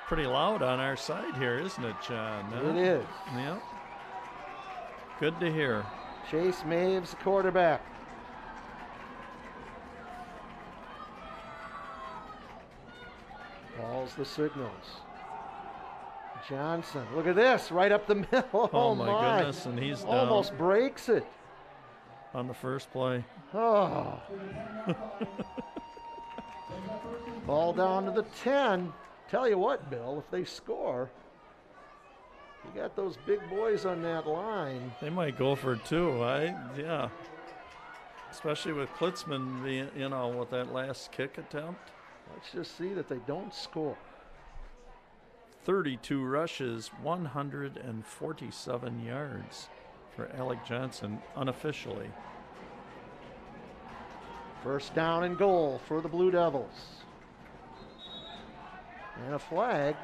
Pretty loud on our side here, isn't it, John? Huh? It is. Yep. Good to hear. Chase Maves, the quarterback. Calls the signals. Johnson, look at this, right up the middle. Oh, my goodness, and he's down almost breaks it. on the first play. Oh. Ball down to the 10. Tell you what, Bill, if they score, you got those big boys on that line. They might go for 2. Yeah. Especially with Klitzman being, with that last kick attempt. Let's just see that they don't score. 32 rushes, 147 yards for Alec Johnson unofficially. First down and goal for the Blue Devils. And a flag.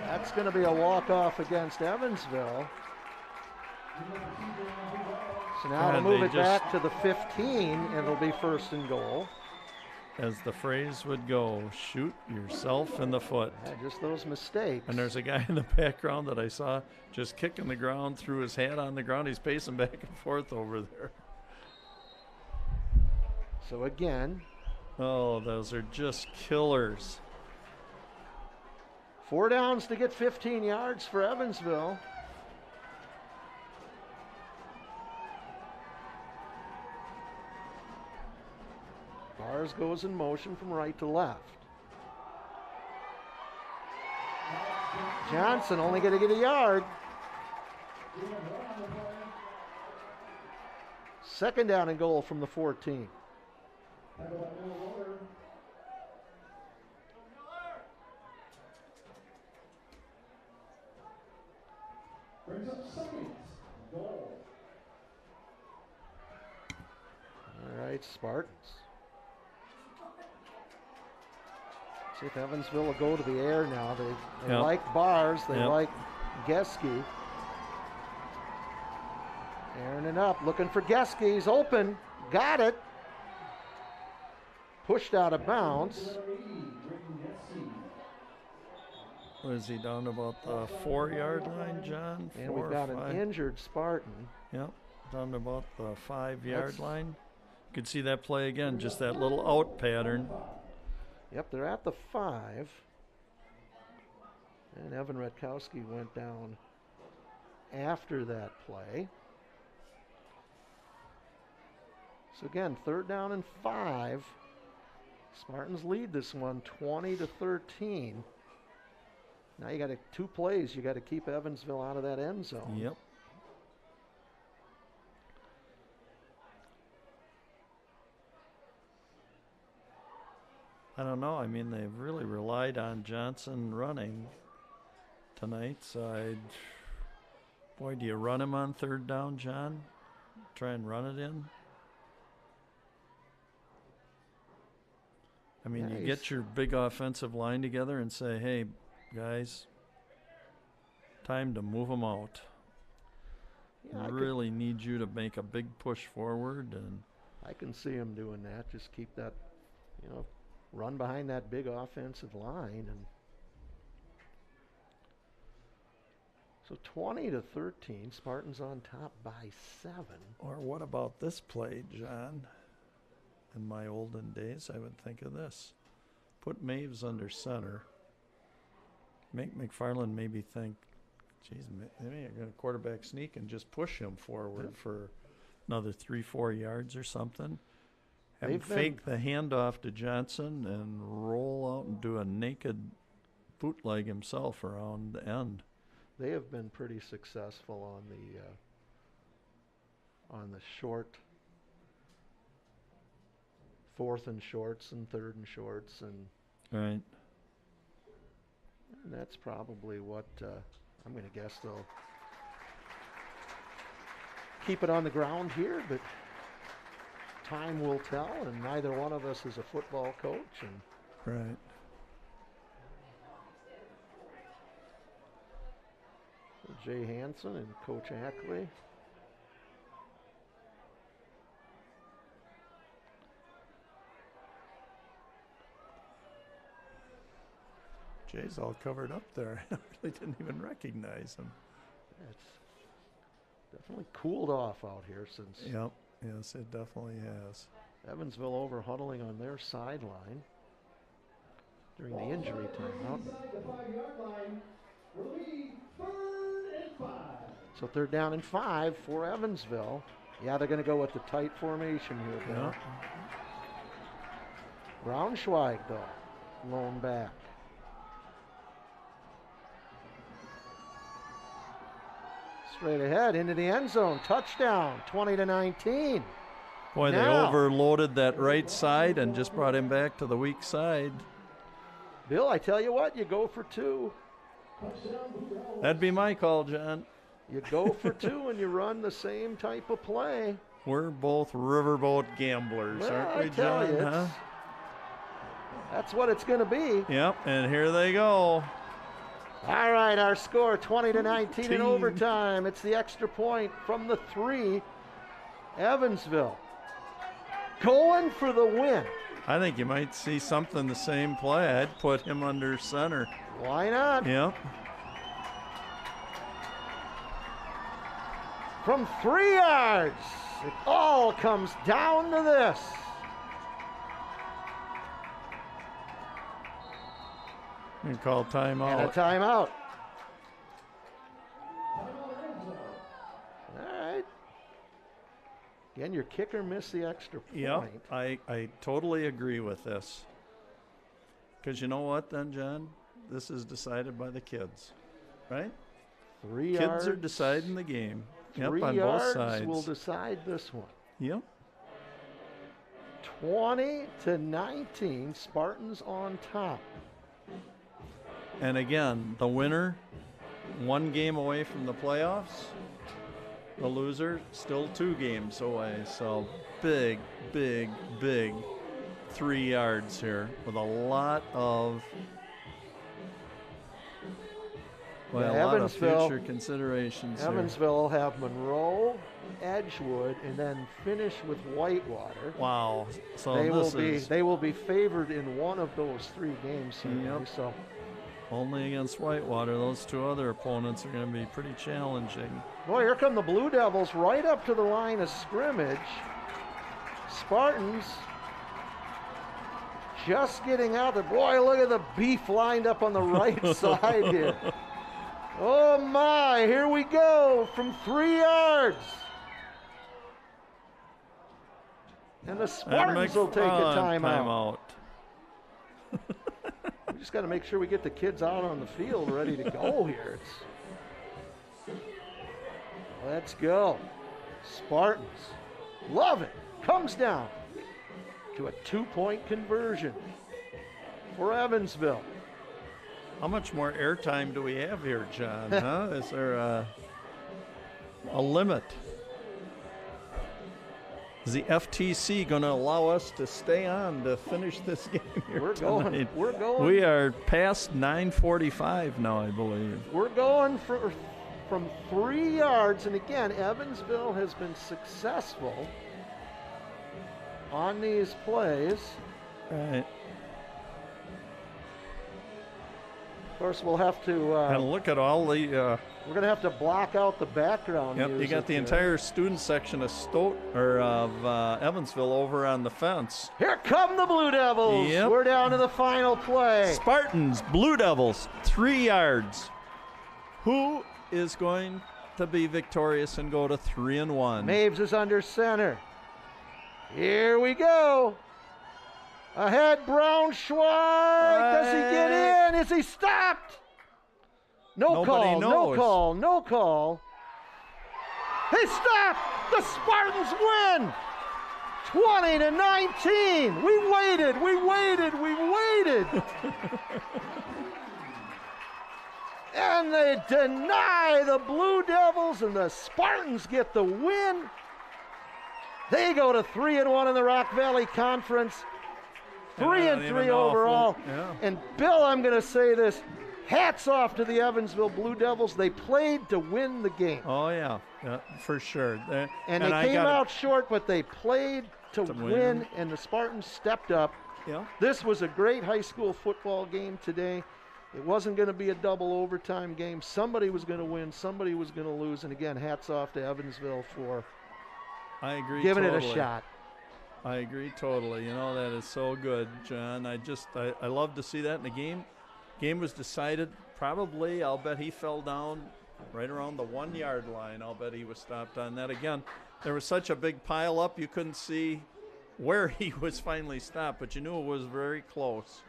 That's going to be a walk-off against Evansville. So now And to move they it back to the 15, and it'll be first and goal. As the phrase would go, shoot yourself in the foot. Yeah, just those mistakes. And there's a guy in the background that I saw just kicking the ground, threw his hat on the ground. He's pacing back and forth over there. So again, Oh, those are just killers. 4 downs to get 15 yards for Evansville. Bars goes in motion from right to left. Johnson only going to get a yard. Second down and goal from the 14. All right, Spartans. See if Evansville will go to the air now. They Yep. like Bars. They Yep. like Geske. Airing it up, looking for Geske. He's open. got it. Pushed out of bounds. What is he down about the 4-yard line, John? And we've got an injured Spartan. Yep, down to about the 5-yard line. You could see that play again, just that little out pattern. Yep, they're at the 5. And Evan Redkowski went down after that play. So again, 3rd down and 5. Spartans lead this one 20-13. Now you got 2 plays. You got to keep Evansville out of that end zone. Yep. I don't know. I mean, they've really relied on Johnson running tonight. So boy, do you run him on 3rd down, John? Try and run it in. I mean, you get your big offensive line together and say, hey, guys, time to move them out. Yeah, I really need you to make a big push forward. And I can see him doing that. Just keep that, run behind that big offensive line. And so 20-13, Spartans on top by 7. Or what about this play, John? In my olden days, I would think of this. Put Maves under center. Make McFarland maybe think, geez, maybe I'm going to quarterback sneak and just push him forward for another 3-4 yards or something. Have him fake the handoff to Johnson and roll out and do a naked bootleg himself around the end. They have been pretty successful on the short 4th and shorts and 3rd and shorts, and right. And that's probably what I'm going to guess they'll keep it on the ground here, but time will tell, and neither one of us is a football coach. And right. Jay Hansen and Coach Ackley. Jay's all covered up there. I really didn't even recognize him. It's definitely cooled off out here since. Yep. Yes, it definitely has. Evansville over huddling on their sideline during the injury timeout. So 3rd down and 5 for Evansville. Yeah, they're going to go with the tight formation here, Bill. Braunschweig, though, lone back. Straight ahead into the end zone. Touchdown, 20-19. Boy, they overloaded that right side and just brought him back to the weak side. Bill, I tell you what, you go for 2. That'd be my call, John. You go for 2 and you run the same type of play. We're both riverboat gamblers, aren't we, John? Huh? That's what it's going to be. Yep, and here they go. All right, our score 20-19 in overtime. It's the extra point from the 3. Evansville going for the win. I think you might see something the same play. I'd put him under center. Why not? Yep. From 3 yards, it all comes down to this. You call timeout. And a timeout. All right. Again, your kicker missed the extra point. Yep, I totally agree with this. Because you know what then, John? This is decided by the kids, right? 3 yards. Kids are deciding the game. Yep, 3 on yards both sides. will decide this one. Yep. 20-19, Spartans on top. And again, the winner, 1 game away from the playoffs. The loser, still 2 games away. So big, big, big 3 yards here with a lot of Well, Yeah, a lot of Evansville- future considerations here. Evansville will have Monroe, Edgewood, and then finish with Whitewater. Wow. So They will be favored in one of those 3 games. Certainly, Yep. So only against Whitewater. Those 2 other opponents are going to be pretty challenging. boy, here come the Blue Devils right up to the line of scrimmage. Spartans just getting out there. Boy, look at the beef lined up on the right side here. Oh my, here we go from 3 yards. And the Spartans will take a timeout. We just got to make sure we get the kids out on the field ready to go here. Let's go. Spartans. Love it. Comes down to a 2-point conversion for Evansville. How much more airtime do we have here, John? Huh? Is there a limit? Is the FTC going to allow us to stay on to finish this game here We're tonight? going. We are past 9:45 now, I believe. We're going from 3 yards, and again, Evansville has been successful on these plays. Right. Of course, we'll have to. And look at all the. We're going to have to block out the background Yep, you music got the here. entire student section of Evansville over on the fence. Here come the Blue Devils. Yep. We're down to the final play. Spartans, Blue Devils, 3 yards. Who is going to be victorious and go to 3-1? Maves is under center. Here we go. Ahead, Braunschweig. Does he get in? Is he stopped? No Nobody call, no knows. call, no call. He stopped. The Spartans win. 20-19. We waited. And they deny the Blue Devils, and the Spartans get the win. They go to 3-1 in the Rock Valley Conference. 3-3 overall. Yeah. And Bill, I'm going to say this. Hats off to the Evansville Blue Devils. They played to win the game. Oh, yeah, for sure. And they came out short, but they played to win, and the Spartans stepped up. Yeah. This was a great high school football game today. It wasn't going to be a double overtime game. Somebody was going to win, somebody was going to lose. And again, hats off to Evansville for I agree giving totally. it a shot. I agree totally. You know, that is so good, John. I love to see that in the game. Game was decided probably, I'll bet he fell down right around the 1 yard line. I'll bet he was stopped on that. Again, there was such a big pile up, you couldn't see where he was finally stopped, but you knew it was very close.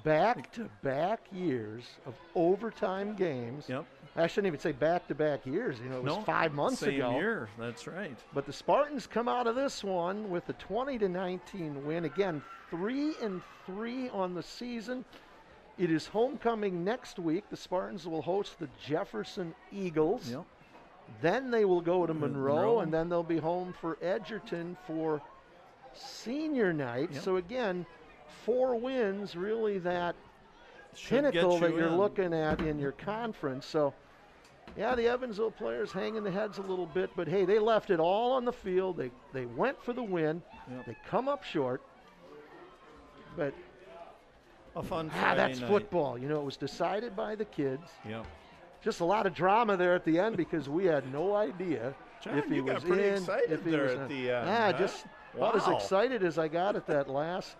Back-to-back years of overtime games. Yep. I shouldn't even say back-to-back years. You know, it was 5 months ago. Same year, that's right. But the Spartans come out of this one with a 20-19 win. Again, 3-3 on the season. It is homecoming next week. The Spartans will host the Jefferson Eagles. Yep. Then they will go to Monroe, Monroe. and then they'll be home for Edgerton for senior night. Yep. So again, 4 wins, really that Should get pinnacle that you you're in. looking at in your conference. So, yeah, the Evansville players hanging the heads a little bit, but hey, they left it all on the field. They went for the win. Yep. They come up short, but A fun Friday that's night. football. You know, it was decided by the kids. Yep. Just a lot of drama there at the end because we had no idea John, if he you got was pretty in. excited if he there was at the end. Yeah, huh? just about as Wow. excited as I got at that last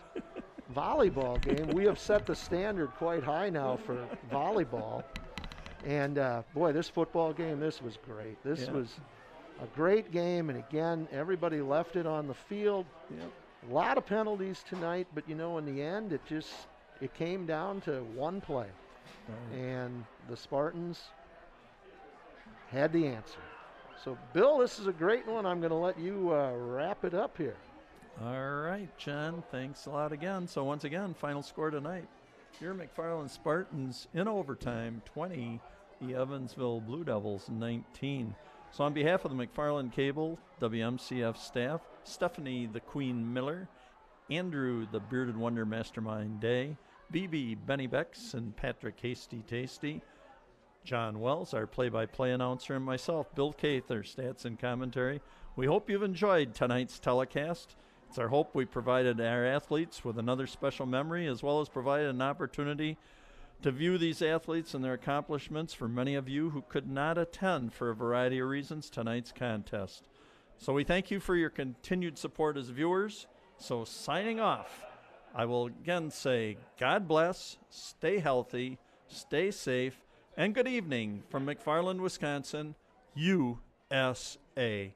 volleyball game. We have set the standard quite high now for volleyball. And boy, this football game, this was great. This Yeah. was a great game. And again, everybody left it on the field. Yep. A lot of penalties tonight, but you know, in the end, it came down to one play. Right. And the Spartans had the answer. So, Bill, this is a great one. I'm going to let you wrap it up here. All right, John. Thanks a lot again. So once again, final score tonight. Your McFarland Spartans in overtime, 20. The Evansville Blue Devils, 19. So on behalf of the McFarland Cable, WMCF staff, Stephanie the Queen Miller, Andrew the Bearded Wonder Mastermind Day, BB Benny Becks, and Patrick Hasty Tasty, John Wells, our play-by-play announcer, and myself, Bill Cather, stats and commentary. We hope you've enjoyed tonight's telecast. It's our hope we provided our athletes with another special memory, as well as provided an opportunity to view these athletes and their accomplishments for many of you who could not attend for a variety of reasons tonight's contest. So we thank you for your continued support as viewers. So signing off, I will again say God bless, stay healthy, stay safe, and good evening from McFarland, Wisconsin, USA.